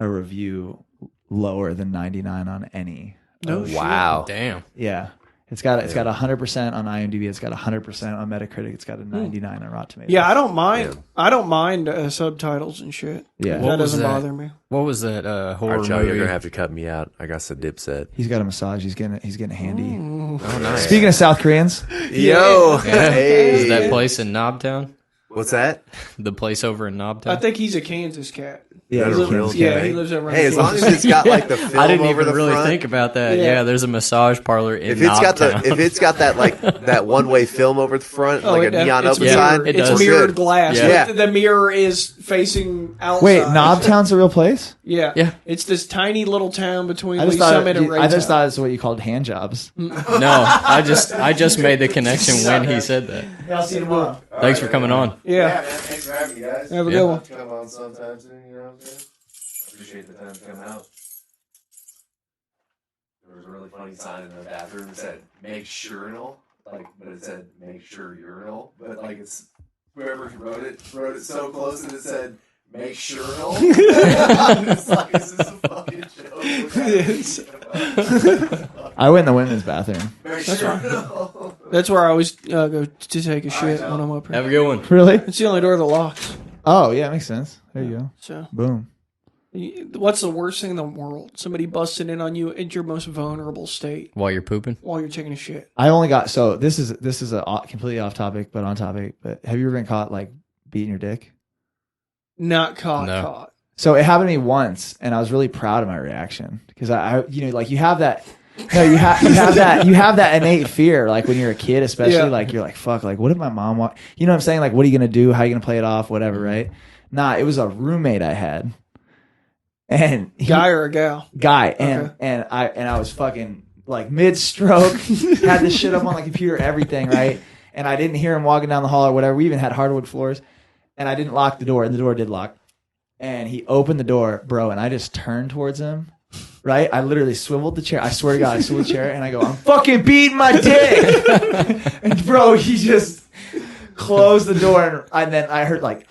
a review lower than 99 on any. No shit. Wow. Damn. Yeah. It's got 100% on IMDb. It's got 100% on Metacritic. It's got a 99 on Rotten Tomatoes. Yeah, I don't mind. Yeah. I don't mind subtitles and shit. Yeah. What That was doesn't that? bother me. What was that horror Archo, you're movie? gonna have to cut me out. I got some Dipset. He's got a massage. He's getting handy. Oh, nice. Speaking of South Koreans, Yo, Yeah. hey, Is that place in Knobtown? what's that? The place over in Knobtown? I think he's a Kansas cat. yeah, That's he's a real Kansas Yeah, cat. he lives over in Hey, as long as Kansas. it's got like the film I didn't over even the really front. think about that. Yeah. Yeah, there's a massage parlor in If it's got Knobtown. if it's got that like that one way film over the front, like a neon it's open mirrored, sign, it it's does. mirrored Good. glass. Yeah. The mirror is facing outside. Wait, Knobtown's a real place? Yeah. Yeah. It's this tiny little town between I Lee just thought Summit and I just Raytown. thought it's what you called hand jobs. No, I just made the connection when he said that. I'll see you tomorrow. Thanks for coming on. Yeah. man. Thanks for having me, guys. Have a Yeah. good one. Come on sometime soon, you know what I'm saying? Appreciate the time to come out. There was a really funny sign in the bathroom that said "Make sure urinal," but it said "Make sure urinal," but like it's whoever wrote it so close that it said "Make sure urinal." It's like, is this a fucking joke? I went in the women's bathroom. Make sure urinal. That's where I always go to take a shit when I'm up Have here. a good one. Really? It's the only door that locks. Oh, yeah, makes sense. There you go. So, Boom. what's the worst thing in the world? Somebody busting in on you at your most vulnerable state While you're pooping? while you're taking a shit. I only got so this is a completely off topic, but on topic. But have you ever been caught like beating your dick? Not caught. No. Caught. So it happened to me once, and I was really proud of my reaction because I like you have that. No, you have that innate fear, like when you're a kid, especially. Yeah. Like you're like, fuck, like what if my mom want? You know what I'm saying? Like, what are you gonna do? How are you gonna play it off? Whatever, right? Nah, it was a roommate I had, and Guy or a gal? guy, and Okay. and I was fucking like mid stroke, had this shit up on the computer, everything, right? And I didn't hear him walking down the hall or whatever. We even had hardwood floors, and I didn't lock the door, and the door did lock. And he opened the door, bro, and I just turned towards him. Right? I literally swiveled the chair. I swear to God, I swiveled the chair, and I go, "I'm fucking beating my dick." And bro, he just closed the door, and then I heard like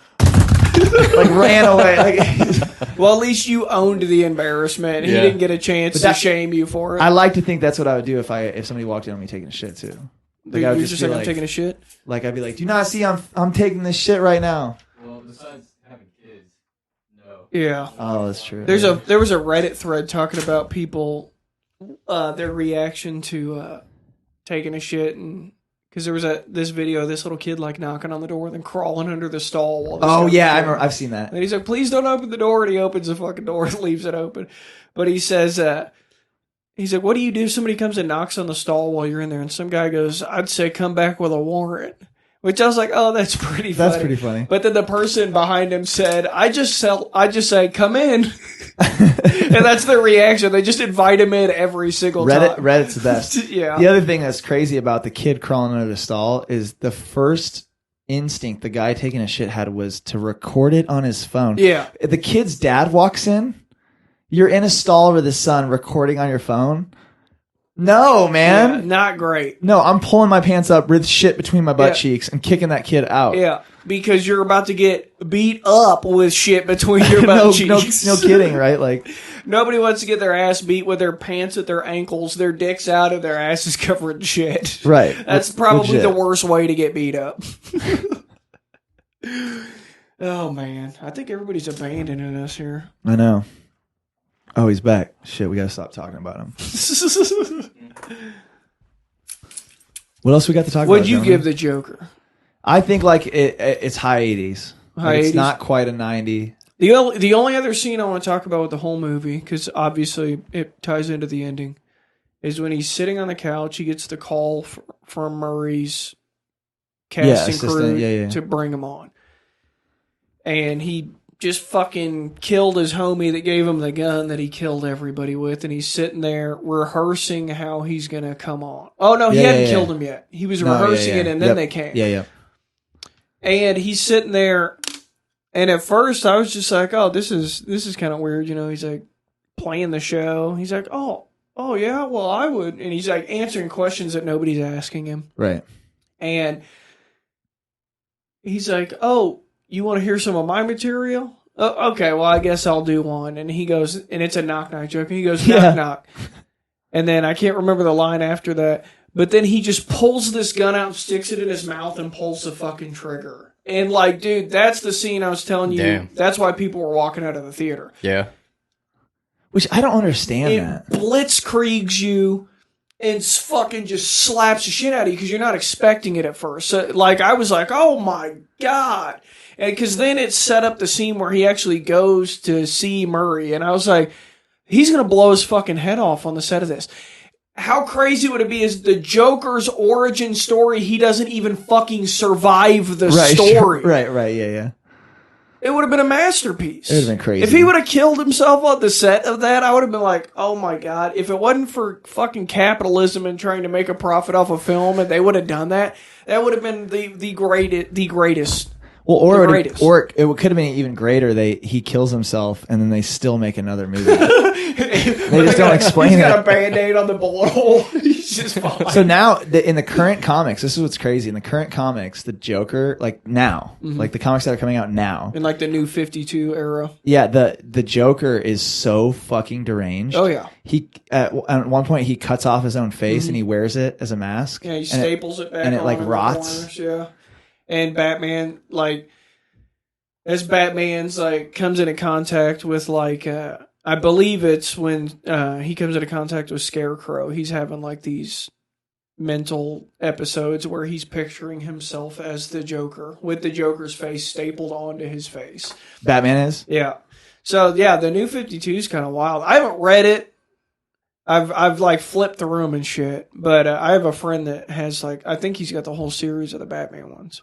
ran away. Like, Well, at least you owned the embarrassment. He Yeah. didn't get a chance But to that- shame you for it. I like to think that's what I would do if somebody walked in on me taking a shit too. Like, I You're would just be like, I'm taking a shit. like I'd be like, "Do you not see I'm taking this shit right now?" Well, besides having kids, no. Yeah. Oh, that's true. There was a Reddit thread talking about people, their reaction to taking a shit, and because there was this video of this little kid like knocking on the door and then crawling under the stall. While Oh yeah, I I've seen that. And he's like, "Please don't open the door," and he opens the fucking door and leaves it open. But he says, he's like, "What do you do if somebody comes and knocks on the stall while you're in there?" And some guy goes, "I'd say come back with a warrant." Which I was like, "Oh, that's pretty funny." That's pretty funny. But then the person behind him said, I just say, come in. And that's their reaction. They just invite him in every single time. Reddit's the best. Yeah. The other thing that's crazy about the kid crawling under the stall is the first instinct the guy taking a shit had was to record it on his phone. Yeah. If the kid's dad walks in, you're in a stall with his son recording on your phone. No, Yeah, man. not great. No, I'm pulling my pants up with shit between my butt Yeah. cheeks and kicking that kid out. Yeah. Because you're about to get beat up with shit between your butt no, cheeks. no kidding, right? Like, Nobody wants to get their ass beat with their pants at their ankles, their dicks out, and their asses covered in shit. right. That's probably Legit. the worst way to get beat up. Oh, man. I think everybody's abandoning us here. I know. Oh, he's back. Shit, we gotta stop talking about him. What else we got to talk about? What'd you gentlemen? give the Joker? I think like it's high 80s. High Like, 80s? it's not quite a 90. The only other scene I want to talk about with the whole movie, because obviously it ties into the ending, is when he's sitting on the couch. He gets the call from Murray's casting assistant, crew yeah. to bring him on, and he just fucking killed his homie that gave him the gun that he killed everybody with, and he's sitting there rehearsing how he's gonna come on. Oh no, he Yeah, hadn't yeah, killed yeah. him yet. He was No, yeah, rehearsing yeah. it, and then Yep. they came. Yeah. And he's sitting there, and at first I was just like, "Oh, this is kind of weird," you know. He's like playing the show. He's like, "Oh yeah, well I would," and he's like answering questions that nobody's asking him. Right. And he's like, "Oh, you want to hear some of my material?" Okay, well, I guess I'll do one. And he goes, and it's a knock-knock joke. And he goes, knock-knock. And then I can't remember the line after that. But then he just pulls this gun out, sticks it in his mouth, and pulls the fucking trigger. And, like, dude, that's the scene I was telling you. Damn. That's why people were walking out of the theater. Yeah. Which I don't understand that. Blitzkriegs you and fucking just slaps the shit out of you because you're not expecting it at first. So, like, I was like, oh my God. And because then it set up the scene where he actually goes to see Murray. And I was like, he's going to blow his fucking head off on the set of this. How crazy would it be is the Joker's origin story, he doesn't even fucking survive the story. Right, yeah. It would have been a masterpiece. It would have been crazy. If he would have killed himself on the set of that, I would have been like, oh my God. If it wasn't for fucking capitalism and trying to make a profit off of film and they would have done that, that would have been the greatest. Well, or it could have been even greater. He kills himself and then they still make another movie. They just don't explain it. He's got a Band-Aid on the bullet hole. He's just fine. So now, in the current comics, this is what's crazy. In the current comics, the Joker, like now, like the comics that are coming out now. In like the new 52 era. Yeah, the Joker is so fucking deranged. Oh, yeah. He at one point, he cuts off his own face and he wears it as a mask. Yeah, he staples it back and on. it like in the rots. corners, yeah. And Batman, like, as Batman's like comes into contact with like I believe it's when he comes into contact with Scarecrow, he's having like these mental episodes where he's picturing himself as the Joker with the Joker's face stapled onto his face. Batman is? Yeah. So yeah, the new 52 is kind of wild. I haven't read it. I've like flipped through them and shit, but I have a friend that has like I think he's got the whole series of the Batman ones.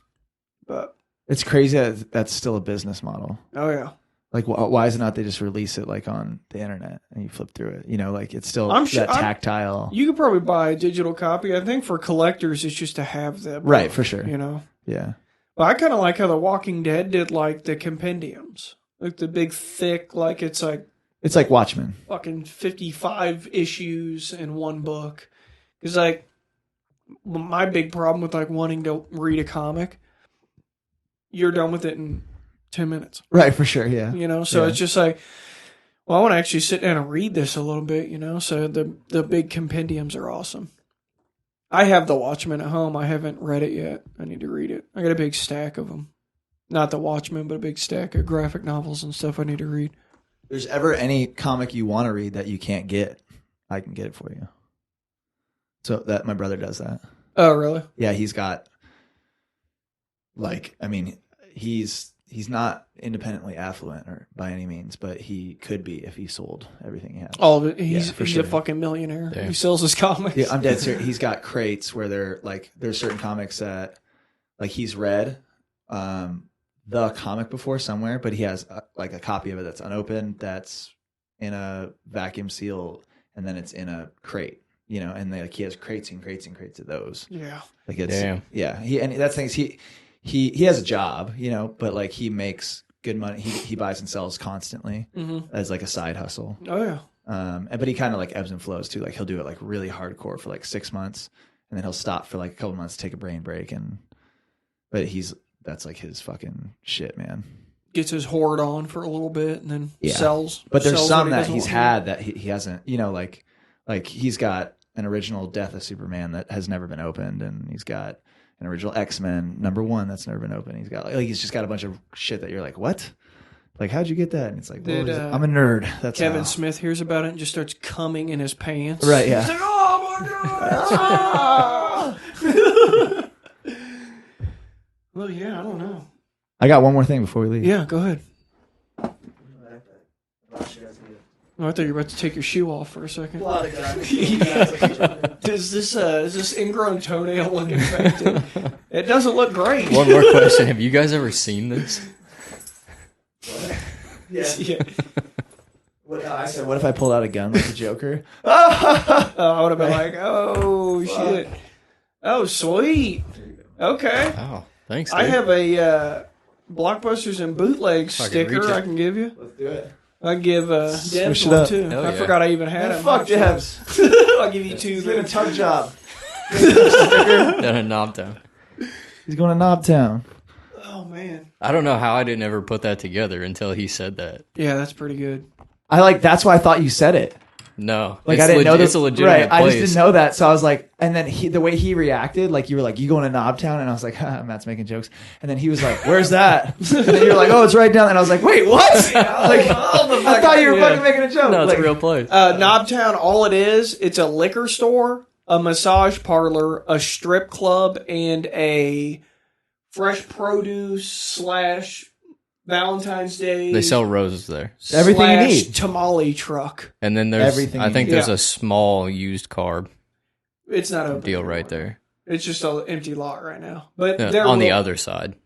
But it's crazy that that's still a business model. Oh yeah. Like, why is it not they just release it like on the internet and you flip through it? You know, like it's still tactile. You could probably buy a digital copy. I think for collectors, it's just to have them. Right, for sure. You know? Yeah. But I kind of like how The Walking Dead did like the compendiums. Like the big, thick, like it's like Watchmen. Fucking 55 issues in one book. Because like, my big problem with like wanting to read a comic, you're done with it in 10 minutes. Right, for sure, yeah. You know, so it's just like, well, I want to actually sit down and read this a little bit, you know, so the big compendiums are awesome. I have The Watchmen at home. I haven't read it yet. I need to read it. I got a big stack of them. Not The Watchmen, but a big stack of graphic novels and stuff I need to read. If there's ever any comic you want to read that you can't get, I can get it for you. So that my brother does that. Oh, really? Yeah, he's got, like, I mean, he's not independently affluent or by any means, but he could be if he sold everything he has. Oh, he's sure. a fucking millionaire. Damn. He sells his comics. Yeah, I'm dead serious. He's got crates where they're like, there's certain comics that, like, he's read the comic before somewhere, but he has like a copy of it that's unopened, that's in a vacuum seal, and then it's in a crate. You know, and he has crates and crates and crates of those. Yeah, like it's damn. Yeah. And that's things he has a job, you know, but like he makes good money. He buys and sells constantly as like a side hustle. Oh yeah. But he kind of like ebbs and flows too. Like he'll do it like really hardcore for like 6 months, and then he'll stop for like a couple months, take a brain break, but that's like his fucking shit, man. Gets his hoard on for a little bit and then sells. But there's sells some what he that doesn't he's want. had that he hasn't, you know, like he's got an original Death of Superman that has never been opened, and he's got an original X-Men #1 that's never been opened. He's got like he's just got a bunch of shit that you're like, what? Like, how'd you get that? And it's like, well, I'm a nerd. That's Kevin how. Smith hears about it and just starts coming in his pants. Right? Yeah. He's like, oh my god. Well, yeah, I don't know. I got one more thing before we leave. Yeah, go ahead. Oh, I thought you were about to take your shoe off for a second. Is this ingrown toenail look infected? It doesn't look great. One more question. Have you guys ever seen this? Yeah. I said, what if I pulled out a gun like the Joker? I would have been like, oh, shit. Oh, sweet. Okay. Oh, thanks, dude. I have a Blockbusters and Bootlegs If I can sticker reach it. I can give you. Let's do it. I can give Debs Switch it one, up. too. Hell I yeah. forgot I even had it. Fuck Debs. I'll give you two. He's getting a tug job. Down in Knobtown. He's going to Knobtown. Oh man. I don't know how I didn't ever put that together until he said that. Yeah, that's pretty good. That's why I thought you said it. No, Like, it's I didn't know it's a legitimate right. I place. just didn't know that. So I was like, and then the way he reacted, like, you were like, you going to Knobtown? And I was like, Matt's making jokes. And then he was like, where's that? And then you were like, oh, it's right down. And I was like, wait, what? Like, I thought you were fucking making a joke. No, it's Like, a real place. Knobtown, all it is, it's a liquor store, a massage parlor, a strip club, and a fresh produce / Valentine's Day. They sell roses there, Everything you need. Tamale truck. and then there's Everything I you think need. there's Yeah. a small used car It's not open. deal anymore. right there. It's just an empty lot right now. But Yeah, they're on the real- other side,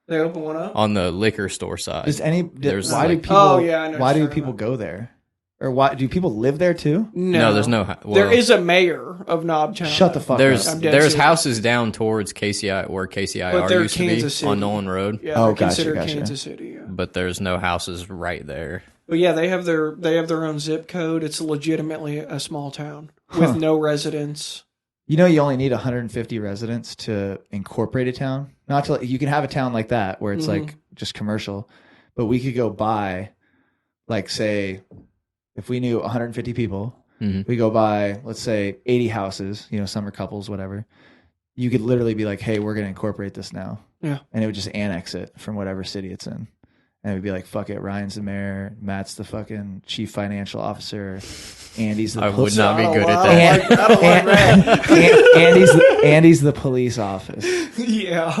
They open one up. on the liquor store side. There's why do like- people? Oh, yeah, I know why what do you're people talking go there? Or why do people live there too? No, there's no. Well, there is a mayor of Knobtown. Shut the fuck There's up. I'm dead there's serious. houses down towards KCI where KCIR But they're used to be Kansas City. on Nolan Road, Yeah, Oh, they're gotcha, considered gotcha. Kansas City. Yeah. but there's no houses right there. But yeah, they have their own zip code. It's legitimately a small town with no residents. You know, you only need 150 residents to incorporate a town. Not to you can have a town like that where it's like just commercial, but we could go buy, like, say, if we knew 150 people, we go buy, let's say, 80 houses. You know, some are couples, whatever. You could literally be like, "Hey, we're going to incorporate this now," Yeah. and it would just annex it from whatever city it's in. And it would be like, fuck it, Ryan's the mayor, Matt's the fucking chief financial officer, Andy's the I would not be I don't good at know. that. I don't like that. Andy's the police office. Yeah,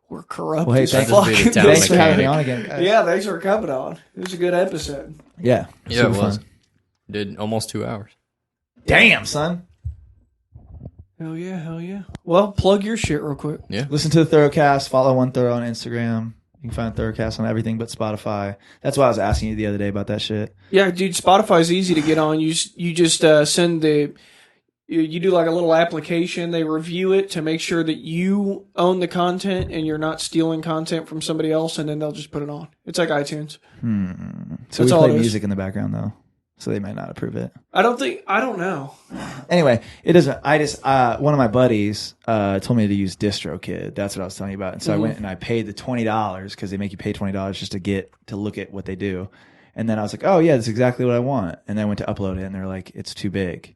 we're corrupt. Well, hey, as thanks- fuck. Just be the town Thanks for having me mechanic. on again, guys. Yeah, thanks for coming on. It was a good episode. Yeah, Yeah, it super was. fun. Did almost 2 hours. Damn, son. Hell yeah, hell yeah. Well, plug your shit real quick. Listen to the Thorocast. Follow One Thorough on Instagram. You can find Thorocast on everything but Spotify. That's why I was asking you the other day about that shit. Yeah, dude, Spotify's easy to get on. You just send you do like a little application. They review it to make sure that you own the content and you're not stealing content from somebody else, and then they'll just put it on. It's like iTunes. So That's we all play it is. music in the background though, so they might not approve it. I don't know. Anyway, it doesn't. I just one of my buddies told me to use DistroKid. That's what I was telling you about. And so I went and I paid the $20 because they make you pay $20 just to look at what they do. And then I was like, oh yeah, that's exactly what I want. And then I went to upload it, and they're like, it's too big.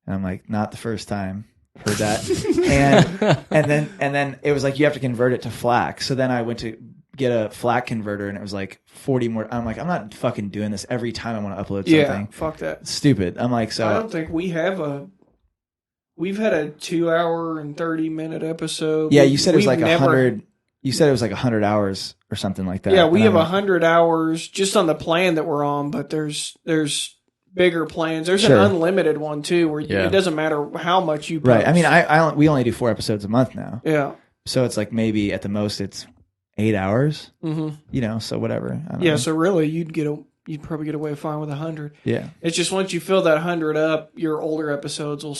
And I'm like, not the first time. Heard that. and then it was like you have to convert it to FLAC. So then I went to get a FLAC converter, and it was like 40 more. I'm like, I'm not fucking doing this every time I want to upload something. Yeah, fuck that. It's stupid. I'm like, so I don't think we've had a 2 hour and 30-minute episode. yeah, you said it was We've like never- 100. You said it was like 100 hours or something like that. Yeah, we And have I'm like, 100 hours just on the plan that we're on, but there's bigger plans. There's Sure. an unlimited one too, where Yeah. it doesn't matter how much you post. right. I mean, we only do 4 episodes a month now, yeah, so it's like maybe at the most it's 8 hours. hmm You know, so whatever. I don't yeah. know. So really, you'd probably get away fine with 100. Yeah. It's just once you fill that 100 up, your older episodes will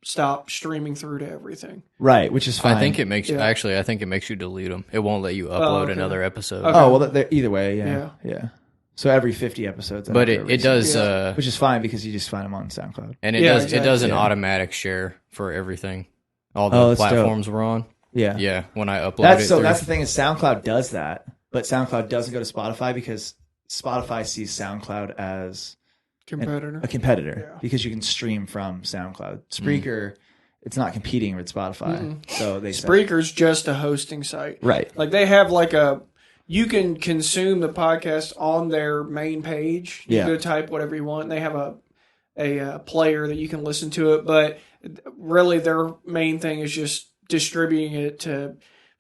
stop streaming through to everything. Right, which is fine. I think it makes Yeah. I think it makes you delete them. It won't let you upload okay. another episode. Okay. Oh well, either way, yeah. So every 50 episodes, I But have to it does, Yeah. which is fine because you just find them on SoundCloud. and it Yeah, does it does an exactly. automatic share for everything, all the Oh, that's dope. platforms we're on. Yeah, Yeah, when I upload That's it, so. through- That's the thing is SoundCloud does that, but SoundCloud doesn't go to Spotify because Spotify sees SoundCloud as Competitor. a competitor Yeah. because you can stream from SoundCloud. Spreaker, it's not competing with Spotify, so they say, Spreaker's just a hosting site. right. Like they have you can consume the podcast on their main page. You Yeah. go type whatever you want. They have a player that you can listen to it, but really their main thing is just distributing it to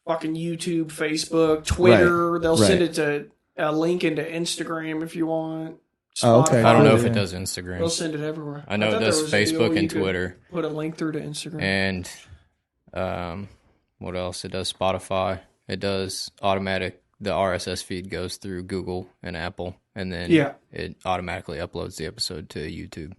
fucking YouTube, Facebook, Twitter. Right. They'll Right. send it to a link into Instagram if you want. Oh, okay. Spotify. I don't know Cool, if it yeah. does They'll Instagram. send it everywhere. I know thought it there does was a deal Facebook where and you could Twitter, Put a link through to Instagram. and what else? It does Spotify. It does automatic. The RSS feed goes through Google and Apple, and then Yeah. it automatically uploads the episode to YouTube.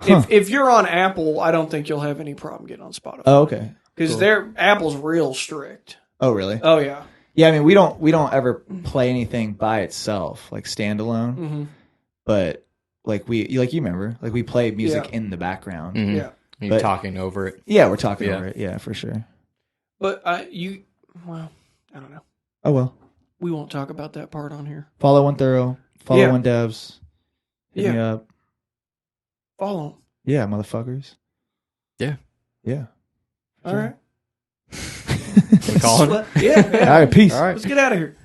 If you're on Apple, I don't think you'll have any problem getting on Spotify Oh, okay. because Apple's real strict. Oh, really? Oh yeah. Yeah, I mean, we don't ever play anything by itself, like standalone. Mm-hmm. But like you remember, like we play music Yeah. in the background. Mhm. Yeah. You're But- talking over it. Yeah, we're talking Yeah. over it. Yeah, for sure. But well, I don't know. Oh well. We won't talk about that part on here. Follow One Thorough. Follow One Devs. Hit me up. Follow 'em. Yeah, motherfuckers. Yeah. Yeah. All right. We calling it? Yeah. All right, peace. All right. Let's get out of here.